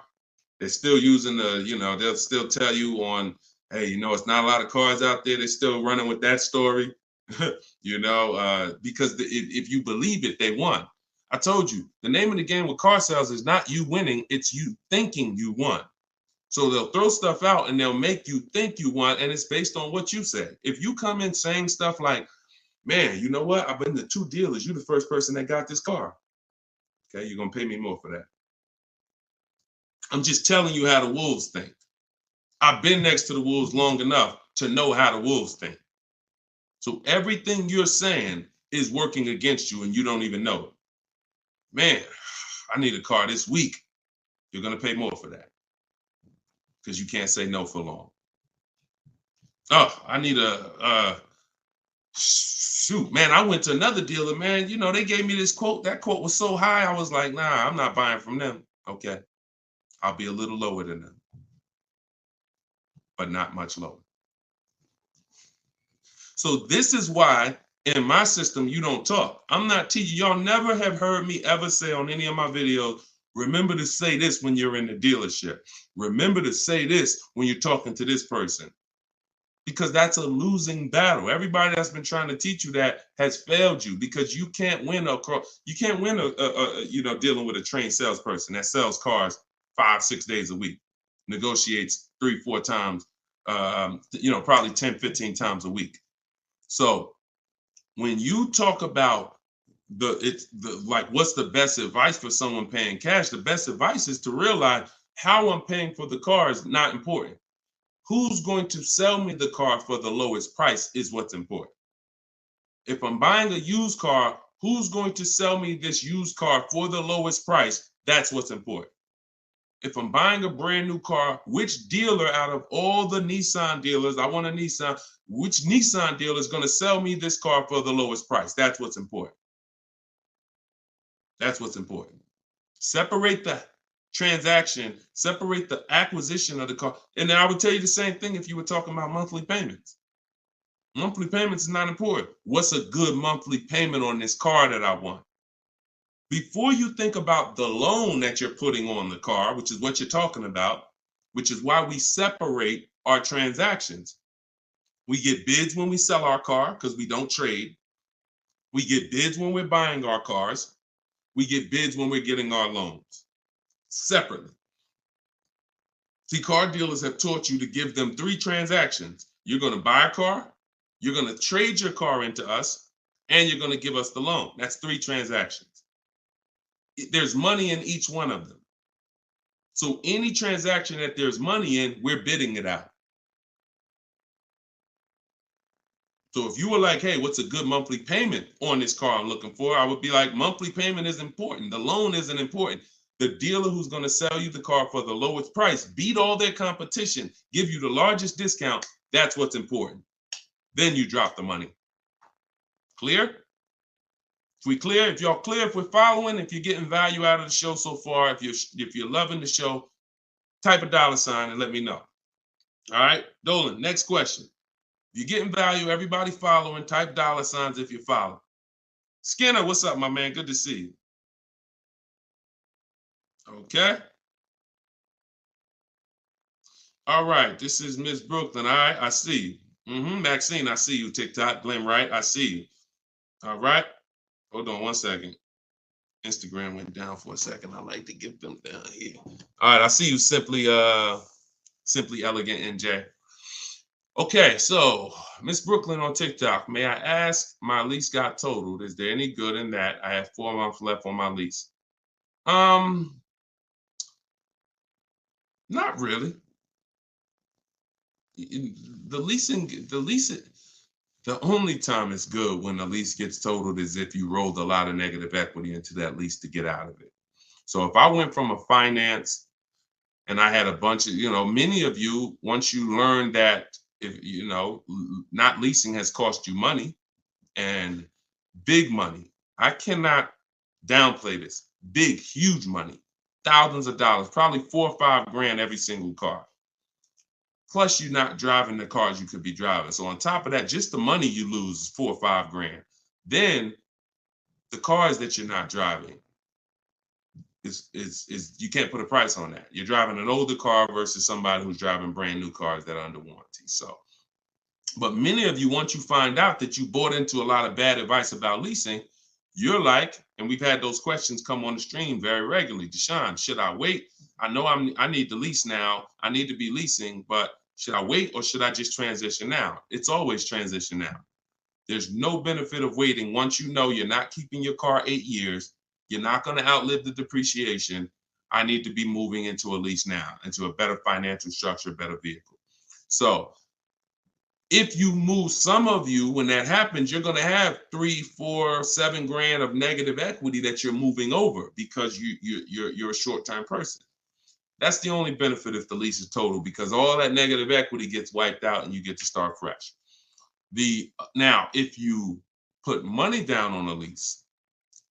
They're still using they'll still tell you on, hey, it's not a lot of cars out there. They're still running with that story, because if you believe it, they won. I told you, the name of the game with car sales is not you winning, it's you thinking you won. So they'll throw stuff out and they'll make you think you won, and it's based on what you say. If you come in saying stuff like, man, you know what? I've been to 2 dealers. You're the first person that got this car. Okay, you're going to pay me more for that. I'm just telling you how the wolves think. I've been next to the wolves long enough to know how the wolves think. So everything you're saying is working against you and you don't even know it. Man, I need a car this week. You're going to pay more for that because you can't say no for long. Oh, I need shoot, man, I went to another dealer, man. They gave me this quote. That quote was so high, I was like, nah, I'm not buying from them. Okay, I'll be a little lower than them, but not much lower. So this is why in my system, you don't talk. I'm not teaching. Y'all never have heard me ever say on any of my videos, remember to say this when you're in the dealership. Remember to say this when you're talking to this person. Because that's a losing battle. Everybody that's been trying to teach you that has failed you because you can't win dealing with a trained salesperson that sells cars 5-6 days a week, negotiates 3-4 times, probably 10-15 times a week. So when you talk about what's the best advice for someone paying cash, the best advice is to realize how I'm paying for the car is not important. Who's going to sell me the car for the lowest price is what's important. If I'm buying a used car, who's going to sell me this used car for the lowest price? That's what's important. If I'm buying a brand new car, which dealer out of all the Nissan dealers, I want a Nissan, which Nissan dealer is going to sell me this car for the lowest price? That's what's important. That's what's important. Separate the transaction, separate the acquisition of the car. And then I would tell you the same thing if you were talking about monthly payments. Monthly payments is not important. What's a good monthly payment on this car that I want? Before you think about the loan that you're putting on the car, which is what you're talking about, which is why we separate our transactions. We get bids when we sell our car because we don't trade. We get bids when we're buying our cars. We get bids when we're getting our loans. Separately. See, car dealers have taught you to give them 3 transactions. You're going to buy a car, you're going to trade your car into us, and you're going to give us the loan. That's 3 transactions. There's money in each one of them. So any transaction that there's money in, we're bidding it out. So if you were like, hey, what's a good monthly payment on this car I'm looking for? I would be like, monthly payment is important. The loan isn't important. The dealer who's going to sell you the car for the lowest price, beat all their competition, give you the largest discount. That's what's important. Then you drop the money. Clear? If we clear, if y'all clear, if we're following, if you're getting value out of the show so far, if you're loving the show, type a $ and let me know. All right, Dolan, next question. If you're getting value, everybody following, type $ if you follow. Skinner, what's up, my man? Good to see you. Okay. All right, this is Miss Brooklyn. All right, I see you. Maxine, I see you. TikTok, Glenn Wright, I see you. All right. Hold on 1 second. Instagram went down for a second. I like to get them down here. All right, I see you, Simply Elegant NJ. Okay, so Miss Brooklyn on TikTok. May I ask, my lease got totaled. Is there any good in that? I have 4 months left on my lease. Not really. The only time it's good when the lease gets totaled is if you rolled a lot of negative equity into that lease to get out of it. So if I went from a finance and I had a bunch of, many of you, once you learn that, if not leasing has cost you money, and big money. I cannot downplay this. Big, huge money, thousands of dollars, probably $4 or $5 grand every single car. Plus, you're not driving the cars you could be driving. So on top of that, just the money you lose is $4 or $5 grand. Then the cars that you're not driving is you can't put a price on that. You're driving an older car versus somebody who's driving brand new cars that are under warranty. So, but many of you, once you find out that you bought into a lot of bad advice about leasing, you're like, and we've had those questions come on the stream very regularly. Deshaun, should I wait? I know I need to lease now. I need to be leasing, but should I wait or should I just transition now? It's always transition now. There's no benefit of waiting once you know you're not keeping your car 8 years. You're not going to outlive the depreciation. I need to be moving into a lease now, into a better financial structure, better vehicle. So if you move, some of you, when that happens, you're going to have 3, 4, 7 grand of negative equity that you're moving over because you're a short-term person. That's the only benefit if the lease is total, because all that negative equity gets wiped out and you get to start fresh. Now, if you put money down on a lease,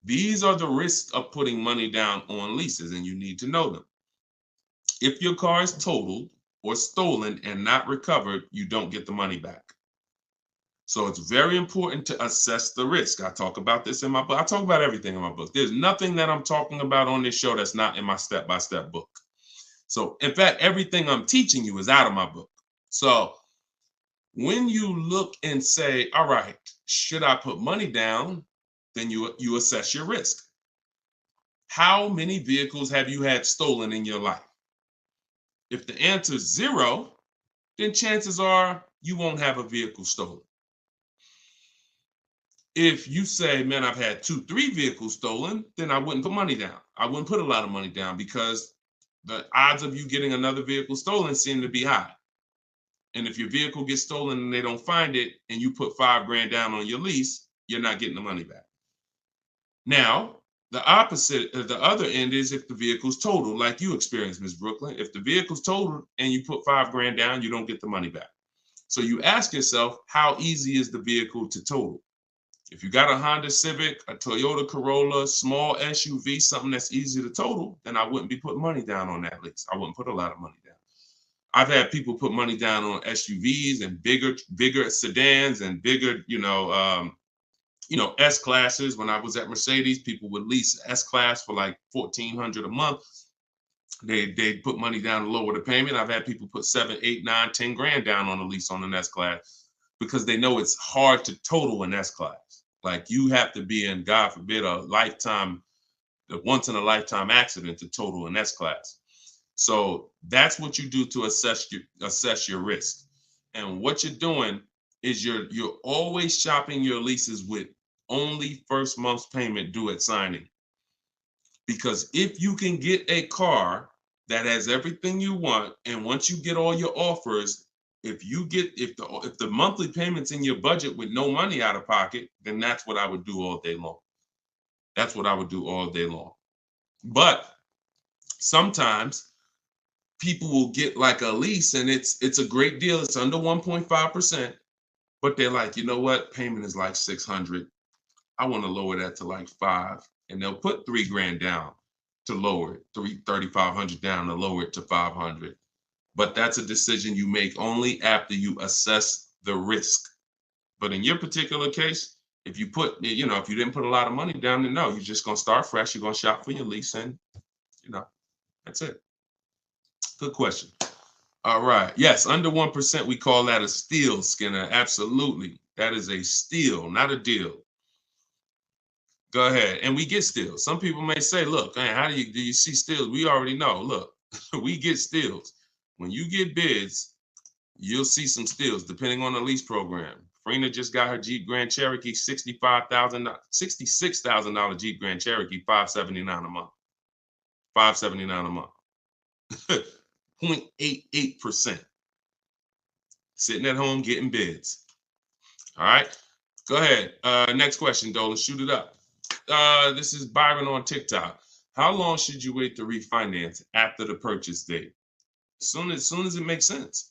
these are the risks of putting money down on leases, and you need to know them. If your car is totaled or stolen and not recovered, you don't get the money back. So it's very important to assess the risk. I talk about this in my book. I talk about everything in my book. There's nothing that I'm talking about on this show that's not in my step-by-step book. So in fact, everything I'm teaching you is out of my book. So when you look and say, all right, should I put money down? Then you assess your risk. How many vehicles have you had stolen in your life? If the answer is 0, then chances are you won't have a vehicle stolen. If you say, man, I've had 2, 3 vehicles stolen, then I wouldn't put money down. I wouldn't put a lot of money down because the odds of you getting another vehicle stolen seem to be high. And if your vehicle gets stolen and they don't find it and you put $5 grand down on your lease, you're not getting the money back. Now, the opposite, the other end is if the vehicle's totaled, like you experienced, Ms. Brooklyn. If the vehicle's totaled and you put $5 grand down, you don't get the money back. So you ask yourself, how easy is the vehicle to total? If you got a Honda Civic, a Toyota Corolla, small SUV, something that's easy to total, then I wouldn't be putting money down on that lease. I wouldn't put a lot of money down. I've had people put money down on SUVs and bigger sedans and bigger, S-classes. When I was at Mercedes, people would lease S-class for like $1,400 a month. They put money down to lower the payment. I've had people put 7, 8, 9, 10 grand down on a lease on an S-class because they know it's hard to total an S-class. Like you have to be in, God forbid, a once in a lifetime accident to total an S-class. So that's what you do to assess your risk. And what you're doing is you're always shopping your leases with only first month's payment due at signing. Because if you can get a car that has everything you want, and once you get all your offers, if the monthly payment's in your budget with no money out of pocket, then that's what I would do all day long. That's what I would do all day long. But sometimes people will get like a lease and it's a great deal. It's under 1.5%, but they're like, you know what? Payment is like $600. I want to lower that to like $500, and they'll put $3 grand down to lower it, $3,500 down to lower it to $500. But that's a decision you make only after you assess the risk. But in your particular case, if you didn't put a lot of money down, then no, you're just going to start fresh. You're going to shop for your lease, and that's it. Good question. All right. Yes, under 1%, we call that a steal, Skinner. Absolutely. That is a steal, not a deal. Go ahead. And we get steals. Some people may say, look, man, how do you see steals? We already know. Look, we get steals. When you get bids, you'll see some steals depending on the lease program. Farina just got her Jeep Grand Cherokee, $66,000 Jeep Grand Cherokee, $579 a month. $579 a month. 0.88%. Sitting at home getting bids. All right. Go ahead. Next question, Dolan. Shoot it up. This is Byron on TikTok. How long should you wait to refinance after the purchase date? As soon as it makes sense.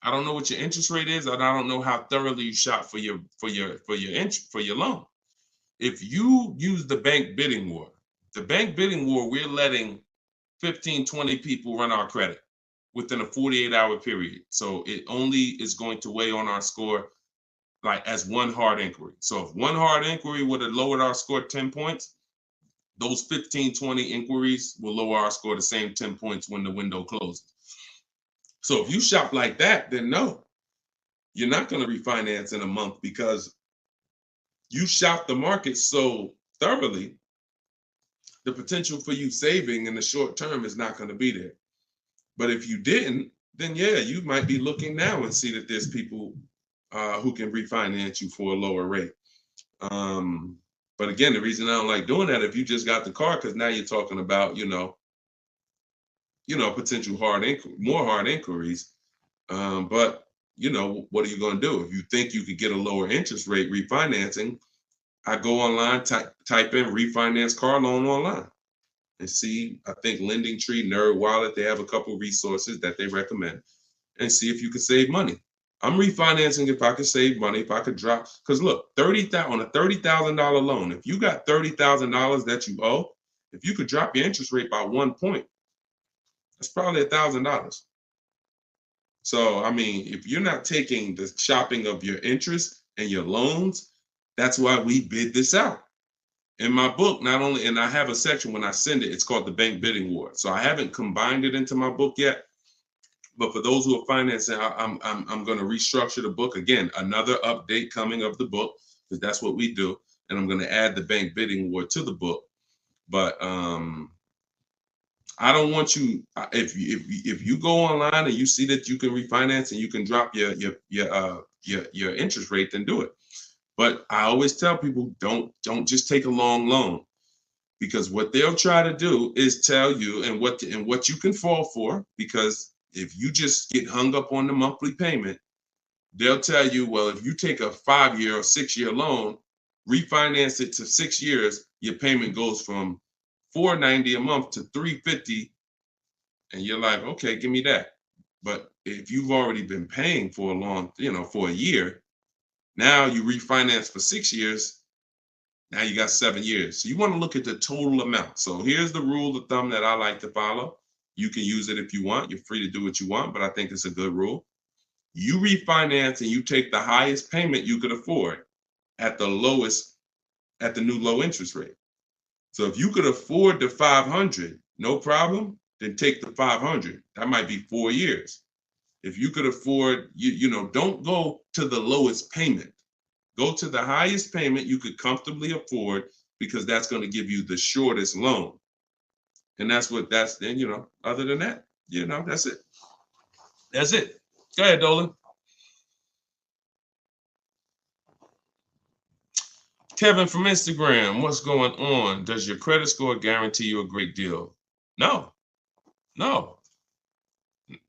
I don't know what your interest rate is, and I don't know how thoroughly you shop for your loan. If you use the bank bidding war, we're letting 15, 20 people run our credit within a 48-hour period. So it only is going to weigh on our score like as one hard inquiry. So if one hard inquiry would have lowered our score 10 points, those 15, 20 inquiries will lower our score the same 10 points when the window closes. So if you shop like that, then no, you're not going to refinance in a month because you shop the market so thoroughly, the potential for you saving in the short term is not going to be there. But if you didn't, then yeah, you might be looking now and see that there's people who can refinance you for a lower rate. But again, the reason I don't like doing that, if you just got the car, because now you're talking about, potential more hard inquiries. But what are you going to do? If you think you could get a lower interest rate refinancing, I go online, type in refinance car loan online and see, I think Lending Tree, Nerd Wallet, they have a couple resources that they recommend and see if you can save money. I'm refinancing if I could save money, if I could drop, because look, on a $30,000 loan, if you got $30,000 that you owe, if you could drop your interest rate by 1 point, that's probably $1,000. So, I mean, if you're not taking the shopping of your interest and your loans, that's why we bid this out. In my book, not only, and I have a section when I send it, it's called the Bank Bidding War. So I haven't combined it into my book yet. But for those who are financing, I'm going to restructure the book. Again, another update coming of the book, because that's what we do. And I'm going to add the Bank Bidding War to the book. But I don't want you, if you go online and you see that you can refinance and you can drop your interest rate, then do it. But I always tell people, don't just take a long loan, because what they'll try to do is tell you and what you can fall for. Because if you just get hung up on the monthly payment, they'll tell you, well, if you take a 5-year or 6-year loan, refinance it to 6 years, your payment goes from $490 a month to $350, and you're like, okay, give me that. But if you've already been paying for for a year, now you refinance for 6 years, now you got 7 years. So you want to look at the total amount. So here's the rule of thumb that I like to follow. You can use it if you want. You're free to do what you want, but I think it's a good rule. You refinance and you take the highest payment you could afford at the new low interest rate. So if you could afford the $500, no problem, then take the $500. That might be 4 years. If you could afford, don't go to the lowest payment. Go to the highest payment you could comfortably afford, because that's going to give you the shortest loan. And other than that, that's it. That's it. Go ahead, Dolan. Kevin from Instagram, what's going on? Does your credit score guarantee you a great deal? No,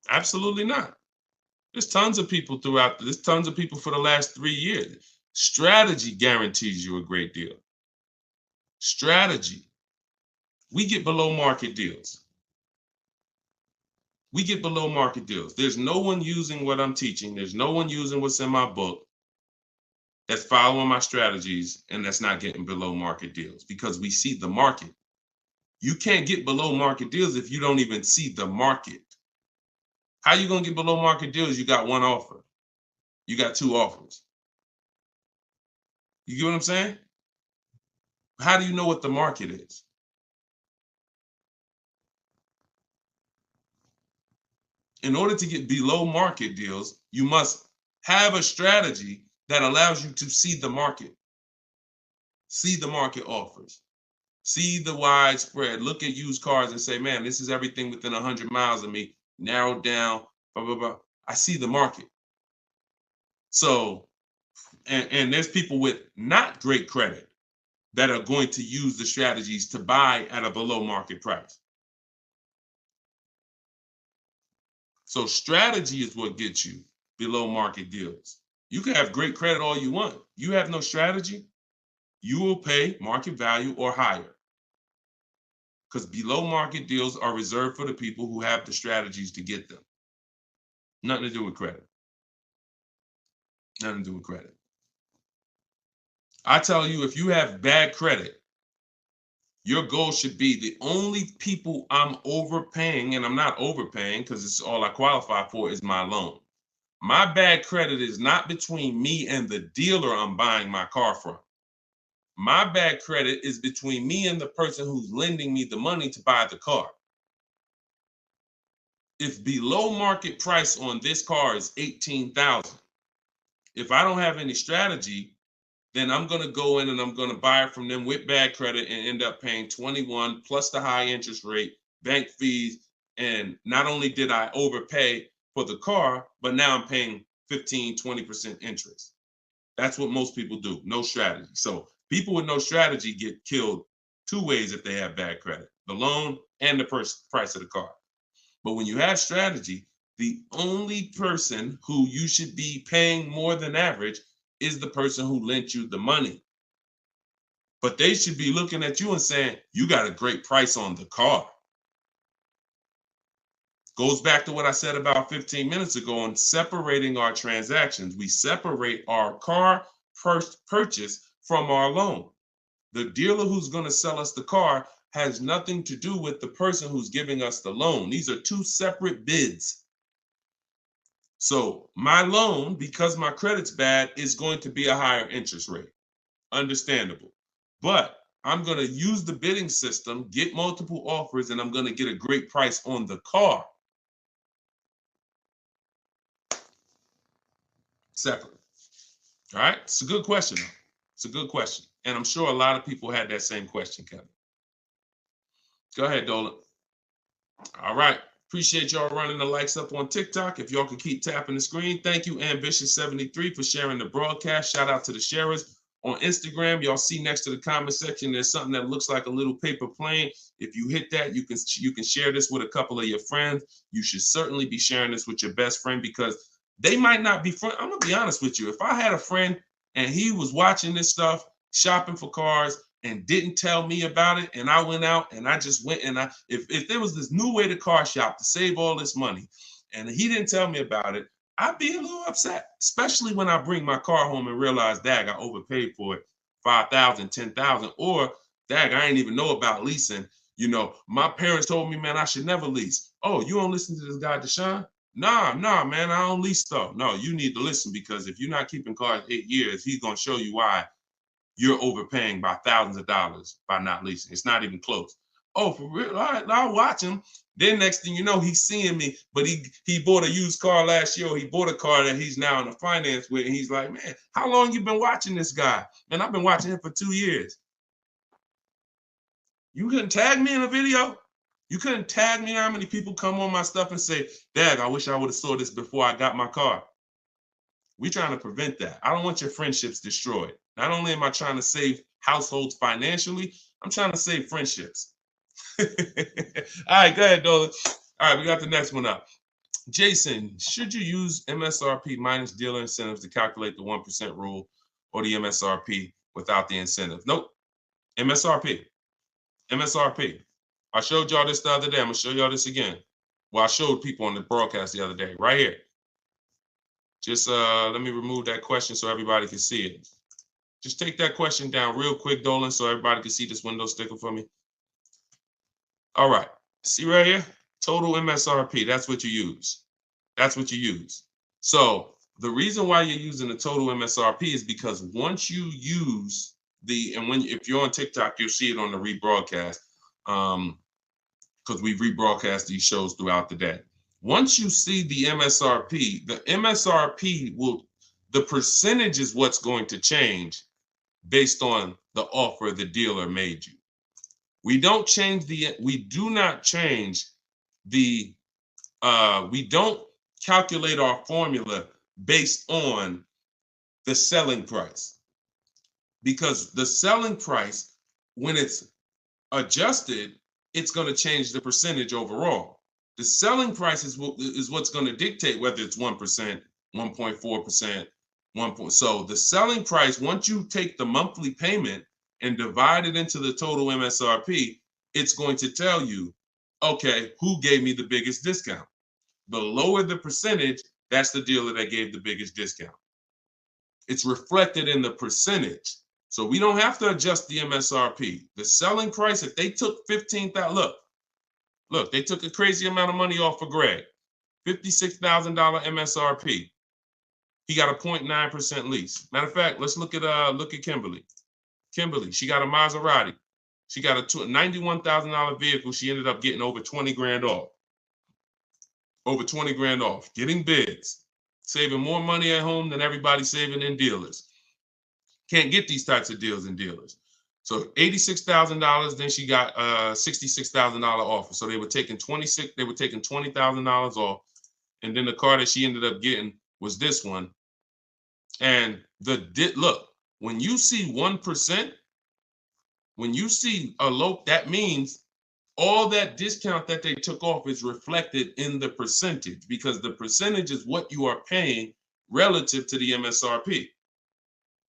absolutely not. There's tons of people for the last 3 years. Strategy guarantees you a great deal. Strategy. We get below market deals. There's no one using what I'm teaching. There's no one using what's in my book that's following my strategies and that's not getting below market deals, because we see the market. You can't get below market deals if you don't even see the market. How you going to get below market deals? You got one offer. You got 2 offers. You get what I'm saying? How do you know what the market is? In order to get below market deals, you must have a strategy that allows you to see the market. see the market offers, see the widespread, look at used cars and say, man, this is everything within 100 miles of me, narrowed down, blah, blah, blah. I see the market. So, and there's people with not great credit that are going to use the strategies to buy at a below market price. So strategy is what gets you below market deals. You can have great credit all you want. You have no strategy, you will pay market value or higher. Because below market deals are reserved for the people who have the strategies to get them. Nothing to do with credit. Nothing to do with credit. I tell you, if you have bad credit, your goal should be the only people I'm overpaying, and I'm not overpaying because it's all I qualify for, is my loan. My bad credit is not between me and the dealer I'm buying my car from. My bad credit is between me and the person who's lending me the money to buy the car. If below market price on this car is $18,000, if I don't have any strategy, then I'm going to go in and I'm going to buy it from them with bad credit and end up paying 21 plus the high interest rate, bank fees. And not only did I overpay for the car, but now I'm paying 15, 20% interest. That's what most people do. No strategy. So people with no strategy get killed two ways if they have bad credit: the loan and the price of the car. But when you have strategy, the only person who you should be paying more than average is the person who lent you the money. But they should be looking at you and saying, you got a great price on the car. Goes back to what I said about 15 minutes ago on separating our transactions. We separate our car purchase from our loan. The dealer who's going to sell us the car has nothing to do with the person who's giving us the loan. These are two separate bids. So my loan, because my credit's bad, is going to be a higher interest rate. Understandable. But I'm going to use the bidding system, get multiple offers, and I'm going to get a great price on the car. Separate. All right. It's a good question. It's a good question. And I'm sure a lot of people had that same question, Kevin. Go ahead, Dolan. All right. Appreciate y'all running the likes up on TikTok. If y'all can keep tapping the screen. Thank you, Ambitious73, for sharing the broadcast. Shout out to the sharers on Instagram. Y'all see next to the comment section, there's something that looks like a little paper plane. If you hit that, you can share this with a couple of your friends. You should certainly be sharing this with your best friend because they might not be friends. I'm going to be honest with you. If I had a friend and he was watching this stuff, shopping for cars, and didn't tell me about it, and I went out and I just went and if there was this new way to car shop to save all this money and he didn't tell me about it, I'd be a little upset, especially when I bring my car home and realize, dag, I overpaid for it, $5,000, $10,000, or dag, I ain't even know about leasing. You know, my parents told me, man, I should never lease. Oh, you don't listen to this guy, Deshone? Nah, man, I don't lease stuff. No, you need to listen because if you're not keeping cars 8 years, he's going to show you why you're overpaying by thousands of dollars by not leasing. It's not even close. Oh, for real? All right, I'll watch him. Then next thing you know, he's seeing me, but he bought a used car last year, or he bought a car that he's now in a finance with, and he's like, man, how long you been watching this guy? Man, I've been watching him for 2 years. You couldn't tag me in a video? You couldn't tag me how many people come on my stuff and say, Dad, I wish I would have saw this before I got my car. We're trying to prevent that. I don't want your friendships destroyed. Not only am I trying to save households financially, I'm trying to save friendships. All right, go ahead, Dolan. All right, we got the next one up. Jason, should you use MSRP minus dealer incentives to calculate the 1% rule or the MSRP without the incentive? Nope. MSRP. I showed y'all this the other day. I'm going to show y'all this again. Well, I showed people on the broadcast the other day, right here. Just let me remove that question so everybody can see it. Just take that question down real quick, Dolan, so everybody can see this window sticker for me. All right. See right here? Total MSRP. That's what you use. That's what you use. So the reason why you're using the total MSRP is because once you use if you're on TikTok, you'll see it on the rebroadcast because we rebroadcast these shows throughout the day. Once you see the MSRP the percentage is what's going to change based on the offer the dealer made you. We do not change the, we don't calculate our formula based on the selling price, because the selling price, when it's adjusted, it's going to change the percentage overall. The selling price is what's going to dictate whether it's 1%, 1.4%, 1. So the selling price, once you take the monthly payment and divide it into the total MSRP, it's going to tell you, okay, who gave me the biggest discount? The lower the percentage, that's the dealer that gave the biggest discount. It's reflected in the percentage. So we don't have to adjust the MSRP. The selling price, if they took $15,000, look, they took a crazy amount of money off for Greg, $56,000 MSRP. He got a 0.9% lease. Matter of fact, let's look at Kimberly. Kimberly, she got a Maserati. She got a $91,000 vehicle. She ended up getting over 20 grand off. Over 20 grand off, getting bids, saving more money at home than everybody saving in dealers. Can't get these types of deals in dealers. So $86,000, then she got $66,000 offer. So they were taking $20,000 off. And then the car that she ended up getting was this one. And look, when you see 1%, when you see a low, that means all that discount that they took off is reflected in the percentage, because the percentage is what you are paying relative to the MSRP.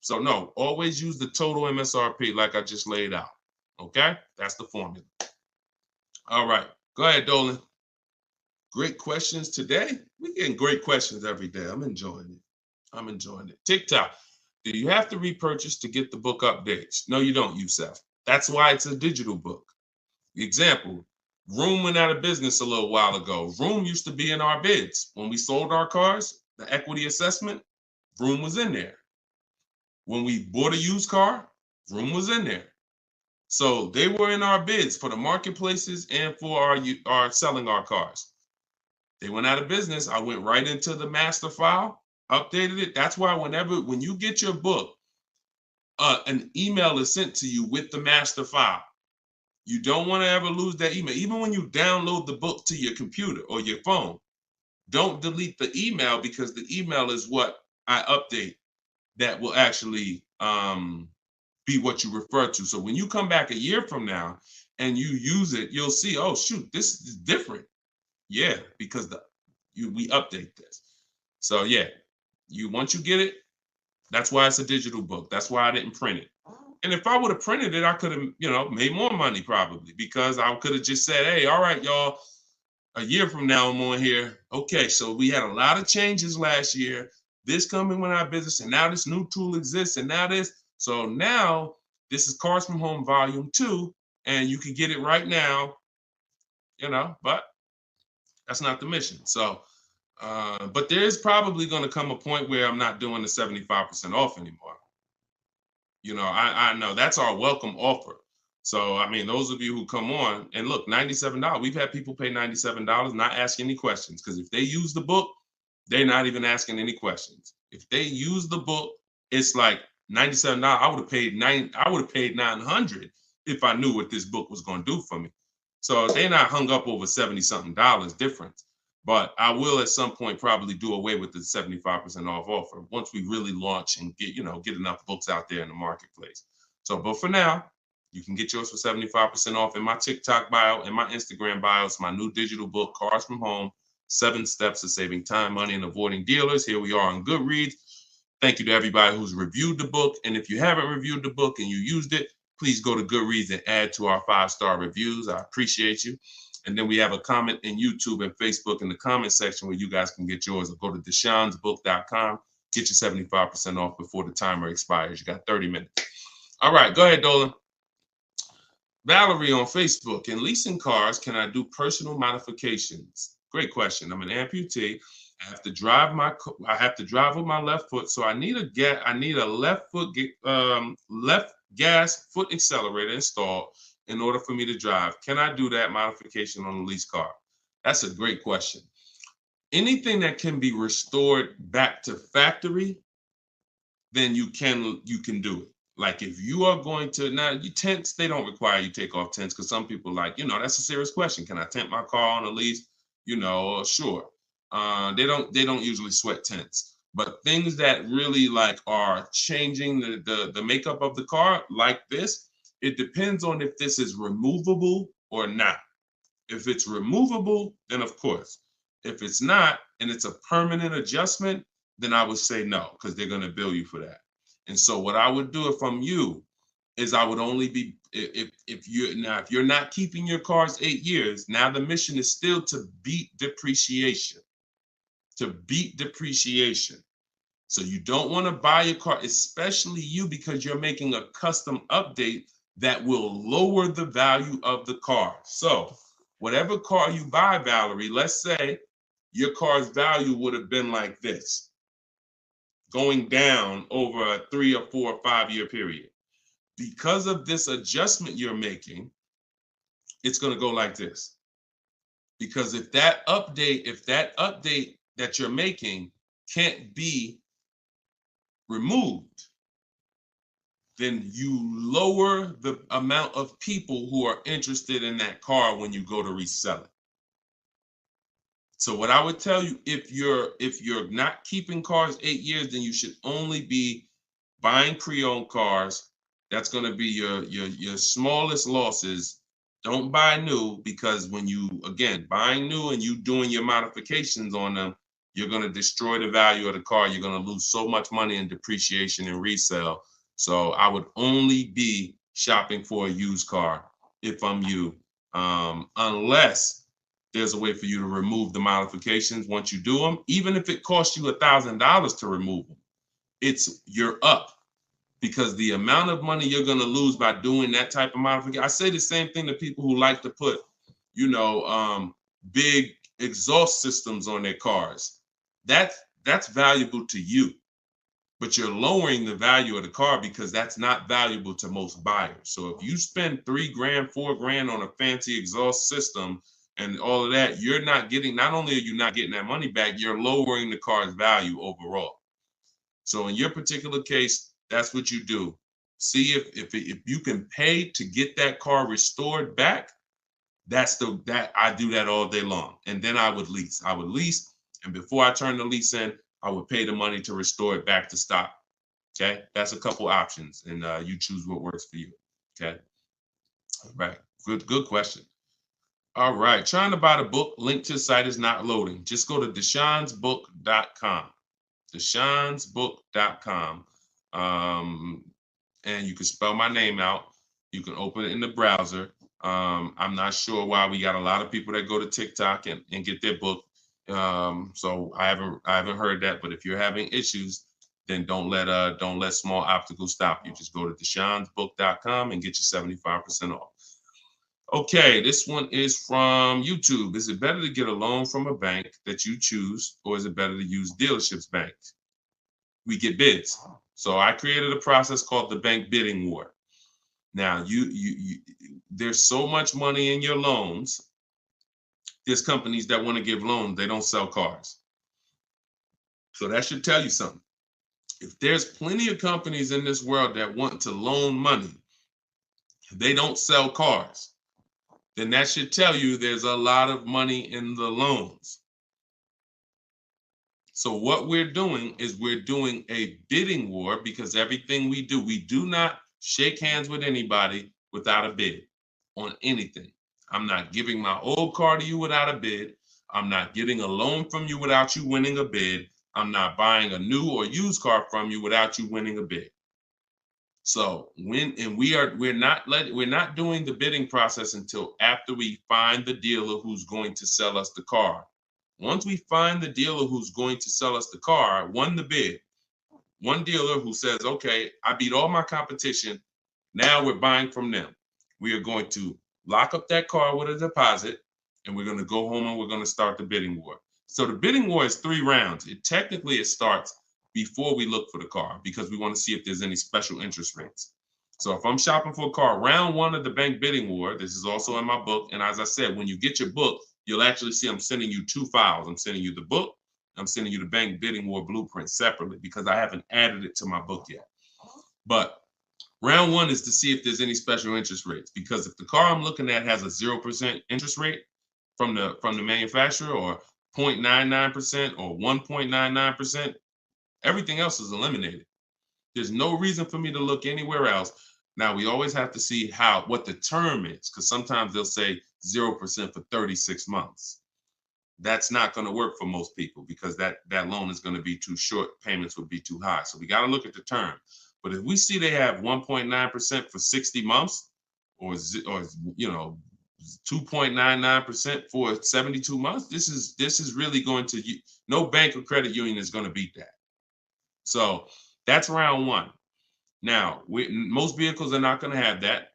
So no, always use the total MSRP like I just laid out. Okay, that's the formula. All right, go ahead, Dolan. Great questions today. We're getting great questions every day. I'm enjoying it. TikTok. Do you have to repurchase to get the book updates? No, you don't, Youssef. That's why it's a digital book. Example, Room went out of business a little while ago. Room used to be in our bids. When we sold our cars, the equity assessment, Room was in there. When we bought a used car, Room was in there. So they were in our bids for the marketplaces and for our selling our cars. They went out of business. I went right into the master file, updated it. That's why when you get your book, an email is sent to you with the master file. You don't want to ever lose that email. Even when you download the book to your computer or your phone, don't delete the email, because the email is what I update that will actually be what you refer to. So when you come back a year from now and you use it, you'll see, oh, shoot, this is different. Yeah, because we update this. So yeah, once you get it, that's why it's a digital book. That's why I didn't print it. And if I would have printed it, I could have, made more money probably, because I could have just said, hey, all right, y'all, a year from now I'm on here. Okay, so we had a lot of changes last year. This coming with our business, and now this new tool exists, and now this. So now this is Cars from Home Volume 2, and you can get it right now, but that's not the mission. So, but there is probably going to come a point where I'm not doing the 75% off anymore. I know that's our welcome offer. So, I mean, those of you who come on and look, $97, we've had people pay $97, not ask any questions, because if they use the book, they're not even asking any questions. If they use the book, it's like $97. I would have paid $900 if I knew what this book was going to do for me. So they're not hung up over $70-something difference. But I will at some point probably do away with the 75% off offer once we really launch and get enough books out there in the marketplace. So, but for now, you can get yours for 75% off in my TikTok bio, in my Instagram bio. It's my new digital book, Cars from Home, 7 Steps to Saving Time, Money, and Avoiding Dealers. Here we are on Goodreads. Thank you to everybody who's reviewed the book. And if you haven't reviewed the book and you used it, please go to Goodreads and add to our 5-star reviews. I appreciate you. And then we have a comment in YouTube and Facebook in the comment section where you guys can get yours. Or go to DeshonesBook.com. Get your 75% off before the timer expires. You got 30 minutes. All right, go ahead, Dolan. Valerie on Facebook. In leasing cars, can I do personal modifications? Great question. I'm an amputee. I have to drive with my left foot, so I need a left gas foot accelerator installed in order for me to drive. Can I do that modification on a lease car? That's a great question. Anything that can be restored back to factory, then you can do it. Like if you are going to, now you tents, they don't require you take off tents because some people like, that's a serious question. Can I tent my car on a lease? Sure. They don't usually sweat tents. But things that really like are changing the makeup of the car like this, it depends on if this is removable or not. If it's removable, then of course. If it's not, and it's a permanent adjustment, then I would say no, because they're going to bill you for that. And so what I would do if I'm you is I would only be, if you're not keeping your cars 8 years, now the mission is still to beat depreciation. So you don't want to buy your car, especially you, because you're making a custom update that will lower the value of the car. So whatever car you buy, Valerie, let's say your car's value would have been like this, going down over a 3 or 4 or 5 year period. Because of this adjustment you're making, it's going to go like this. Because if that update that you're making can't be removed, then you lower the amount of people who are interested in that car when you go to resell it. So what I would tell you, if you're not keeping cars 8 years, then you should only be buying pre-owned cars. That's going to be your smallest losses. Don't buy new, because when you, again, buying new and you doing your modifications on them, you're going to destroy the value of the car. You're going to lose so much money in depreciation and resale. So I would only be shopping for a used car if I'm you, unless there's a way for you to remove the modifications once you do them. Even if it costs you $1,000 to remove them, you're up, because the amount of money you're going to lose by doing that type of modification. I say the same thing to people who like to put, big exhaust systems on their cars. That's valuable to you, but you're lowering the value of the car because that's not valuable to most buyers. So if you spend $3,000, $4,000 on a fancy exhaust system and all of that, not only are you not getting that money back, you're lowering the car's value overall. So in your particular case, that's what you do. See if you can pay to get that car restored back. I do that all day long. And then I would lease. And before I turn the lease in, I would pay the money to restore it back to stock. Okay, that's a couple options, and you choose what works for you. Okay, all right, good question. All right, trying to buy the book. Link to the site is not loading. Just go to deshonsbook.com. deshonsbook.com. And you can spell my name out. You can open it in the browser. I'm not sure why we got a lot of people that go to TikTok and get their book. So I haven't heard that, but if you're having issues, then don't let small obstacles stop you. Just go to deshonsbook.com and get you 75% off. Okay, this one is from YouTube. Is it better to get a loan from a bank that you choose, or is it better to use dealerships bank? We get bids. So I created a process called the bank bidding war. Now there's so much money in your loans. There's companies that want to give loans. They don't sell cars. So that should tell you something. If there's plenty of companies in this world that want to loan money, they don't sell cars, then that should tell you there's a lot of money in the loans. So what we're doing is we're doing a bidding war, because everything we do not shake hands with anybody without a bid on anything. I'm not giving my old car to you without a bid. I'm not getting a loan from you without you winning a bid. I'm not buying a new or used car from you without you winning a bid. So we're not doing the bidding process until after we find the dealer who's going to sell us the car. Once we find the dealer who's going to sell us the car, won the bid, one dealer who says, okay, I beat all my competition, now we're buying from them. We are going to lock up that car with a deposit, and we're going to go home and we're going to start the bidding war. So the bidding war is 3 rounds. It starts before we look for the car, because we want to see if there's any special interest rates. So if I'm shopping for a car, round 1 of the bank bidding war, this is also in my book. And as I said, when you get your book, you'll actually see I'm sending you 2 files. I'm sending you the book. I'm sending you the bank bidding war blueprint separately, because I haven't added it to my book yet. But Round one is to see if there's any special interest rates, because if the car I'm looking at has a 0% interest rate from the manufacturer, or 0.99% or 1.99%, everything else is eliminated. There's no reason for me to look anywhere else. Now, we always have to see what the term is, because sometimes they'll say 0% for 36 months. That's not going to work for most people, because that loan is going to be too short. Payments would be too high. So we got to look at the term. But if we see they have 1.9% for 60 months, or 2.99% for 72 months, this is really going to, no bank or credit union is going to beat that. So that's round one. Now, most vehicles are not going to have that.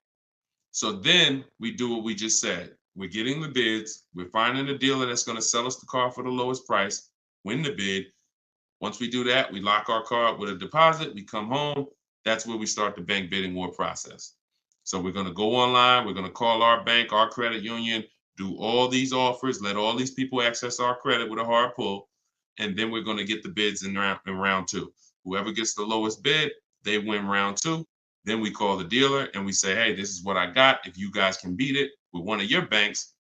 So then we do what we just said. We're getting the bids. We're finding a dealer that's going to sell us the car for the lowest price, win the bid. Once we do that, we lock our car up with a deposit. We come home. That's where we start the bank bidding war process. So we're going to go online. We're going to call our bank, our credit union, do all these offers, let all these people access our credit with a hard pull. And then we're going to get the bids in round two. Whoever gets the lowest bid, they win round two. Then we call the dealer and we say, hey, this is what I got. If you guys can beat it with one of your banks,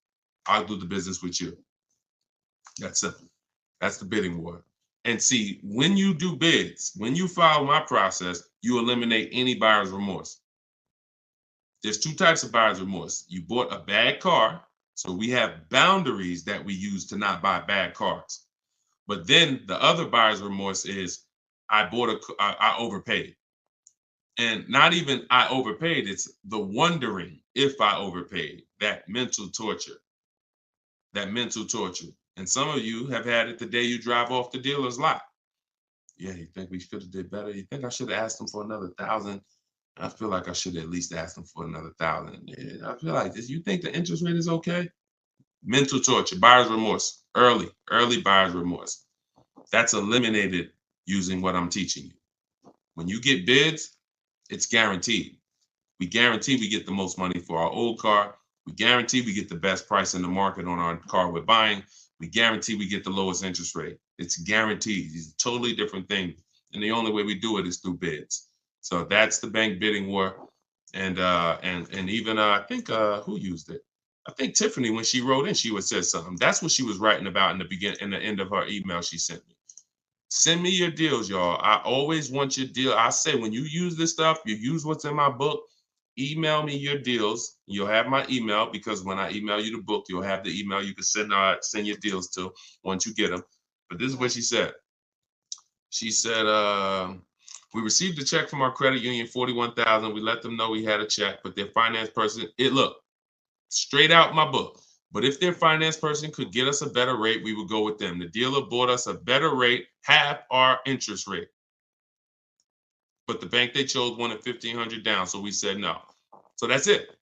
I'll do the business with you. That's simple. That's the bidding war. And see, when you do bids, when you follow my process, you eliminate any buyer's remorse. There's two types of buyer's remorse. You bought a bad car, so we have boundaries that we use to not buy bad cars. But then the other buyer's remorse is I overpaid. And not even I overpaid, it's the wondering if I overpaid, that mental torture. And some of you have had it the day you drive off the dealer's lot. Yeah, you think we should have did better? You think I should have asked them for another 1,000? I feel like I should have at least asked them for another 1,000. Yeah, I feel like this. You think the interest rate is okay? Mental torture, buyer's remorse, early buyer's remorse. That's eliminated using what I'm teaching you. When you get bids, it's guaranteed. We guarantee we get the most money for our old car. We guarantee we get the best price in the market on our car we're buying. We guarantee we get the lowest interest rate. It's guaranteed. It's a totally different thing. And the only way we do it is through bids. So that's the bank bidding war. And even I think who used it? I think Tiffany, when she wrote in, she would say something. That's what she was writing about in the end of her email she sent me. Send me your deals, y'all. I always want your deal. I say when you use this stuff, you use what's in my book. Email me your deals. You'll have my email, because when I email you the book, you'll have the email you can send your deals to once you get them. But this is what she said. She said, we received a check from our credit union, $41,000. We let them know we had a check, but their finance person, look, straight out my book. But if their finance person could get us a better rate, we would go with them. The dealer bought us a better rate, half our interest rate. But the bank they chose wanted $1,500 down, so we said no. So that's it.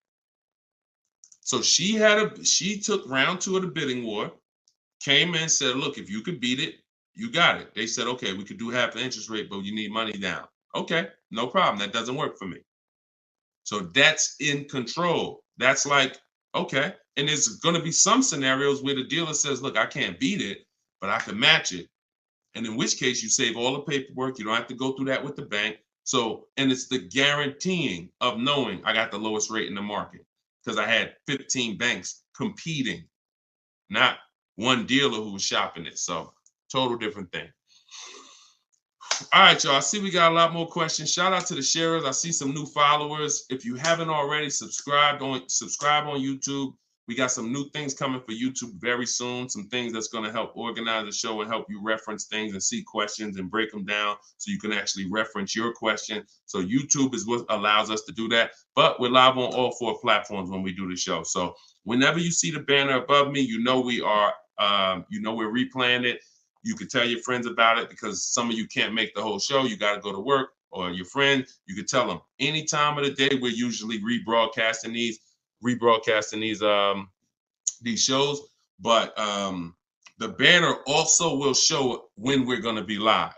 So she took round two of the bidding war, came in and said, look, if you could beat it, you got it. They said, okay, we could do half the interest rate, but you need money down. Okay, no problem. That doesn't work for me. So that's in control. That's like, okay. And there's going to be some scenarios where the dealer says, look, I can't beat it, but I can match it. And in which case you save all the paperwork. You don't have to go through that with the bank. So, and it's the guaranteeing of knowing I got the lowest rate in the market, because I had 15 banks competing, not one dealer who was shopping it. So total different thing. All right, y'all. I see we got a lot more questions. Shout out to the sharers. I see some new followers. If you haven't already, subscribe on YouTube. We got some new things coming for YouTube very soon. Some things that's going to help organize the show and help you reference things and see questions and break them down so you can actually reference your question. So YouTube is what allows us to do that. But we're live on all 4 platforms when we do the show. So whenever you see the banner above me, you know we are, we're replaying it. You can tell your friends about it, because some of you can't make the whole show. You got to go to work, or your friend, you can tell them any time of the day. We're usually rebroadcasting these shows, but the banner also will show when we're going to be live.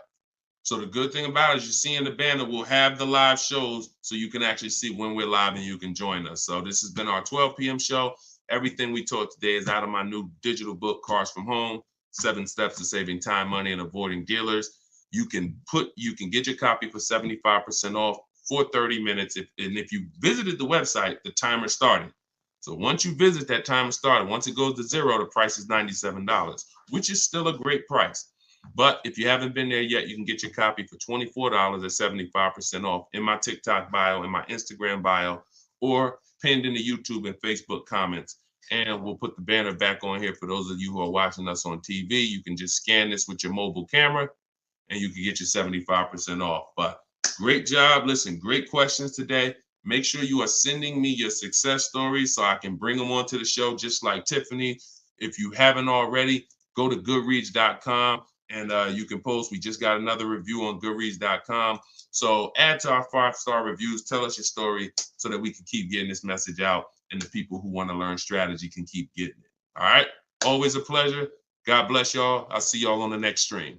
So the good thing about it is you see in the banner, we'll have the live shows so you can actually see when we're live and you can join us. So this has been our 12 p.m. show. Everything we taught today is out of my new digital book, Cars from Home, 7 Steps to Saving Time, Money, and Avoiding Dealers. You can get your copy for 75% off for 30 minutes. If you visited the website, the timer started. So once you visit, that timer started. Once it goes to zero, the price is $97, which is still a great price. But if you haven't been there yet, you can get your copy for $24 at 75% off in my TikTok bio, in my Instagram bio, or pinned in the YouTube and Facebook comments. And we'll put the banner back on here for those of you who are watching us on TV. You can just scan this with your mobile camera and you can get your 75% off. But great job. Listen, great questions today. Make sure you are sending me your success stories so I can bring them onto the show, just like Tiffany. If you haven't already, go to goodreads.com and you can post. We just got another review on goodreads.com. So add to our 5-star reviews. Tell us your story so that we can keep getting this message out and the people who want to learn strategy can keep getting it. All right. Always a pleasure. God bless y'all. I'll see y'all on the next stream.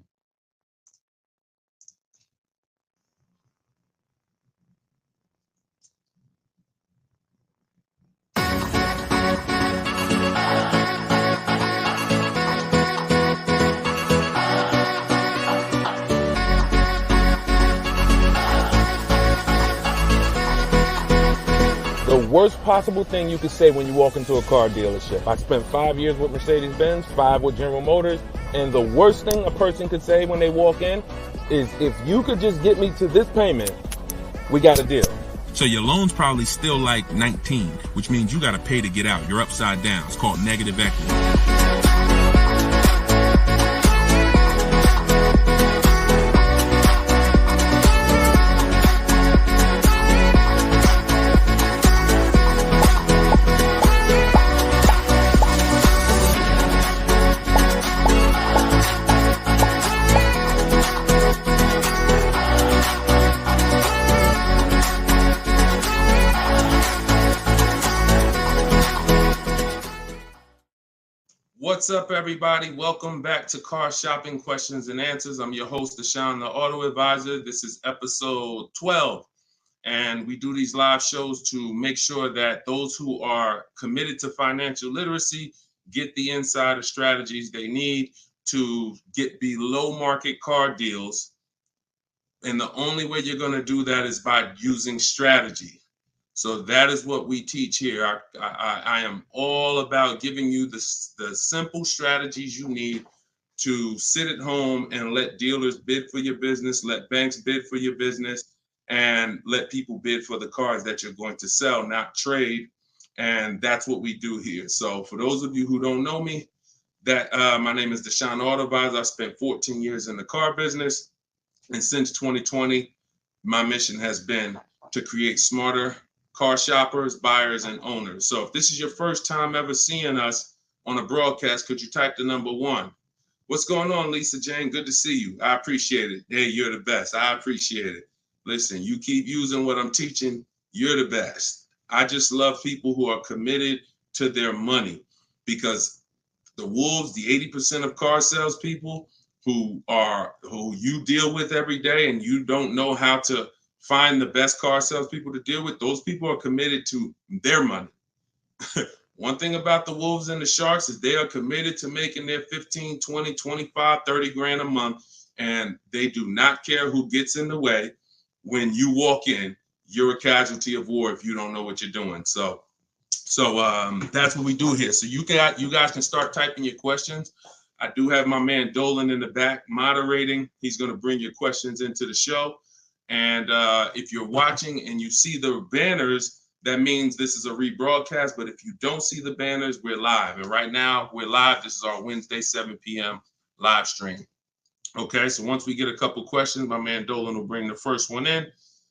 The worst possible thing you could say when you walk into a car dealership. I spent 5 years with Mercedes-Benz, 5 with General Motors, and the worst thing a person could say when they walk in is, if you could just get me to this payment, we got a deal. So your loan's probably still like 19, which means you got to pay to get out. You're upside down. It's called negative equity. What's up, everybody? Welcome back to Car Shopping Questions and Answers. I'm your host, Deshone the Auto Advisor. This is episode 12, and we do these live shows to make sure that those who are committed to financial literacy get the insider strategies they need to get below market car deals. And the only way you're going to do that is by using strategy. So that is what we teach here. I am all about giving you the simple strategies you need to sit at home and let dealers bid for your business, let banks bid for your business, and let people bid for the cars that you're going to sell, not trade. And that's what we do here. So for those of you who don't know me, my name is Deshone the Auto Advisor. I spent 14 years in the car business. And since 2020, my mission has been to create smarter car shoppers, buyers, and owners. So if this is your first time ever seeing us on a broadcast, could you type the number 1? What's going on, Lisa Jane? Good to see you. I appreciate it. Hey, you're the best. I appreciate it. Listen, you keep using what I'm teaching, you're the best. I just love people who are committed to their money, because the wolves, the 80% of car salespeople who you deal with every day, and you don't know how to find the best car salespeople to deal with, those people are committed to their money. One thing about the wolves and the sharks is they are committed to making their 15, 20, 25, 30 grand a month, and they do not care who gets in the way. When you walk in, you're a casualty of war if you don't know what you're doing. So that's what we do here. So you guys can start typing your questions. I do have my man Dolan in the back moderating. He's going to bring your questions into the show. And if you're watching and you see the banners, that means this is a rebroadcast. But if you don't see the banners, we're live. And right now we're live. This is our Wednesday, 7 p.m. live stream. Okay, so once we get a couple questions, my man Dolan will bring the first one in.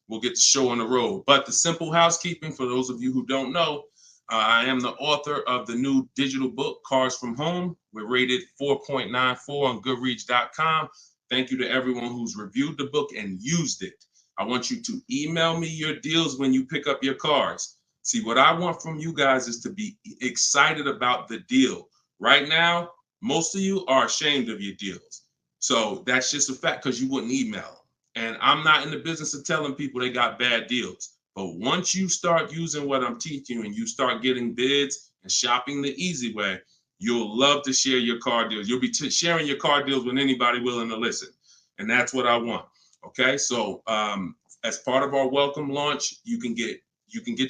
We'll get the show on the road. But the simple housekeeping, for those of you who don't know, I am the author of the new digital book, Cars from Home. We're rated 4.94 on Goodreads.com. Thank you to everyone who's reviewed the book and used it. I want you to email me your deals when you pick up your cars. See, what I want from you guys is to be excited about the deal. Right now, most of you are ashamed of your deals. So that's just a fact, because you wouldn't email. And I'm not in the business of telling people they got bad deals. But once you start using what I'm teaching and you start getting bids and shopping the easy way, you'll love to share your car deals. You'll be sharing your car deals with anybody willing to listen. And that's what I want. Okay, so As part of our welcome launch, you can get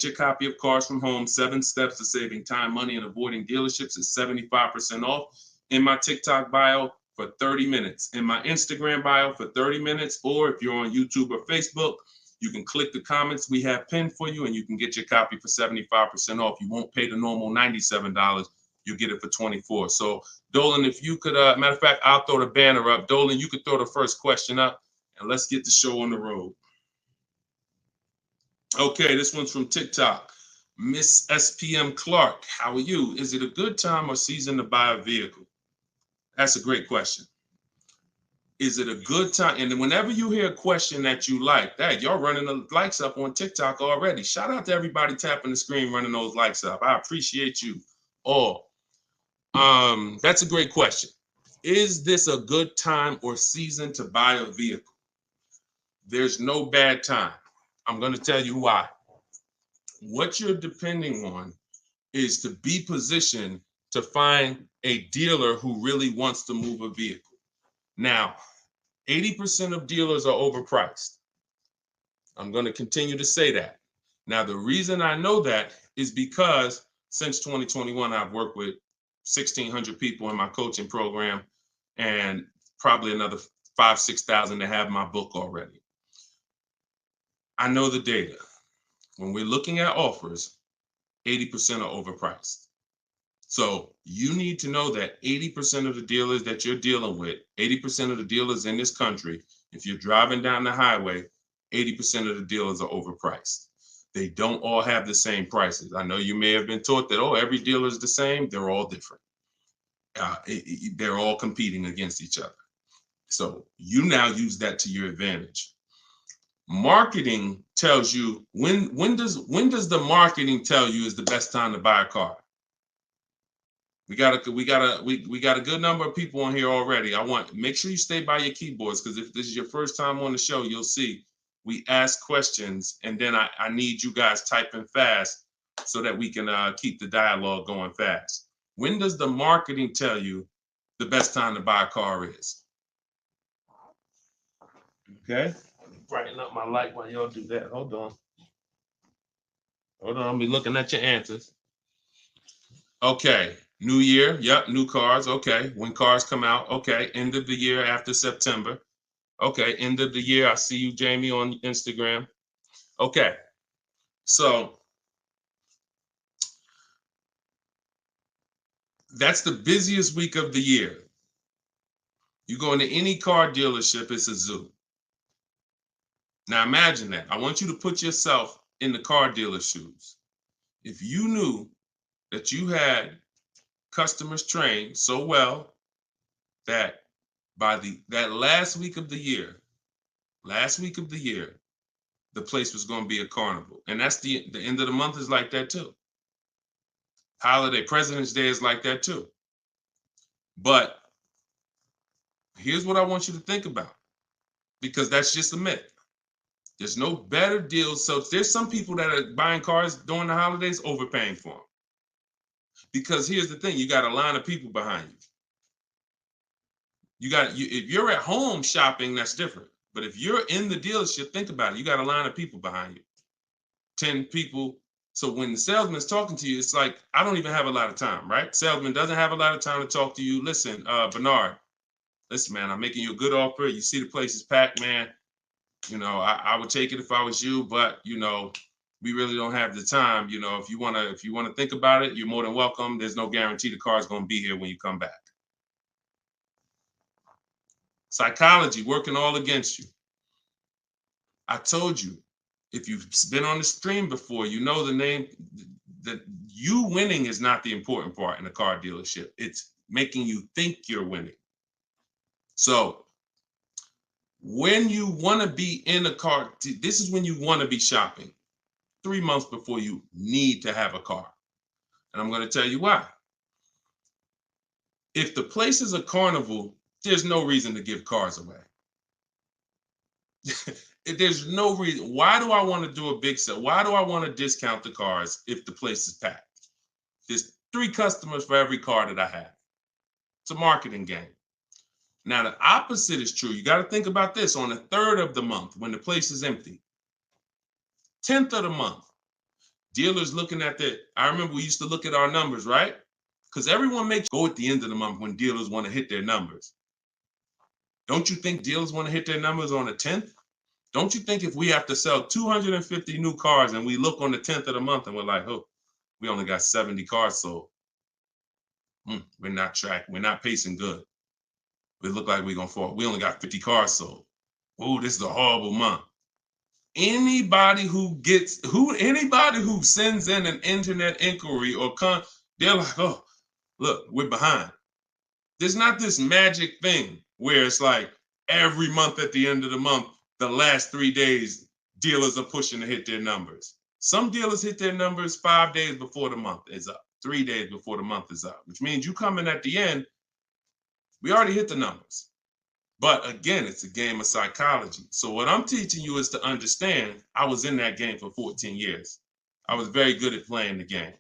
your copy of Cars from Home, 7 Steps to Saving Time, Money, and Avoiding Dealerships. It's 75% off in my TikTok bio for 30 minutes, in my Instagram bio for 30 minutes, or if you're on YouTube or Facebook, you can click the comments we have pinned for you and you can get your copy for 75% off. You won't pay the normal $97. You'll get it for $24. So Dolan, if you could, matter of fact, I'll throw the banner up. Dolan, you could throw the first question up and let's get the show on the road. Okay, this one's from TikTok. Miss SPM Clark, how are you? Is it a good time or season to buy a vehicle? That's a great question. Is it a good time? And whenever you hear a question that you like, that y'all running the likes up on TikTok already. Shout out to everybody tapping the screen, running those likes up. I appreciate you all. That's a great question. Is this a good time or season to buy a vehicle? There's no bad time. I'm going to tell you why. What you're depending on is to be positioned to find a dealer who really wants to move a vehicle. Now, 80% of dealers are overpriced. I'm going to continue to say that. Now, the reason I know that is because since 2021, I've worked with 1,600 people in my coaching program and probably another 5,000, 6,000 that have my book already. I know the data. When we're looking at offers, 80% are overpriced. So you need to know that 80% of the dealers that you're dealing with, 80% of the dealers in this country, if you're driving down the highway, 80% of the dealers are overpriced. They don't all have the same prices. I know you may have been taught that, oh, every dealer is the same. They're all different. They're all competing against each other. So you now use that to your advantage. Marketing tells you when does the marketing tell you is the best time to buy a car? We got a good number of people on here already. Make sure you stay by your keyboards because if this is your first time on the show, you'll see we ask questions and then I need you guys typing fast so that we can keep the dialogue going fast. When does the marketing tell you the best time to buy a car is? Okay. Brighten up my light while y'all do that. Hold on. I'll be looking at your answers. Okay. New year. Yep. New cars. Okay. When cars come out. Okay. End of the year after September. Okay. End of the year. I see you, Jamie, on Instagram. Okay. So that's the busiest week of the year. You go into any car dealership, it's a zoo. Now imagine that. I want you to put yourself in the car dealer's shoes. If you knew that you had customers trained so well that by that last week of the year, the place was going to be a carnival. And that's the end of the month is like that too. Holiday, President's Day is like that too. But here's what I want you to think about, because that's just a myth. There's no better deals. So there's some people that are buying cars during the holidays overpaying for them. Because here's the thing, you got a line of people behind you. If you're at home shopping, that's different. But if you're in the dealership, think about it. You got a line of people behind you, 10 people. So when the salesman's talking to you, it's like, I don't even have a lot of time, right? Salesman doesn't have a lot of time to talk to you. Listen, Bernard, listen, man, I'm making you a good offer. You see the place is packed, man. You know, I would take it if I was you, but you know, we really don't have the time. You know, if you wanna think about it, you're more than welcome. There's no guarantee the car's gonna be here when you come back. Psychology working all against you. I told you, if you've been on the stream before, you know the name that you winning is not the important part in a car dealership. It's making you think you're winning. So when you want to be in a car, this is when you want to be shopping 3 months before you need to have a car. And I'm going to tell you why. If the place is a carnival, there's no reason to give cars away. There's no reason. Why do I want to do a big sale? Why do I want to discount the cars if the place is packed? There's 3 customers for every car that I have. It's a marketing game. Now, the opposite is true. You got to think about this. On the 3rd of the month, when the place is empty, 10th of the month, dealers looking at I remember we used to look at our numbers, right? Because everyone makes go at the end of the month when dealers want to hit their numbers. Don't you think dealers want to hit their numbers on the 10th? Don't you think if we have to sell 250 new cars and we look on the 10th of the month and we're like, oh, we only got 70 cars sold. We're not pacing good. We look like we're going to fall. We only got 50 cars sold. Oh, this is a horrible month. Anybody who sends in an internet inquiry they're like, oh, look, we're behind. There's not this magic thing where it's like every month at the end of the month, the last 3 days, dealers are pushing to hit their numbers. Some dealers hit their numbers 5 days before the month is up, 3 days before the month is up, which means you come in at the end, we already hit the numbers. But again, it's a game of psychology. So what I'm teaching you is to understand, I was in that game for 14 years. I was very good at playing the game.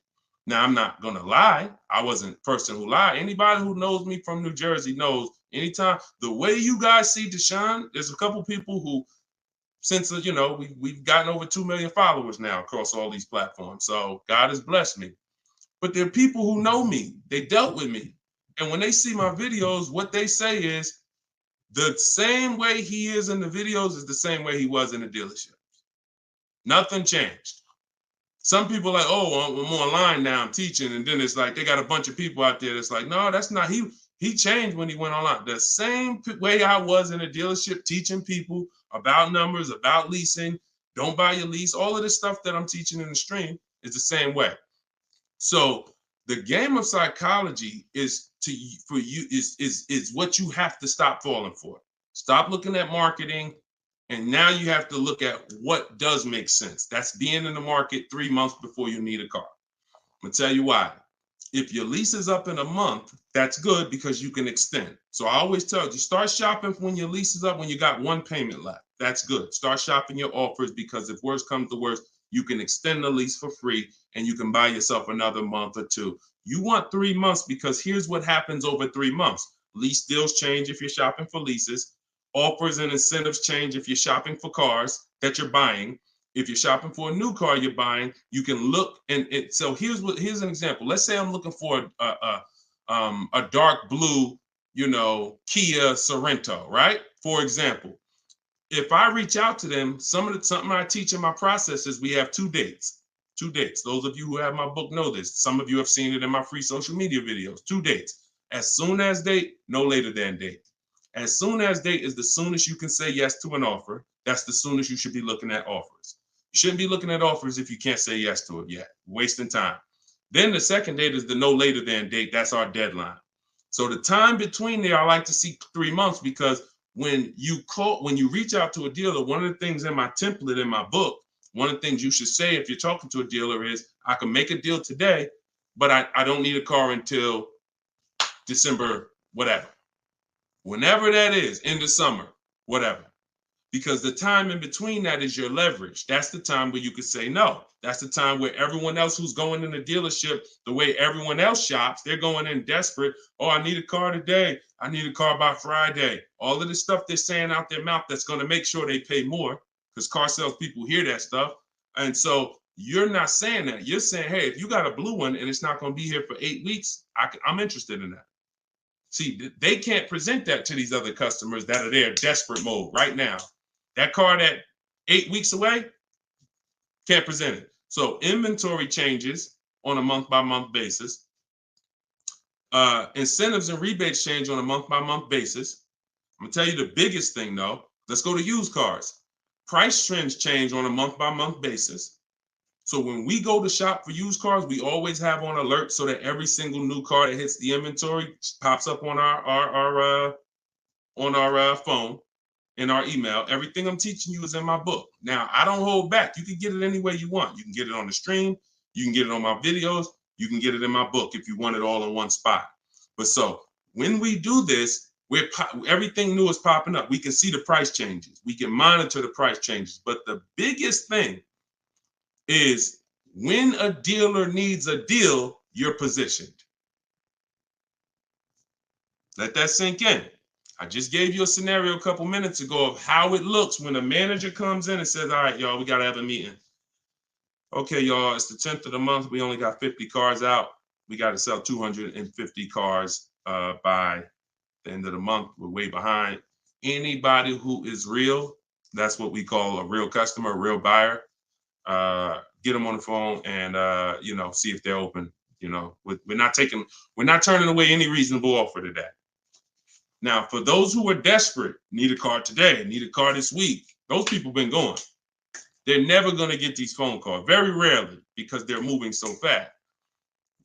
Now, I'm not going to lie. I wasn't a person who lied. Anybody who knows me from New Jersey knows anytime the way you guys see Deshone, there's a couple people who, since, we've gotten over 2 million followers now across all these platforms. So God has blessed me. But there are people who know me. They dealt with me. And when they see my videos, what they say is, the same way he is in the videos is the same way he was in the dealership. Nothing changed. Some people are like, oh, I'm online now, I'm teaching. And then it's like, they got a bunch of people out there that's like, no, that's not, he changed when he went online. The same way I was in a dealership teaching people about numbers, about leasing, don't buy your lease, all of this stuff that I'm teaching in the stream is the same way. So the game of psychology is what you have to stop falling for. Stop looking at marketing, and now you have to look at what does make sense. That's being in the market 3 months before you need a car. I'm gonna tell you why. If your lease is up in a month, that's good because you can extend. So I always tell you, start shopping when your lease is up when you got one payment left. That's good. Start shopping your offers because if worse comes to worse, you can extend the lease for free and you can buy yourself another month or two. You want 3 months because here's what happens over 3 months. Lease deals change if you're shopping for leases. Offers and incentives change if you're shopping for cars that you're buying. If you're shopping for a new car you're buying, you can look so here's an example. Let's say I'm looking for a dark blue, Kia Sorento, right? For example, if I reach out to them, something I teach in my process is we have 2 dates. 2 dates. Those of you who have my book know this. Some of you have seen it in my free social media videos. 2 dates. As soon as date, no later than date. As soon as date is the soonest you can say yes to an offer. That's the soonest you should be looking at offers. You shouldn't be looking at offers if you can't say yes to it yet. Wasting time. Then the second date is the no later than date. That's our deadline. So the time between there, I like to see 3 months because when you reach out to a dealer, one of the things in my template in my book, one of the things you should say if you're talking to a dealer is, I can make a deal today, but I don't need a car until December, whatever. Whenever that is, in the summer, whatever. Because the time in between that is your leverage. That's the time where you can say no. That's the time where everyone else who's going in the dealership, the way everyone else shops, they're going in desperate. Oh, I need a car today. I need a car by Friday. All of the stuff they're saying out their mouth that's going to make sure they pay more, because car sales people hear that stuff. And so you're not saying that. You're saying, hey, if you got a blue one and it's not going to be here for 8 weeks, I'm interested in that. See, they can't present that to these other customers that are there desperate mode right now. That car that 8 weeks away, can't present it. So inventory changes on a month-by-month basis. Incentives and rebates change on a month-by-month basis. I'm gonna tell you the biggest thing though. Let's go to used cars. Price trends change on a month-by-month basis. So when we go to shop for used cars, we always have on alert so that every single new car that hits the inventory pops up on our phone, in our email. Everything I'm teaching you is in my book. Now, I don't hold back. You can get it any way you want. You can get it on the stream. You can get it on my videos. You can get it in my book if you want it all in one spot. But so when we do this, everything new is popping up. We can see the price changes. We can monitor the price changes. But the biggest thing is when a dealer needs a deal, you're positioned. Let that sink in. I just gave you a scenario a couple minutes ago of how it looks when a manager comes in and says, all right, y'all, we got to have a meeting. Okay, y'all, it's the 10th of the month. We only got 50 cars out. We got to sell 250 cars by the end of the month. We're way behind. Anybody who is real, that's what we call a real customer, a real buyer. Get them on the phone and see if they're open. We're not turning away any reasonable offer today. Now, for those who are desperate, need a car today, need a car this week, those people been going. They're never going to get these phone calls, very rarely, because they're moving so fast.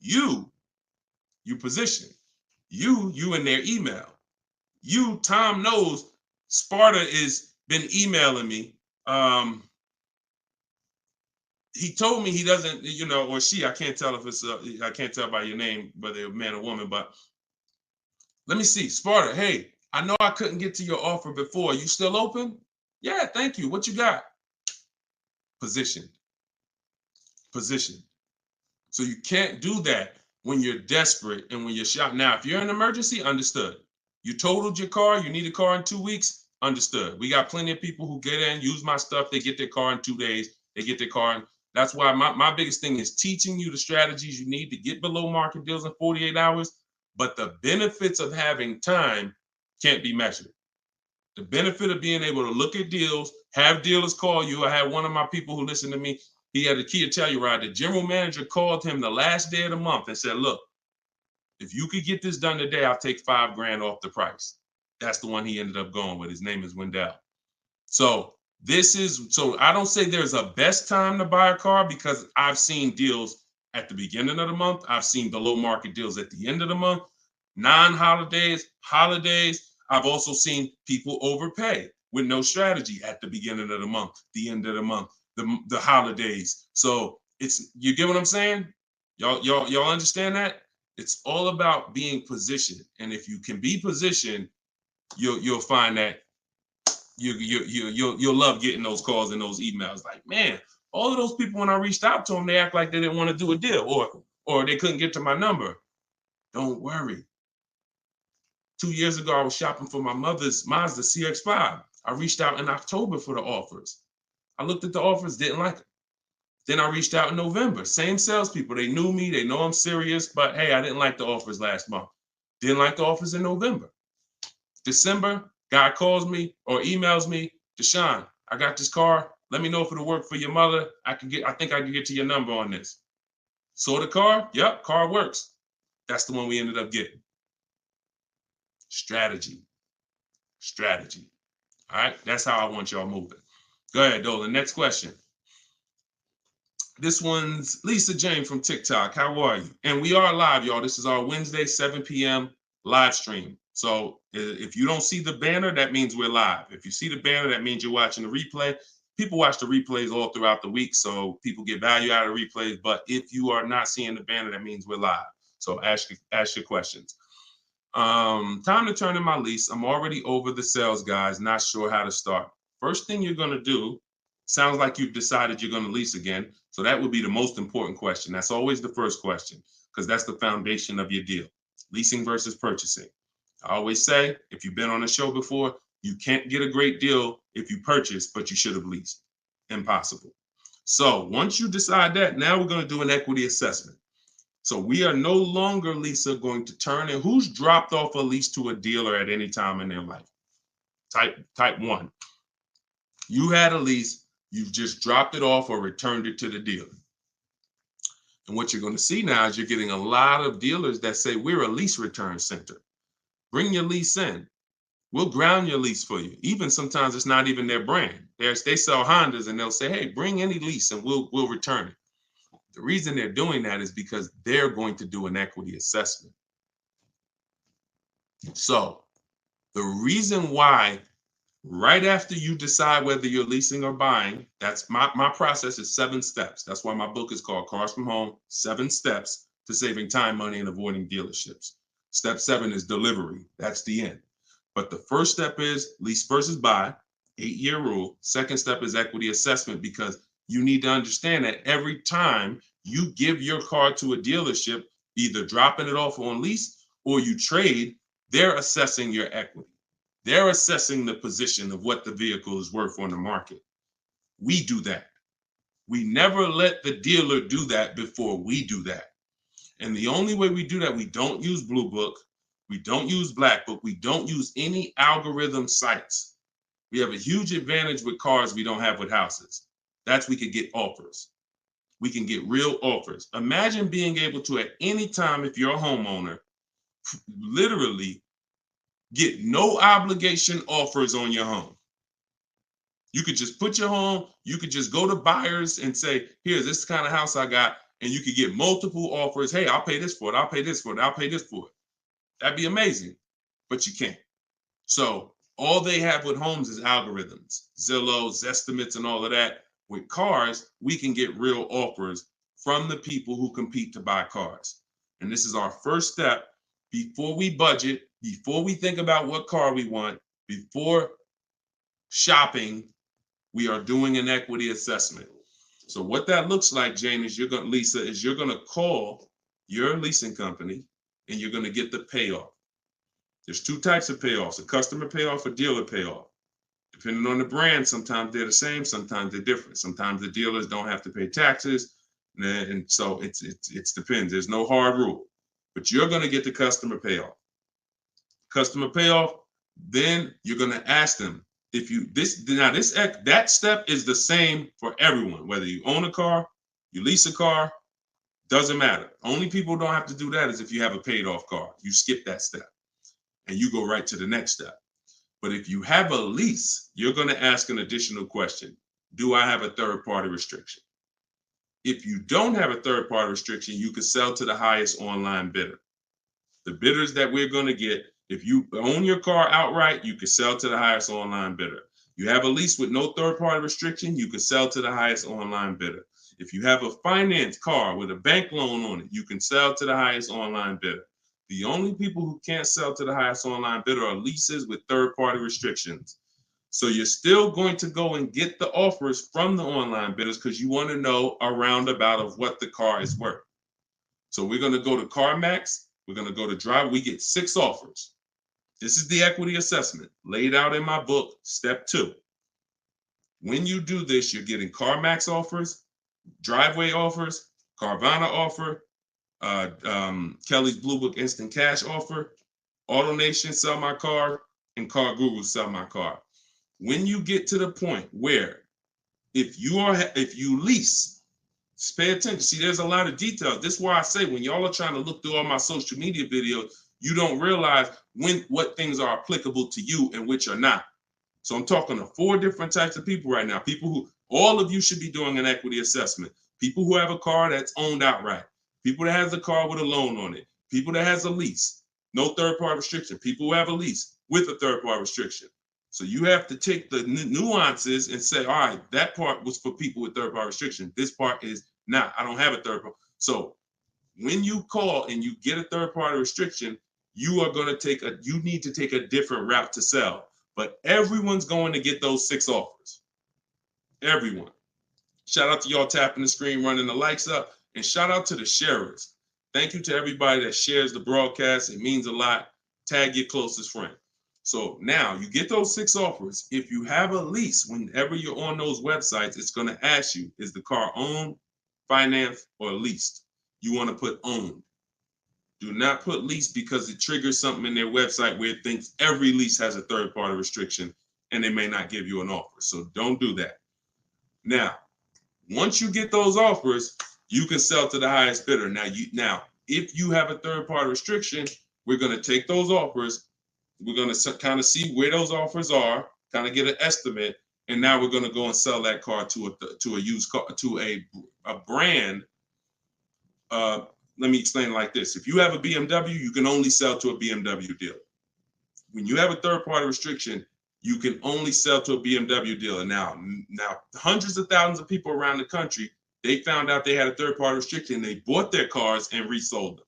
You position. You in their email. Tom knows Sparta is been emailing me. He told me he doesn't, or she, I can't tell if it's, I can't tell by your name, whether you're a man or woman, but let me see. Sparta, hey, I know I couldn't get to your offer before. You still open? Yeah, thank you. What you got? Positioned. So you can't do that when you're desperate and when you're shopping. Now, if you're in an emergency, understood. You totaled your car, you need a car in 2 weeks, understood. We got plenty of people who get in, use my stuff, they get their car in 2 days, they get their car in. That's why my biggest thing is teaching you the strategies you need to get below market deals in 48 hours. But the benefits of having time can't be measured. The benefit of being able to look at deals, have dealers call you. I had one of my people who listened to me. He had a Kia Telluride. The general manager called him the last day of the month and said, look, if you could get this done today, I'll take $5,000 off the price. That's the one he ended up going with. His name is Wendell. So I don't say there's a best time to buy a car because I've seen deals at the beginning of the month. I've seen below market deals at the end of the month, non-holidays, holidays. I've also seen people overpay with no strategy at the beginning of the month, the end of the month, the holidays. So you get what I'm saying? Y'all understand that? It's all about being positioned. And if you can be positioned, you'll find that you'll love getting those calls and those emails. Like, man, all of those people, when I reached out to them, they act like they didn't want to do a deal or they couldn't get to my number. Don't worry. 2 years ago, I was shopping for my mother's Mazda CX-5. I reached out in October for the offers. I looked at the offers, didn't like them. Then I reached out in November. Same salespeople. They knew me. They know I'm serious. But hey, I didn't like the offers last month. Didn't like the offers in November. December, guy calls me or emails me, Deshone, I got this car. Let me know if it'll work for your mother. I think I can get to your number on this. Saw the car? Yep, car works. That's the one we ended up getting. Strategy. All right, that's how I want y'all moving. Go ahead, Dolan. Next question. This one's Lisa Jane from TikTok. How are you? And we are live, y'all. This is our Wednesday, 7 p.m. live stream. So if you don't see the banner, that means we're live. If you see the banner, that means you're watching the replay. People watch the replays all throughout the week, so people get value out of replays. But if you are not seeing the banner, that means we're live. So ask your questions. Time to turn in my lease. I'm already over the sales guys, not sure how to start. First thing you're going to do, sounds like you've decided you're going to lease again. So that would be the most important question. That's always the first question because that's the foundation of your deal. Leasing versus purchasing. I always say, if you've been on the show before, you can't get a great deal if you purchase, but you should have leased. Impossible. So once you decide that, now we're going to do an equity assessment. So we are no longer, Lisa, going to turn in. Who's dropped off a lease to a dealer at any time in their life? Type 1. You had a lease. You've just dropped it off or returned it to the dealer. And what you're going to see now is you're getting a lot of dealers that say, we're a lease return center. Bring your lease in. We'll ground your lease for you. Even sometimes it's not even their brand. They sell Hondas and they'll say, hey, bring any lease and we'll return it. The reason they're doing that is because they're going to do an equity assessment. So the reason why right after you decide whether you're leasing or buying, that's my process is 7 steps. That's why my book is called Cars from Home, 7 Steps to Saving Time, Money, and Avoiding Dealerships. Step 7 is delivery. That's the end. But the first step is lease versus buy, 8-year rule. Second step is equity assessment because you need to understand that every time you give your car to a dealership, either dropping it off on lease or you trade, they're assessing your equity. They're assessing the position of what the vehicle is worth on the market. We do that. We never let the dealer do that before we do that. And the only way we do that, we don't use Blue Book, we don't use Black Book, we don't use any algorithm sites. We have a huge advantage with cars we don't have with houses. That's we could get offers. We can get real offers. Imagine being able to, at any time, if you're a homeowner, literally get no obligation offers on your home. You could just put your home, you could just go to buyers and say, here, this is the kind of house I got. And you could get multiple offers. Hey, I'll pay this for it. I'll pay this for it. I'll pay this for it. That'd be amazing, but you can't. So all they have with homes is algorithms, Zillow, Zestimates, and all of that. With cars, we can get real offers from the people who compete to buy cars. And this is our first step before we budget, before we think about what car we want, before shopping, we are doing an equity assessment. So what that looks like, Jane, is you're going to call your leasing company and you're going to get the payoff. There's two types of payoffs, a customer payoff, a dealer payoff. Depending on the brand, sometimes they're the same, sometimes they're different. Sometimes the dealers don't have to pay taxes. And so it depends. There's no hard rule, but you're going to get the customer payoff. Customer payoff, then you're going to ask them if you, that step is the same for everyone, whether you own a car, you lease a car, doesn't matter. Only people who don't have to do that is if you have a paid off car. You skip that step and you go right to the next step. But if you have a lease, you're going to ask an additional question. Do I have a third-party restriction? If you don't have a third-party restriction, you can sell to the highest online bidder. The bidders that we're going to get, if you own your car outright, you can sell to the highest online bidder. You have a lease with no third-party restriction, you can sell to the highest online bidder. If you have a finance car with a bank loan on it, you can sell to the highest online bidder. The only people who can't sell to the highest online bidder are leases with third-party restrictions. So you're still going to go and get the offers from the online bidders because you want to know a roundabout of what the car is worth. So we're going to go to CarMax. We're going to go to Drive. We get 6 offers. This is the equity assessment laid out in my book, step 2. When you do this, you're getting CarMax offers, Driveway offers, Carvana offer, Kelly's Blue Book Instant Cash offer, AutoNation Sell My Car, and Car Guru Sell My Car. When you get to the point where if you lease, just pay attention. See, there's a lot of details. This is why I say when y'all are trying to look through all my social media videos, you don't realize what things are applicable to you and which are not. So I'm talking to 4 different types of people right now. People who, all of you should be doing an equity assessment. People who have a car that's owned outright. People that has a car with a loan on it. People that has a lease, no third-party restriction. People who have a lease with a third-party restriction. So you have to take the nuances and say, all right, that part was for people with third-party restriction. This part is not. I don't have a third-party. So when you call and you get a third-party restriction, you need to take a different route to sell. But everyone's going to get those 6 offers. Everyone. Shout out to y'all tapping the screen, running the likes up, and shout out to the sharers. Thank you to everybody that shares the broadcast. It means a lot. Tag your closest friend. So now you get those 6 offers. If you have a lease, whenever you're on those websites, it's going to ask you, is the car owned, financed, or leased? You want to put owned. Do not put lease because it triggers something in their website where it thinks every lease has a third-party restriction and they may not give you an offer. So don't do that. Now, once you get those offers, you can sell to the highest bidder. Now, if you have a third-party restriction, we're going to take those offers. We're going to kind of see where those offers are, kind of get an estimate, and now we're going to go and sell that car to a used car, to a brand. Let me explain it like this. If you have a BMW, you can only sell to a BMW dealer. When you have a third-party restriction, you can only sell to a BMW dealer. Now, hundreds of thousands of people around the country, they found out they had a third-party restriction. They bought their cars and resold them.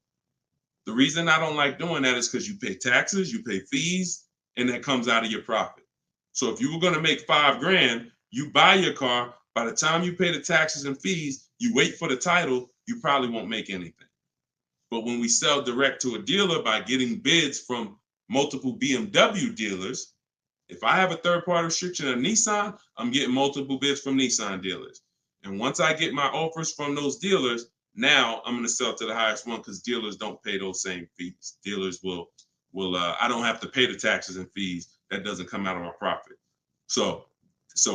The reason I don't like doing that is because you pay taxes, you pay fees, and that comes out of your profit. So if you were going to make $5,000, you buy your car. By the time you pay the taxes and fees, you wait for the title, you probably won't make anything. But when we sell direct to a dealer by getting bids from multiple BMW dealers, if I have a third-party restriction of Nissan, I'm getting multiple bids from Nissan dealers. And once I get my offers from those dealers, now I'm going to sell to the highest one because dealers don't pay those same fees. Dealers will I don't have to pay the taxes and fees. That doesn't come out of my profit. So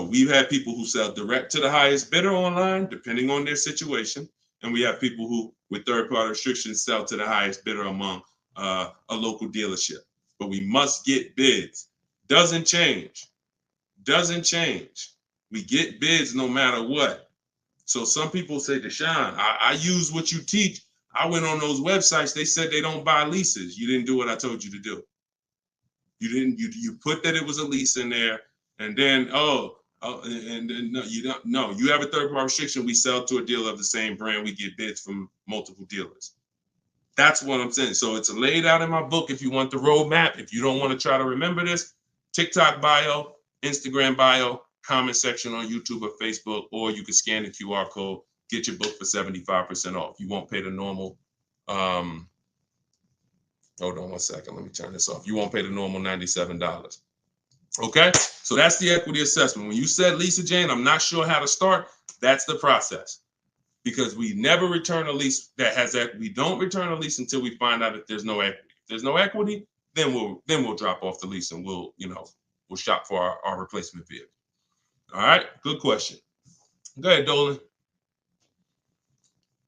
we've had people who sell direct to the highest bidder online, depending on their situation. And we have people who, with third-party restrictions, sell to the highest bidder among a local dealership. But we must get bids. Doesn't change. We get bids no matter what. So some people say, Deshone, I use what you teach. I went on those websites. They said they don't buy leases. You didn't do what I told you to do. You put that it was a lease in there, and then no, you don't. No, you have a third-party restriction. We sell to a dealer of the same brand. We get bids from multiple dealers. That's what I'm saying. So it's laid out in my book. If you want the roadmap, if you don't want to try to remember this, TikTok bio, Instagram bio, comment section on YouTube or Facebook, or you can scan the QR code, get your book for 75% off. You won't pay the normal. Hold on one second. Let me turn this off. You won't pay the normal $97. Okay, so that's the equity assessment. When you said, Lisa Jane, I'm not sure how to start, that's the process. Because we never return a lease that has equity. We don't return a lease until we find out that there's no equity. If there's no equity, then we'll drop off the lease and we'll shop for our replacement vehicle. All right, good question. Go ahead, Dolan.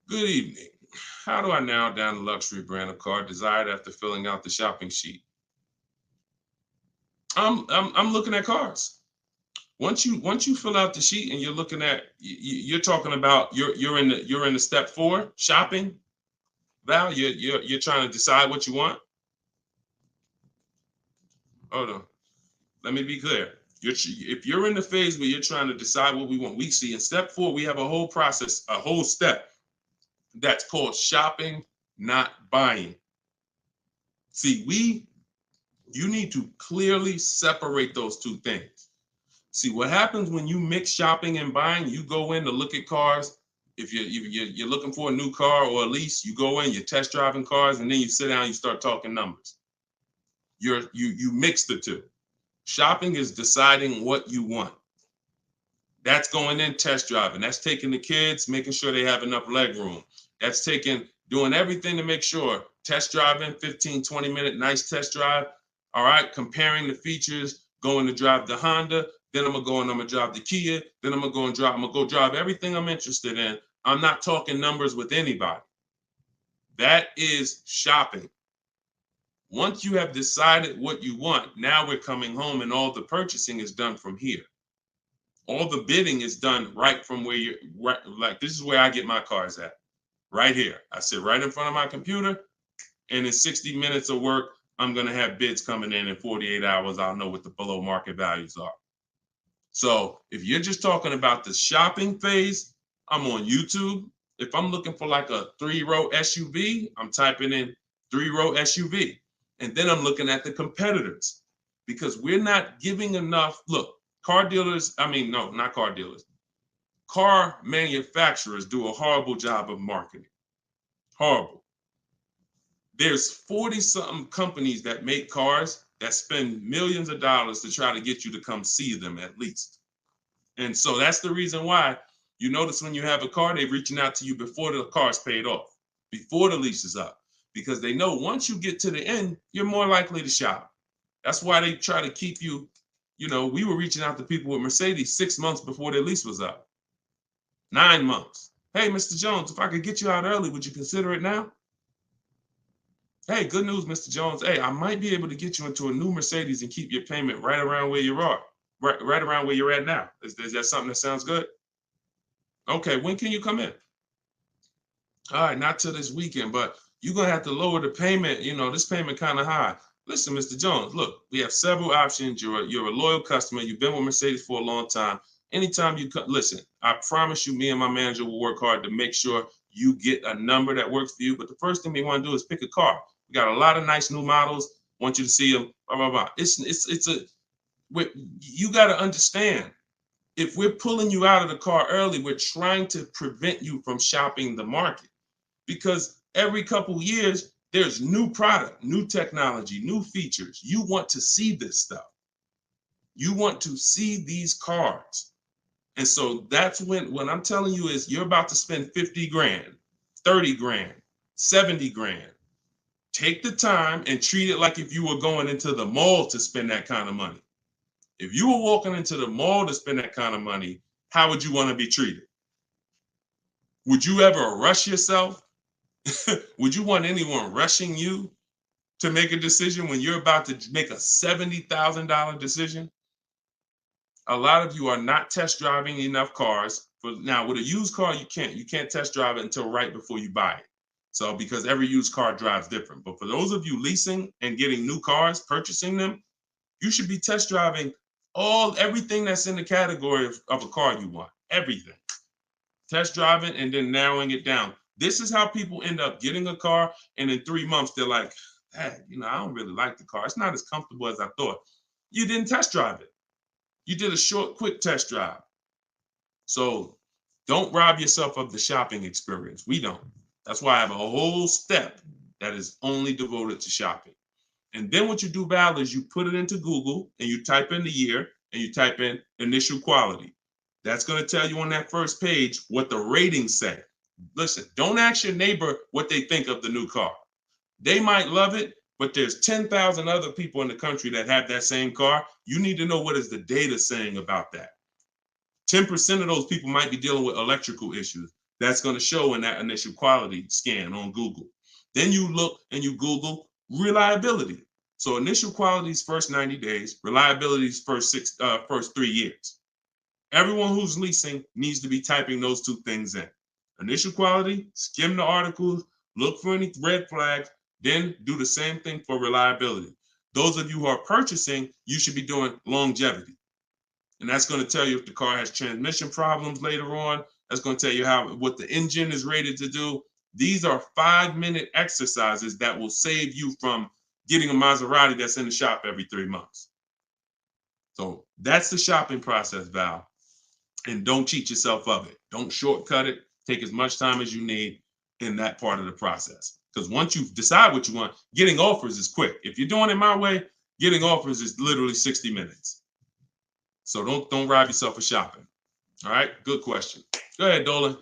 Good evening. How do I narrow down the luxury brand of car desired after filling out the shopping sheet? I'm looking at cars. Once you fill out the sheet and you're looking at, you're talking about you're in the step 4 shopping. Val, you're trying to decide what you want. Hold on, let me be clear. If you're in the phase where you're trying to decide what we want, we see in step 4 we have a whole process, a whole step that's called shopping, not buying. See, you need to clearly separate those two things. See, what happens when you mix shopping and buying, you go in to look at cars. If you're looking for a new car or a lease, you go in, you're test driving cars, and then you sit down, you start talking numbers. You mix the two. Shopping is deciding what you want. That's going in test driving. That's taking the kids, making sure they have enough leg room. That's doing everything to make sure. Test driving, 15, 20-minute nice test drive. All right, comparing the features, going to drive the Honda. Then I'm gonna drive the Kia. Then I'm gonna go drive everything I'm interested in. I'm not talking numbers with anybody. That is shopping. Once you have decided what you want, now we're coming home and all the purchasing is done from here. All the bidding is done right from where you're, right, like this is where I get my cars at, right here. I sit right in front of my computer, and in 60 minutes of work, I'm gonna have bids coming in 48 hours. I'll know what the below market values are. So if you're just talking about the shopping phase, I'm on YouTube. If I'm looking for like a 3-row SUV, I'm typing in 3-row SUV. And then I'm looking at the competitors because we're not giving enough. Look, car manufacturers do a horrible job of marketing. Horrible. There's 40-something companies that make cars that spend millions of dollars to try to get you to come see them at least. And so that's the reason why you notice when you have a car, they're reaching out to you before the car's paid off, before the lease is up, because they know once you get to the end, you're more likely to shop. That's why they try to keep you, we were reaching out to people with Mercedes 6 months before their lease was up. 9 months. Hey, Mr. Jones, if I could get you out early, would you consider it now? Hey, good news, Mr. Jones. Hey, I might be able to get you into a new Mercedes and keep your payment right around where you are, right around where you're at now. Is that something that sounds good? Okay, when can you come in? All right, not till this weekend, but you're going to have to lower the payment. This payment kind of high. Listen, Mr. Jones, look, we have several options. You're a loyal customer. You've been with Mercedes for a long time. Anytime you come, listen, I promise you, me and my manager will work hard to make sure you get a number that works for you. But the first thing we want to do is pick a car. We got a lot of nice new models. Want you to see them. Blah, blah, blah. You got to understand, if we're pulling you out of the car early, we're trying to prevent you from shopping the market, because every couple of years, there's new product, new technology, new features. You want to see this stuff. You want to see these cars. And so that's when what I'm telling you is you're about to spend 50 grand, 30 grand, 70 grand. Take the time and treat it like if you were going into the mall to spend that kind of money. If you were walking into the mall to spend that kind of money, how would you want to be treated? Would you ever rush yourself? Would you want anyone rushing you to make a decision when you're about to make a $70,000 decision? A lot of you are not test driving enough cars. Now, with a used car, you can't test drive it until right before you buy it. So because every used car drives different. But for those of you leasing and getting new cars, purchasing them, you should be test driving everything that's in the category of a car you want. Everything. Test driving and then narrowing it down. This is how people end up getting a car, and in 3 months they're like, hey, I don't really like the car. It's not as comfortable as I thought. You didn't test drive it. You did a short, quick test drive. So don't rob yourself of the shopping experience. We don't. That's why I have a whole step that is only devoted to shopping. And then what you do, Val, is you put it into Google and you type in the year and you type in initial quality. That's going to tell you on that first page what the ratings say. Listen, don't ask your neighbor what they think of the new car. They might love it, but there's 10,000 other people in the country that have that same car. You need to know what is the data saying about that. 10% of those people might be dealing with electrical issues. That's going to show in that initial quality scan on Google. Then you look and you Google reliability. So initial quality's first 90 days, reliability's first 3 years. Everyone who's leasing needs to be typing those two things in. Initial quality, skim the articles, look for any red flags, then do the same thing for reliability. Those of you who are purchasing, you should be doing longevity. And that's going to tell you if the car has transmission problems later on. That's going to tell you what the engine is rated to do. These are 5-minute exercises that will save you from getting a Maserati that's in the shop every 3 months. So that's the shopping process, Val. And don't cheat yourself of it. Don't shortcut it. Take as much time as you need in that part of the process. Because once you decide what you want, getting offers is quick. If you're doing it my way, getting offers is literally 60 minutes. So don't rob yourself of shopping. All right, good question. Go ahead, Dolan.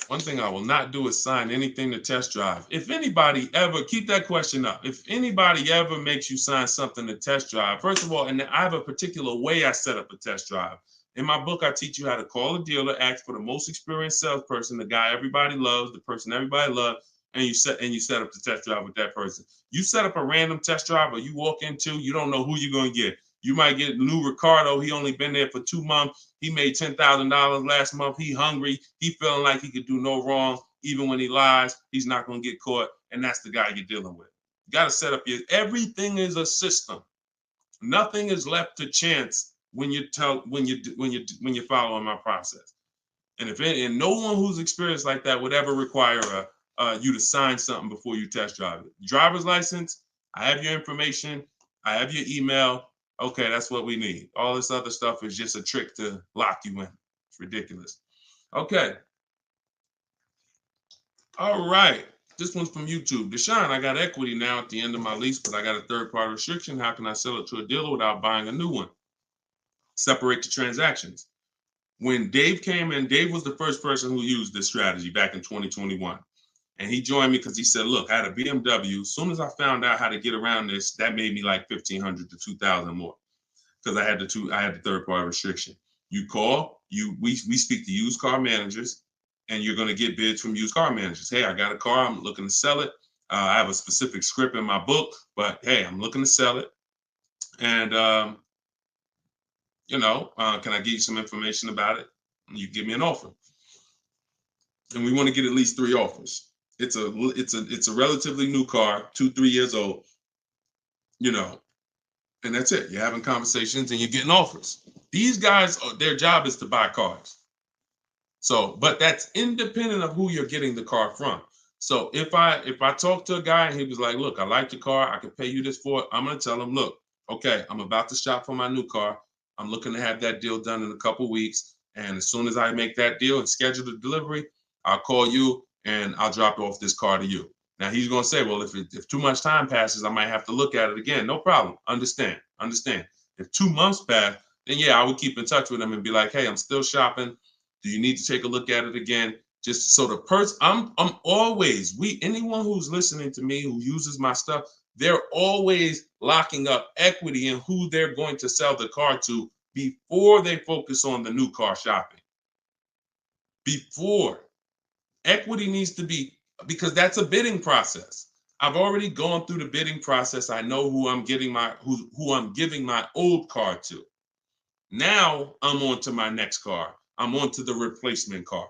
One thing I will not do is sign anything to test drive. If anybody ever, keep that question up. If anybody ever makes you sign something to test drive, first of all, and I have a particular way I set up a test drive. In my book, I teach you how to call a dealer, ask for the most experienced salesperson, the guy everybody loves, the person everybody loves, and you set up the test drive with that person. You set up a random test drive or you walk into, you don't know who you're going to get. You might get Lou Ricardo. He only been there for 2 months. He made $10,000 last month. He hungry. He feeling like he could do no wrong. Even when he lies, he's not going to get caught. And that's the guy you're dealing with. You got to set up everything is a system. Nothing is left to chance when you're following my process. And no one who's experienced like that would ever require you to sign something before you test drive it. Driver's license, I have your information, I have your email. Okay, that's what we need. All this other stuff is just a trick to lock you in. It's ridiculous. Okay. All right. This one's from YouTube. Deshone, I got equity now at the end of my lease, but I got a third-party restriction. How can I sell it to a dealer without buying a new one? Separate the transactions. When Dave came in, Dave was the first person who used this strategy back in 2021. And he joined me because he said, look, I had a BMW. As soon as I found out how to get around this, that made me like $1,500 to $2,000 more because I had the third-party restriction. You call, we speak to used car managers, and you're going to get bids from used car managers. Hey, I got a car. I'm looking to sell it. I have a specific script in my book, but hey, I'm looking to sell it. And, can I give you some information about it? And you give me an offer. And we want to get at least 3 offers. It's a relatively new car, 2-3 years old, and that's it. You're having conversations and you're getting offers. These guys, their job is to buy cars. So, but that's independent of who you're getting the car from. So if I talk to a guy and he was like, look, I like your car, I can pay you this for it, I'm going to tell him, look, okay, I'm about to shop for my new car. I'm looking to have that deal done in a couple of weeks. And as soon as I make that deal and schedule the delivery, I'll call you and I'll drop off this car to you. Now he's going to say, well, if too much time passes, I might have to look at it again. No problem. Understand. If 2 months pass, then yeah, I would keep in touch with them and be like, hey, I'm still shopping. Do you need to take a look at it again? Just so the person, I'm always, anyone who's listening to me who uses my stuff, they're always locking up equity in who they're going to sell the car to before they focus on the new car shopping. Before. Equity needs to be, because that's a bidding process. I've already gone through the bidding process. I know who I'm getting who I'm giving my old car to. Now I'm on to my next car. I'm on to the replacement car.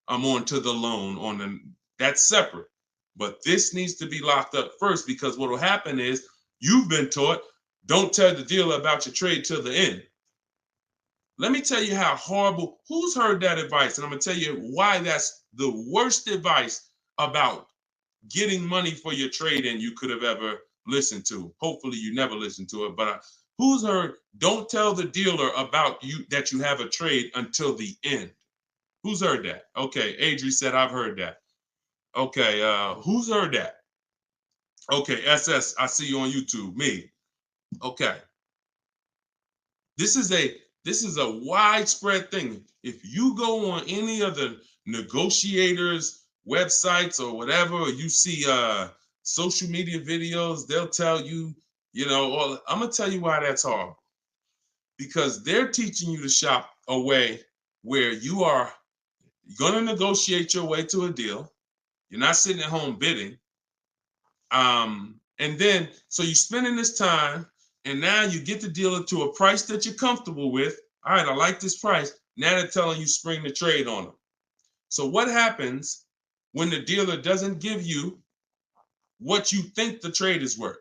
I'm on to the loan that's separate. But this needs to be locked up first, because what will happen is you've been taught, don't tell the dealer about your trade till the end. Let me tell you how horrible, who's heard that advice? And I'm going to tell you why that's the worst advice about getting money for your trade-in you could have ever listened to. Hopefully you never listened to it, but who's heard, don't tell the dealer about that you have a trade until the end? Who's heard that? Okay, Adri said, I've heard that. Okay, who's heard that? Okay, SS, I see you on YouTube, me. Okay. This is a widespread thing. If you go on any of the negotiators' websites or whatever, or you see social media videos, they'll tell you, I'm gonna tell you why that's horrible. Because they're teaching you to shop a way where you are gonna negotiate your way to a deal. You're not sitting at home bidding. And then, so you're spending this time, and now you get the dealer to a price that you're comfortable with. All right, I like this price. Now they're telling you spring the trade on them. So what happens when the dealer doesn't give you what you think the trade is worth?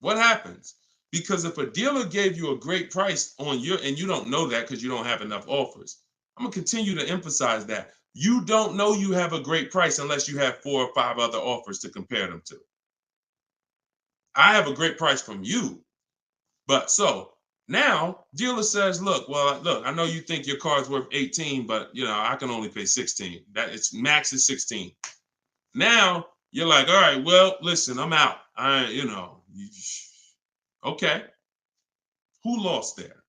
What happens? Because if a dealer gave you a great price on and you don't know that because you don't have enough offers, I'm gonna continue to emphasize that. You don't know you have a great price unless you have 4 or 5 other offers to compare them to. I have a great price from you. But so now dealer says, look, I know you think your car is worth 18, but I can only pay 16. That it's max is 16. Now you're like, all right, well, listen, I'm out. Okay. Who lost there?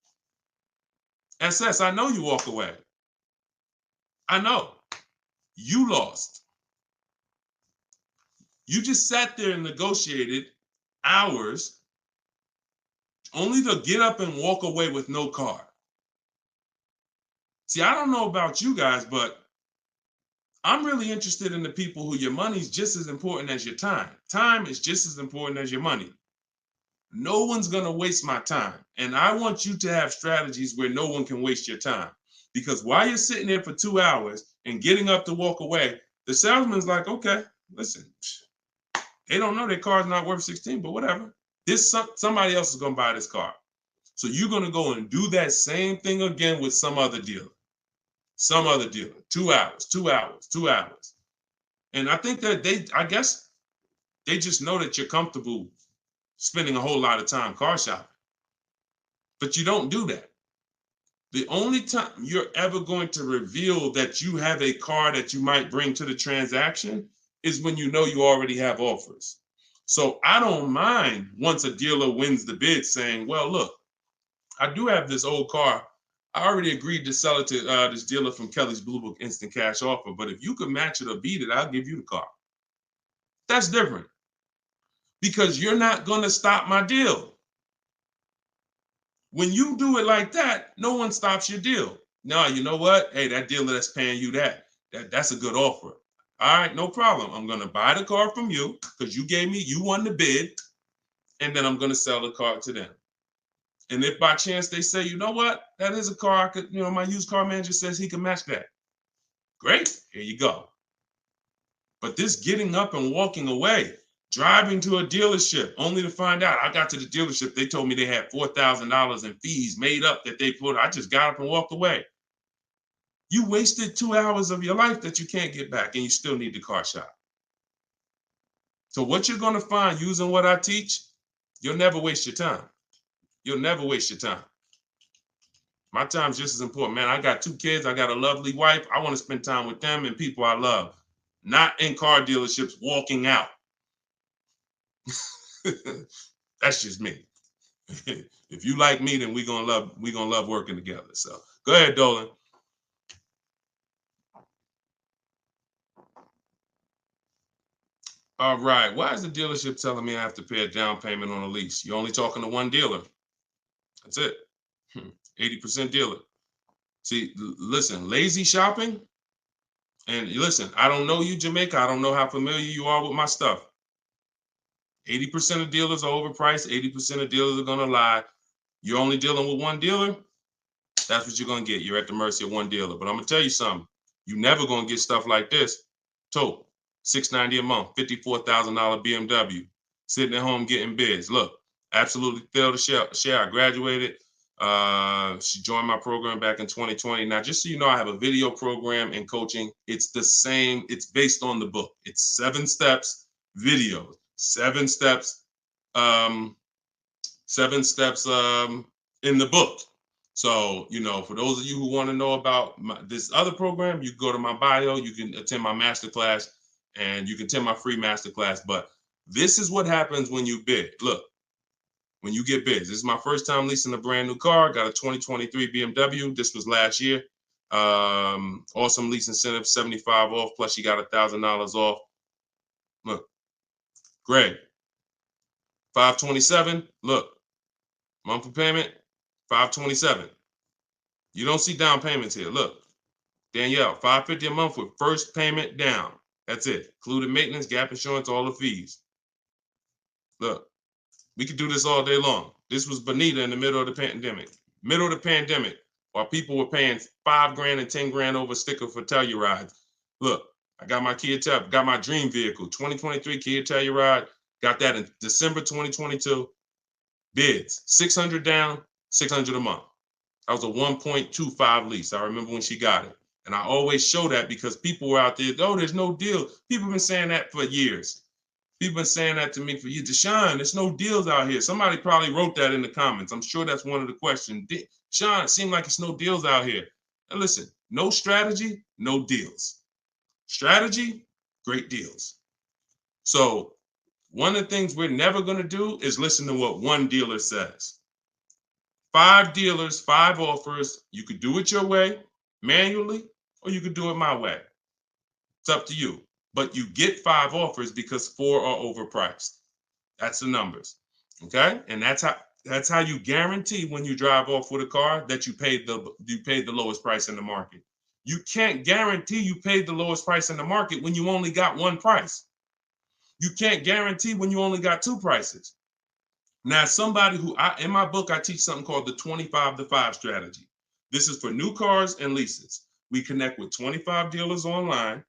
SS, I know you walk away. I know. You lost. You just sat there and negotiated hours only to get up and walk away with no car. See, I don't know about you guys, but I'm really interested in the people who your money's just as important as your time. Time is just as important as your money. No one's going to waste my time. And I want you to have strategies where no one can waste your time. Because while you're sitting there for 2 hours and getting up to walk away, the salesman's like, okay, listen, they don't know their car's not worth 16, but whatever. Somebody else is going to buy this car. So you're going to go and do that same thing again with some other dealer. 2 hours, 2 hours, 2 hours. And I think that I guess they just know that you're comfortable spending a whole lot of time car shopping. But you don't do that. The only time you're ever going to reveal that you have a car that you might bring to the transaction is when you know you already have offers. So I don't mind once a dealer wins the bid saying, well, look, I do have this old car. I already agreed to sell it to this dealer from Kelly's Blue Book Instant Cash Offer, but if you could match it or beat it, I'll give you the car. That's different because you're not going to stop my deal. When you do it like that, no one stops your deal. Now, you know what? Hey, that dealer that's paying you that's a good offer. All right, no problem. I'm going to buy the car from you because you won the bid, and then I'm going to sell the car to them. And if by chance they say, you know what, that is a car I could, my used car manager says he can match that. Great, here you go. But this getting up and walking away, driving to a dealership only to find out I got to the dealership, they told me they had $4,000 in fees made up that they put. I just got up and walked away. You wasted 2 hours of your life that you can't get back, and you still need the car shop. So what you're going to find using what I teach, you'll never waste your time. You'll never waste your time. My time's just as important, man. I got 2 kids. I got a lovely wife. I want to spend time with them and people I love, not in car dealerships walking out. That's just me. If you like me, then we're gonna love working together. So go ahead, Dolan. All right. Why is the dealership telling me I have to pay a down payment on a lease? You're only talking to one dealer. That's it. 80% dealer. See, listen, lazy shopping. And listen, I don't know you, Jamaica. I don't know how familiar you are with my stuff. 80% of dealers are overpriced. 80% of dealers are going to lie. You're only dealing with one dealer. That's what you're going to get. You're at the mercy of one dealer. But I'm going to tell you something. You're never going to get stuff like this. Tote, $690 a month, $54,000 BMW, sitting at home getting bids. Look, absolutely failed to share. I graduated. She joined my program back in 2020. Now, just so you know, I have a video program and coaching. It's the same. It's based on the book. It's 7 steps videos, 7 steps, 7 steps in the book. So, you know, for those of you who want to know about this other program, you go to my bio, you can attend my masterclass, and you can attend my free masterclass. But this is what happens when you bid. Look, when you get bids. This is my first time leasing a brand new car. Got a 2023 BMW. This was last year. Awesome lease incentive, 75 off, plus you got $1,000 off. Look, Greg, 527. Look, monthly payment, 527. You don't see down payments here. Look, Danielle, $550 a month with first payment down. That's it. Included maintenance, gap insurance, all the fees. Look, we could do this all day long. This was Bonita in the middle of the pandemic. Middle of the pandemic, while people were paying $5 grand and 10 grand over sticker for Telluride. Look, I got my got my dream vehicle, 2023 Kia Telluride. Got that in December 2022. Bids, 600 down, 600 a month. That was a 1.25 lease. I remember when she got it. And I always show that because people were out there, oh, there's no deal. People have been saying that for years. People have been saying that to me for years. Deshaun, there's no deals out here. Somebody probably wrote that in the comments. I'm sure that's one of the questions. Sean, it seems like it's no deals out here. And listen, no strategy, no deals. Strategy, great deals. So one of the things we're never going to do is listen to what one dealer says. 5 dealers, 5 offers. You could do it your way, manually, or you could do it my way. It's up to you. But you get 5 offers because 4 are overpriced. That's the numbers. Okay? And that's how you guarantee when you drive off with a car that you paid the lowest price in the market. You can't guarantee you paid the lowest price in the market when you only got one price. You can't guarantee when you only got 2 prices. Now, somebody in my book, I teach something called the 25-to-5 strategy. This is for new cars and leases. We connect with 25 dealers online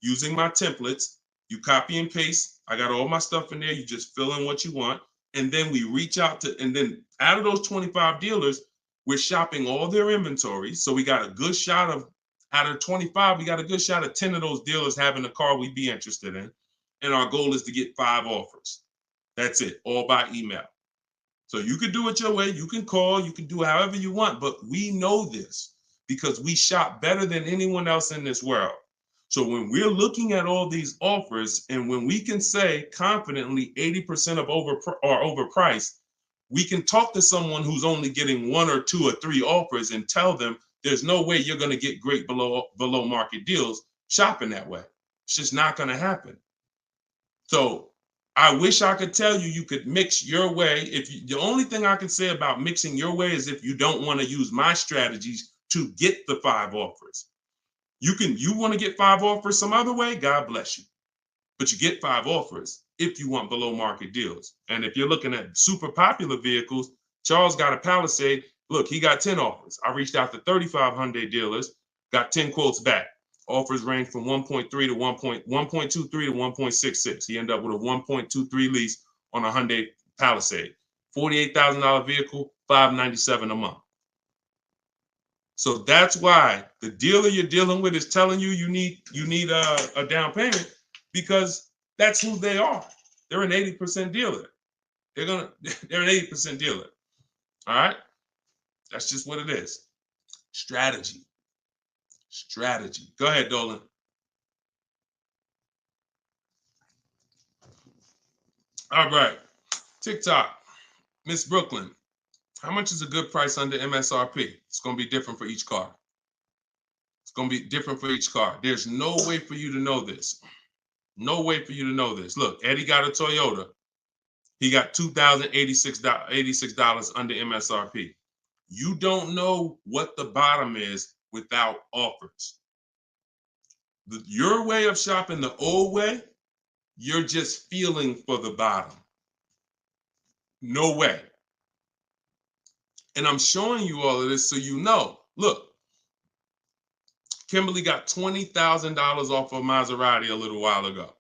using my templates. You copy and paste. I got all my stuff in there. You just fill in what you want. And then we reach out and then out of those 25 dealers, we're shopping all their inventory. So we got a good shot out of 25, we got a good shot of 10 of those dealers having a car we'd be interested in. And our goal is to get 5 offers. That's it, all by email. So you can do it your way. You can call, you can do however you want, but we know this because we shop better than anyone else in this world. So when we're looking at all these offers and when we can say confidently 80% are overpriced, we can talk to someone who's only getting 1 or 2 or 3 offers and tell them there's no way you're going to get great below market deals shopping that way. It's just not going to happen. So I wish I could tell you could mix your way. The only thing I can say about mixing your way is if you don't want to use my strategies to get the 5 offers. You want to get 5 offers some other way, God bless you. But you get 5 offers if you want below market deals. And if you're looking at super popular vehicles, Charles got a Palisade. Look, he got 10 offers. I reached out to 35 Hyundai dealers, got 10 quotes back. Offers range from 1.23 to 1.66. He ended up with a 1.23 lease on a Hyundai Palisade. $48,000 vehicle, $597 a month. So that's why the dealer you're dealing with is telling you need a down payment because that's who they are. They're an 80% dealer. They're an 80% dealer. All right? That's just what it is. Strategy. Go ahead, Dolan. All right. TikTok. Miss Brooklyn, how much is a good price under MSRP? It's going to be different for each car. It's going to be different for each car. There's no way for you to know this. No way for you to know this. Look, Eddie got a Toyota. He got $2,086 under MSRP. You don't know what the bottom is without offers. Your way of shopping the old way, you're just feeling for the bottom. No way. And I'm showing you all of this so you know. Look, Kimberly got $20,000 off of Maserati a little while ago.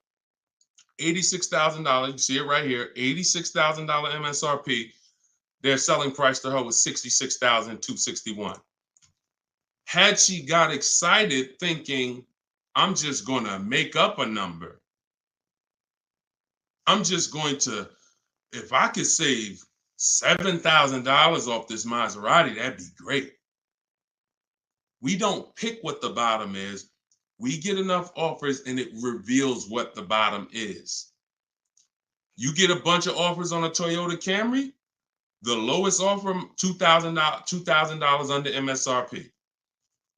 $86,000, you see it right here, $86,000 MSRP. Their selling price to her was $66,261. Had she got excited thinking, I'm just going to make up a number. I'm just going to, if I could save $7,000 off this Maserati, that'd be great. We don't pick what the bottom is. We get enough offers and it reveals what the bottom is. You get a bunch of offers on a Toyota Camry, the lowest offer, $2,000 under MSRP.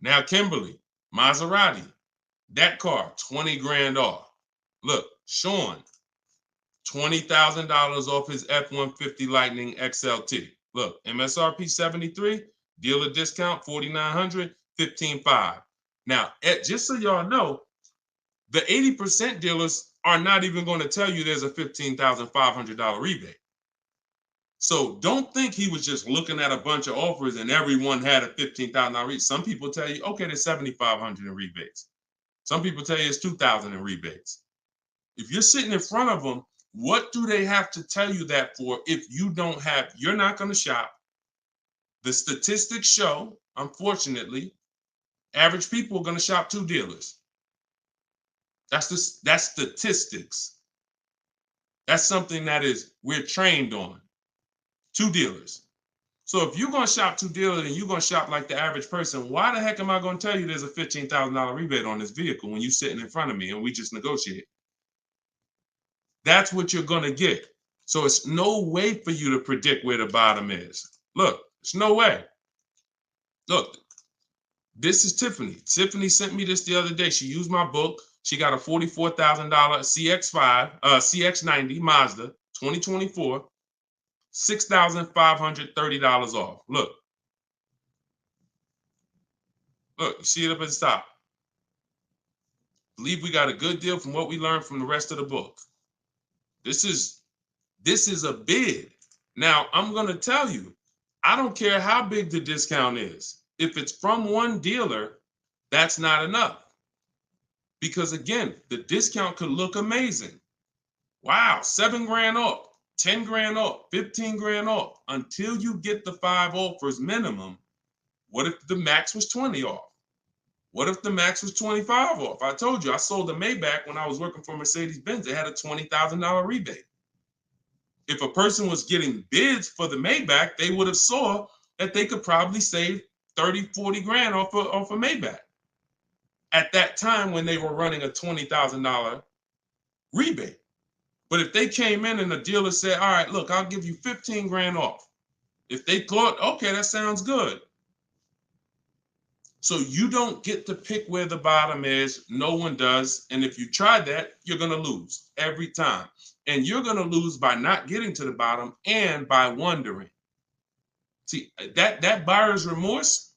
Now, Kimberly, Maserati, that car, 20 grand off. Look, Sean, $20,000 off his F-150 Lightning XLT. Look, MSRP 73, dealer discount 4,900, 15,500. Now, just so y'all know, the 80% dealers are not even going to tell you there's a $15,500 rebate. So don't think he was just looking at a bunch of offers and everyone had a $15,000 rebate. Some people tell you, okay, there's $7,500 in rebates. Some people tell you it's $2,000 in rebates. If you're sitting in front of them, what do they have to tell you that for if you don't have, you're not going to shop. The statistics show, unfortunately, average people are going to shop 2 dealers. That's statistics. That's something that we're trained on. 2 dealers. So if you're going to shop 2 dealers and you're going to shop like the average person, why the heck am I going to tell you there's a $15,000 rebate on this vehicle when you're sitting in front of me and we just negotiate? That's what you're going to get. So it's no way for you to predict where the bottom is. Look, it's no way. Look, this is Tiffany. Tiffany sent me this the other day. She used my book. She got a $44,000 CX90 Mazda 2024, $6,530 off. Look, you see it up at the top. Believe we got a good deal from what we learned from the rest of the book. This is a bid. Now, I'm going to tell you, I don't care how big the discount is. If it's from one dealer, that's not enough. Because again, the discount could look amazing. Wow, 7 grand off, 10 grand off, 15 grand off. Until you get the 5 offers minimum, what if the max was 20 off? What if the max was 25 off? I told you, I sold a Maybach when I was working for Mercedes-Benz. It had a $20,000 rebate. If a person was getting bids for the Maybach, they would have saw that they could probably save 30, 40 grand off a Maybach at that time when they were running a $20,000 rebate. But if they came in and the dealer said, all right, look, I'll give you 15 grand off. If they thought, okay, that sounds good. So you don't get to pick where the bottom is. No one does. And if you try that, you're going to lose every time. And you're going to lose by not getting to the bottom and by wondering. See, that buyer's remorse,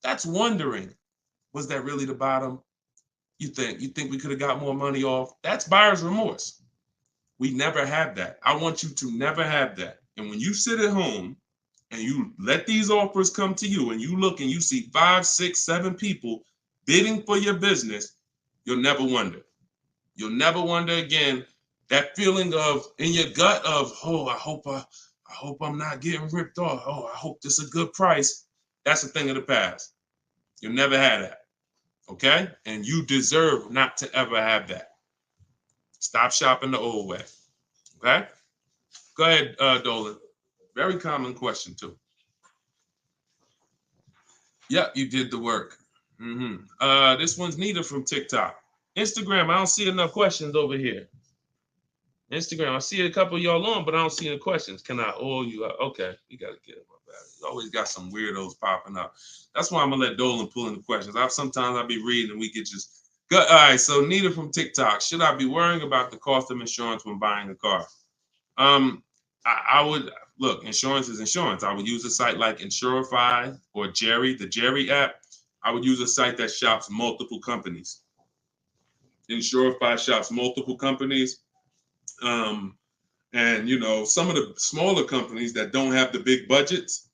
that's wondering. Was that really the bottom? You think we could have got more money off? That's buyer's remorse. We never have that. I want you to never have that. And when you sit at home and you let these offers come to you and you look and you see 5, 6, 7 people bidding for your business, you'll never wonder. You'll never wonder again. That feeling of in your gut of, oh, I hope I'm not getting ripped off. Oh, I hope this is a good price. That's a thing of the past. You'll never have that. Okay? And you deserve not to ever have that. Stop shopping the old way. Okay? Go ahead, Dolan. Very common question, too. Yep, you did the work. This one's Nita from TikTok. Instagram, I don't see enough questions over here. Instagram, I see a couple of y'all on, but I don't see any questions. Can I oil you up? Okay, we got to get it. You always got some weirdos popping up. That's why I'm going to let Dolan pull in the questions. Sometimes I'll be reading and we get just good. All right, so Nita from TikTok. Should I be worrying about the cost of insurance when buying a car? I would look, insurance is insurance. I would use a site like Insurify or Jerry, the Jerry app. I would use a site that shops multiple companies. Insurify shops multiple companies. And some of the smaller companies that don't have the big budgets,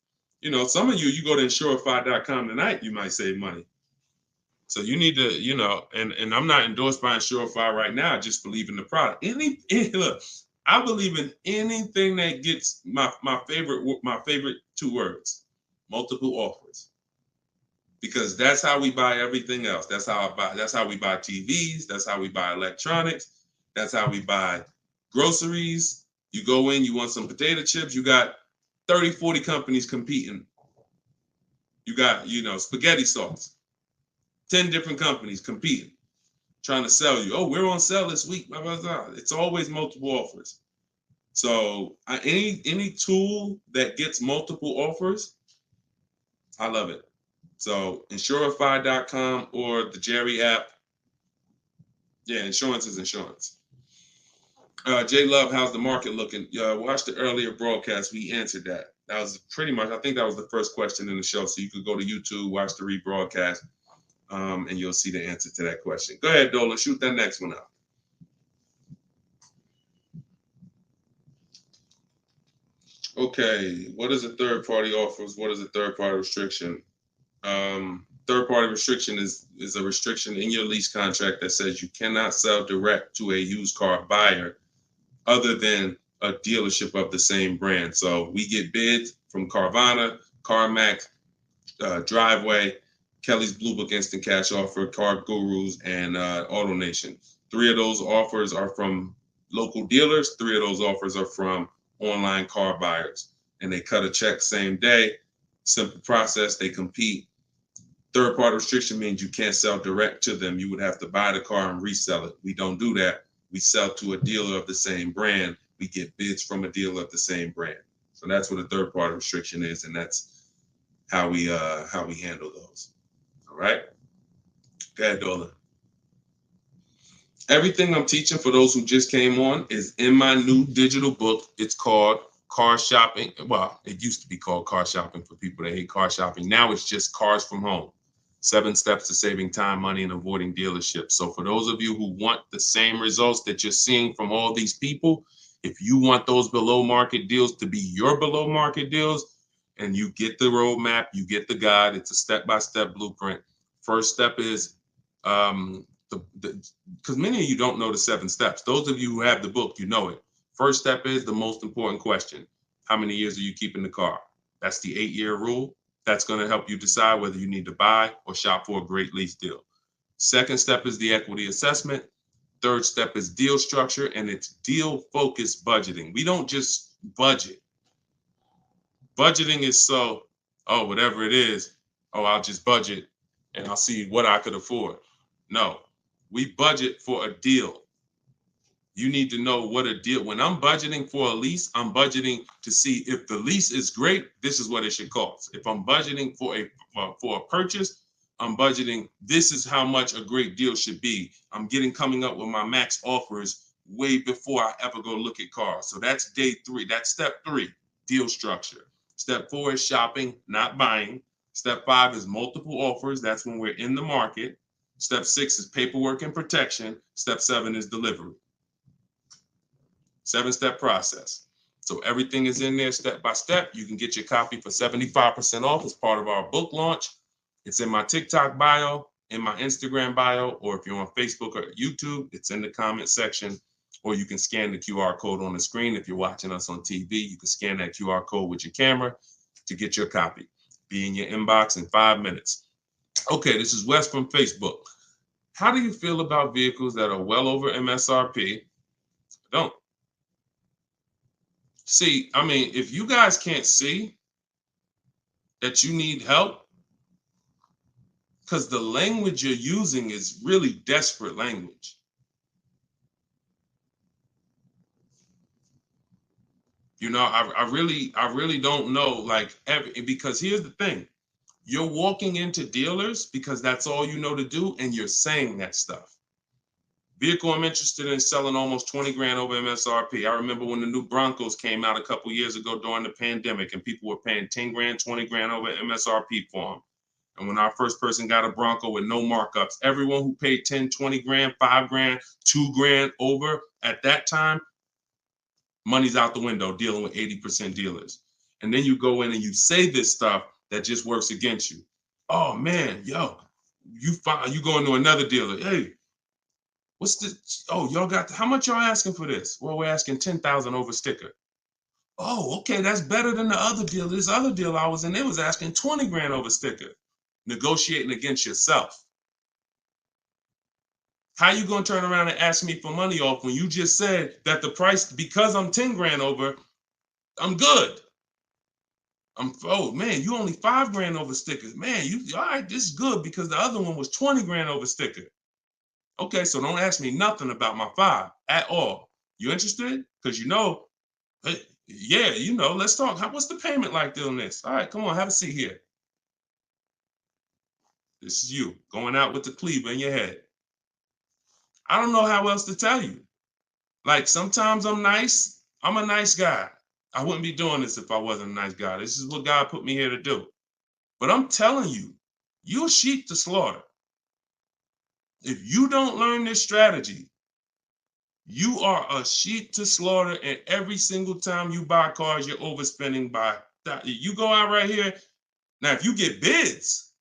some of you go to insurify.com tonight, you might save money. So you need to, and I'm not endorsed by Insurify right now. I just believe in the product. Look, I believe in anything that gets my favorite two words, multiple offers. Because that's how we buy everything else. That's how we buy TVs, that's how we buy electronics, that's how we buy groceries. You go in, you want some potato chips, you got 30, 40 companies competing. You got, spaghetti sauce. 10 different companies competing, trying to sell you. Oh, we're on sale this week. Blah, blah, blah. It's always multiple offers. So any tool that gets multiple offers, I love it. So Insurify.com or the Jerry app. Yeah, insurance is insurance. J Love, how's the market looking? Watch the earlier broadcast. We answered that. That was pretty much, I think that was the first question in the show. So you could go to YouTube, watch the rebroadcast. And you'll see the answer to that question. Go ahead, Dola. Shoot that next one out. Okay. What is a third-party offers? What is a third-party restriction? Third-party restriction is a restriction in your lease contract that says you cannot sell direct to a used car buyer other than a dealership of the same brand. So we get bids from Carvana, CarMax, Driveway, Kelly's Blue Book Instant Cash Offer, Car Gurus, and AutoNation. 3 of those offers are from local dealers. 3 of those offers are from online car buyers. And they cut a check same day. Simple process. They compete. Third-party restriction means you can't sell direct to them. You would have to buy the car and resell it. We don't do that. We sell to a dealer of the same brand. We get bids from a dealer of the same brand. So that's what a third-party restriction is, and that's how we handle those. All right. Go ahead, Dola. Everything I'm teaching for those who just came on is in my new digital book. It's called Car Shopping. Well, it used to be called Car Shopping for people that hate car shopping. Now it's just Cars from Home. 7 steps to saving time, money, and avoiding dealerships. So for those of you who want the same results that you're seeing from all these people, if you want those below market deals to be your below market deals, and you get the roadmap, you get the guide, it's a step-by-step blueprint. First step is, because many of you don't know the 7 steps. Those of you who have the book, you know it. First step is the most important question. How many years are you keeping the car? That's the 8-year rule. That's going to help you decide whether you need to buy or shop for a great lease deal. Second step is the equity assessment. Third step is deal structure, and it's deal-focused budgeting. We don't just budget. Budgeting is whatever it is, I'll just budget and I'll see what I could afford. No, we budget for a deal. You need to know what a deal. When I'm budgeting for a lease, I'm budgeting to see if the lease is great, this is what it should cost. If I'm budgeting for a purchase, I'm budgeting, this is how much a great deal should be. I'm coming up with my max offers way before I ever go look at cars. So that's day 3. That's step 3, deal structure. Step 4 is shopping, not buying. Step 5 is multiple offers. That's when we're in the market. Step 6 is paperwork and protection. Step 7 is delivery. 7-step process. So everything is in there step by step. You can get your copy for 75% off as part of our book launch. It's in my TikTok bio, in my Instagram bio, or if you're on Facebook or YouTube, it's in the comment section, or you can scan the QR code on the screen. If you're watching us on TV, you can scan that QR code with your camera to get your copy. Be in your inbox in 5 minutes. Okay, this is Wes from Facebook. How do you feel about vehicles that are well over MSRP? Don't. See, I mean, if you guys can't see that you need help, because the language you're using is really desperate language. I really don't know, like, because here's the thing. You're walking into dealers because that's all you know to do, and you're saying that stuff. Vehicle I'm interested in selling almost 20 grand over MSRP. I remember when the new Broncos came out a couple years ago during the pandemic, and people were paying 10 grand, 20 grand over MSRP for them. And when our first person got a Bronco with no markups, everyone who paid 10, 20 grand, 5 grand, 2 grand over at that time, money's out the window dealing with 80% dealers. And then you go in and you say this stuff that just works against you. Oh man, yo, you go into another dealer. Hey, what's this? Oh, y'all got, how much y'all asking for this? Well, we're asking 10,000 over sticker. Oh, okay, that's better than the other deal. This other deal I was in, they was asking 20 grand over sticker. Negotiating against yourself. How you gonna turn around and ask me for money off when you just said that the price, because I'm 10 grand over, I'm good. Oh man, you only 5 grand over stickers. Man, you all right, this is good because the other one was 20 grand over sticker. Okay, so don't ask me nothing about my 5 at all. You interested? Because hey, yeah, let's talk. What's the payment like on this? All right, come on, have a seat here. This is you going out with the cleaver in your head. I don't know how else to tell you. Like, sometimes I'm nice. I'm a nice guy. I wouldn't be doing this if I wasn't a nice guy. This is what God put me here to do. But I'm telling you, you're sheep to slaughter. If you don't learn this strategy, you are a sheep to slaughter, and every single time you buy cars, you're overspending by that. You go out right here. Now, if you get bids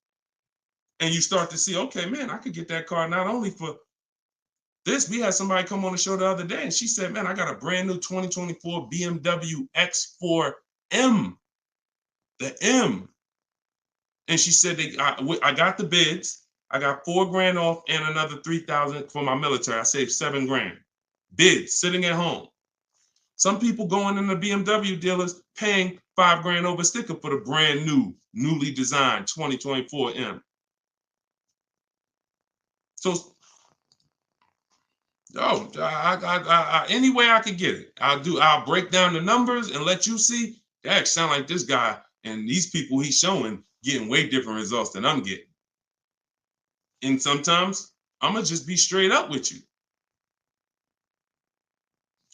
and you start to see, okay, man, I could get that car not only for this. We had somebody come on the show the other day, and she said, man, I got a brand new 2024 BMW X4M, the M. And she said, I got the bids. I got 4 grand off and another 3,000 for my military. I saved 7 grand. Bids sitting at home. Some people going in the BMW dealers paying 5 grand over sticker for the brand new, newly designed 2024 M. So, any way I could get it, I'll break down the numbers and let you see. That sound like this guy and these people he's showing getting way different results than I'm getting. And sometimes I'm gonna just be straight up with you.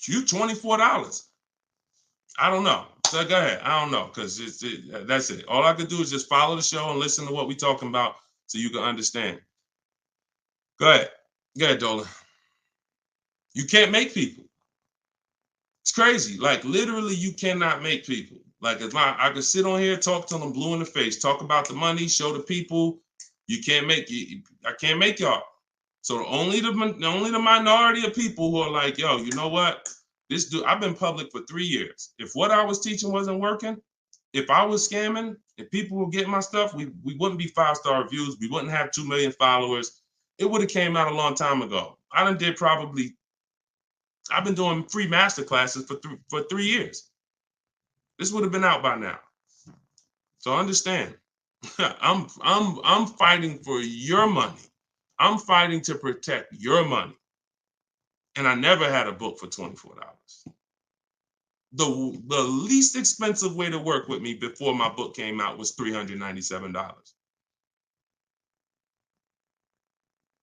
You $24. I don't know. So go ahead. I don't know, because that's it. All I can do is just follow the show and listen to what we're talking about so you can understand. Go ahead. Go ahead, Dolan. You can't make people. It's crazy. Like, literally, you cannot make people. Like, I could sit on here, talk till I'm blue in the face, talk about the money, show the people. You can't make you. I can't make y'all. So only the minority of people who are like, yo, you know what? This dude, I've been public for 3 years. If what I was teaching wasn't working, if I was scamming, if people were getting my stuff, we wouldn't be 5-star reviews. We wouldn't have 2 million followers. It would have came out a long time ago. I've been doing free master classes for 3 years. This would have been out by now. So understand, I'm fighting for your money. I'm fighting to protect your money. And I never had a book for $24. The least expensive way to work with me before my book came out was $397.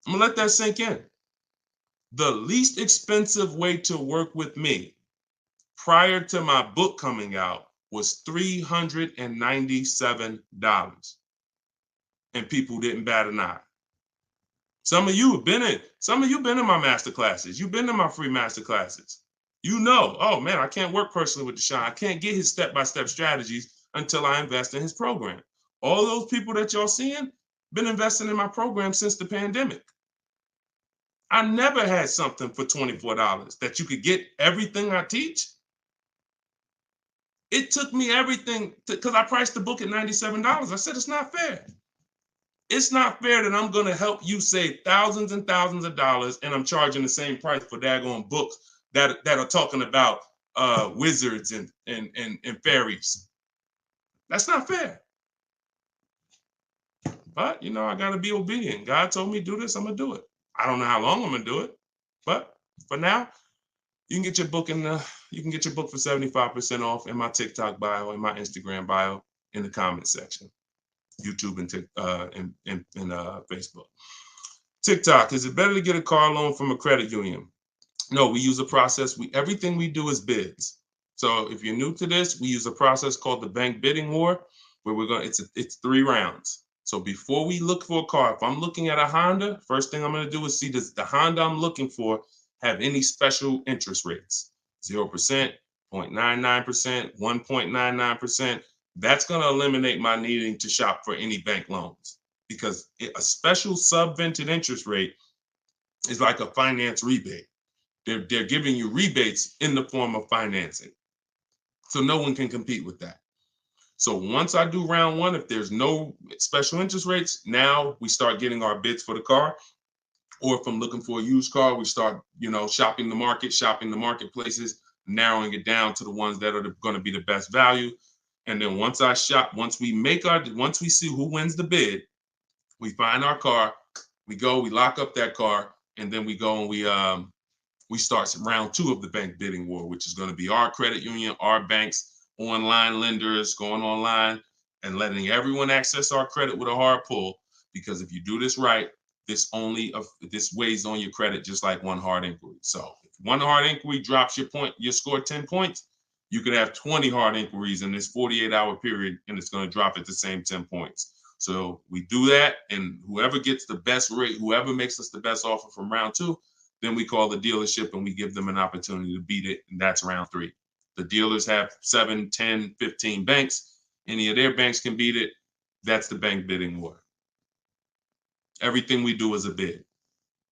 I'm gonna let that sink in. The least expensive way to work with me prior to my book coming out was $397. And people didn't bat an eye. Some of you have been in my master classes. You've been in my free master classes. You know, oh man, I can't work personally with Deshone. I can't get his step-by-step strategies until I invest in his program. All those people that y'all seeing been investing in my program since the pandemic. I never had something for $24 that you could get everything I teach. It took me everything because I priced the book at $97. I said, it's not fair. It's not fair that I'm going to help you save thousands and thousands of dollars and I'm charging the same price for daggone books that are talking about wizards and fairies. That's not fair. But, I got to be obedient. God told me to do this, I'm going to do it. I don't know how long I'm going to do it. But for now, you can get your book for 75% off in my TikTok bio, in my Instagram bio, in the comment section. YouTube and Facebook. TikTok, is it better to get a car loan from a credit union? No, we use a process. Everything we do is bids. So if you're new to this, we use a process called the bank bidding war, where it's 3 rounds. So before we look for a car, if I'm looking at a Honda, first thing I'm going to do is see, does the Honda I'm looking for have any special interest rates? 0%, 0.99%, 1.99%. That's going to eliminate my needing to shop for any bank loans, because a special subvented interest rate is like a finance rebate. They're giving you rebates in the form of financing. So no one can compete with that. So once I do round 1, if there's no special interest rates, now we start getting our bids for the car. Or if I'm looking for a used car, we start, shopping the marketplaces, narrowing it down to the ones that are going to be the best value. And then once we see who wins the bid, we find our car, we lock up that car, and then we go and we start round 2 of the bank bidding war, which is going to be our credit union, our banks, online lenders, going online and letting everyone access our credit with a hard pull. Because if you do this right, this weighs on your credit just like one hard inquiry. So if one hard inquiry drops your score 10 points, you could have 20 hard inquiries in this 48-hour period, and it's going to drop at the same 10 points. So we do that, and whoever gets the best rate, whoever makes us the best offer from round 2, then we call the dealership and we give them an opportunity to beat it, and that's round 3. The dealers have 7, 10, 15 banks. Any of their banks can beat it. That's the bank bidding war. Everything we do is a bid.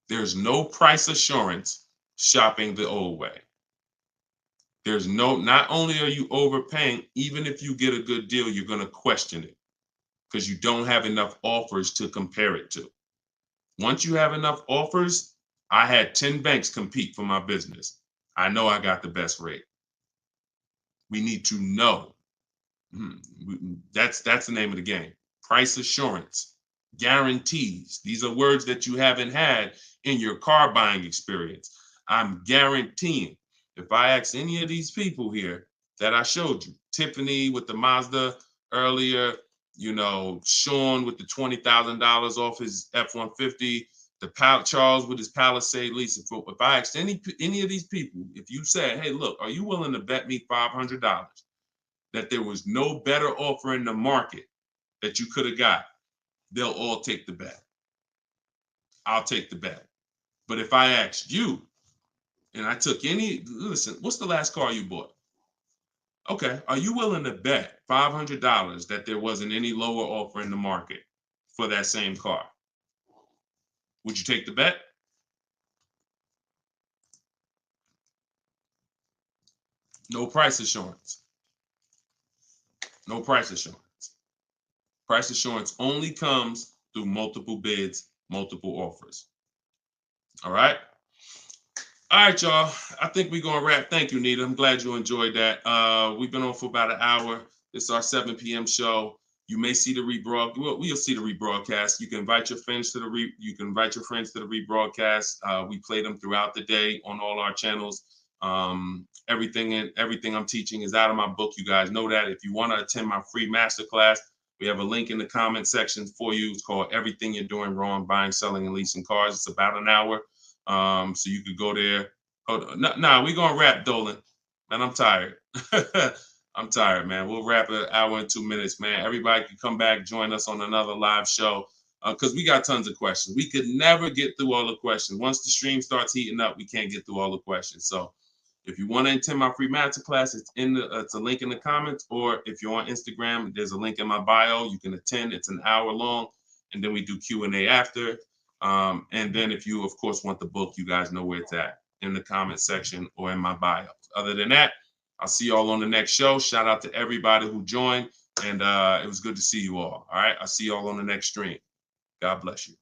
There's no price assurance shopping the old way. Not only are you overpaying, even if you get a good deal, you're going to question it because you don't have enough offers to compare it to. Once you have enough offers, I had 10 banks compete for my business. I know I got the best rate. We need to know. That's the name of the game. Price assurance, guarantees. These are words that you haven't had in your car buying experience. I'm guaranteeing. If I ask any of these people here that I showed you, Tiffany with the Mazda earlier, Sean with the $20,000 off his F-150, Charles with his Palisade lease. If I asked any of these people, if you said, hey, look, are you willing to bet me $500 that there was no better offer in the market that you could have got, they'll all take the bet. I'll take the bet. But if I asked you, and I took listen, what's the last car you bought? Okay, are you willing to bet $500 that there wasn't any lower offer in the market for that same car? Would you take the bet? No price assurance. No price assurance. Price assurance only comes through multiple bids, multiple offers. All right? All right, y'all. I think we're going to wrap. Thank you, Nita. I'm glad you enjoyed that. We've been on for about an hour. It's our 7 p.m. show. You may see the rebroadcast. Well, we'll see the rebroadcast. You can invite your friends to the rebroadcast. We play them throughout the day on all our channels. Everything I'm teaching is out of my book. You guys know that. If you want to attend my free masterclass, we have a link in the comment section for you. It's called Everything You're Doing Wrong, Buying, Selling, and Leasing Cars. It's about an hour. So you could go there. Hold on. We're going to wrap, Dolan. Man, I'm tired. I'm tired, man. We'll wrap an hour and 2 minutes, man. Everybody can come back, join us on another live show because we got tons of questions. We could never get through all the questions. Once the stream starts heating up, we can't get through all the questions. So if you want to attend my free masterclass, it's a link in the comments, or if you're on Instagram, there's a link in my bio. You can attend. It's an hour long, and then we do Q&A after. And then if you, of course, want the book, you guys know where it's at, in the comment section or in my bio. Other than that, I'll see you all on the next show. Shout out to everybody who joined, and it was good to see you all. All right, I'll see you all on the next stream. God bless you.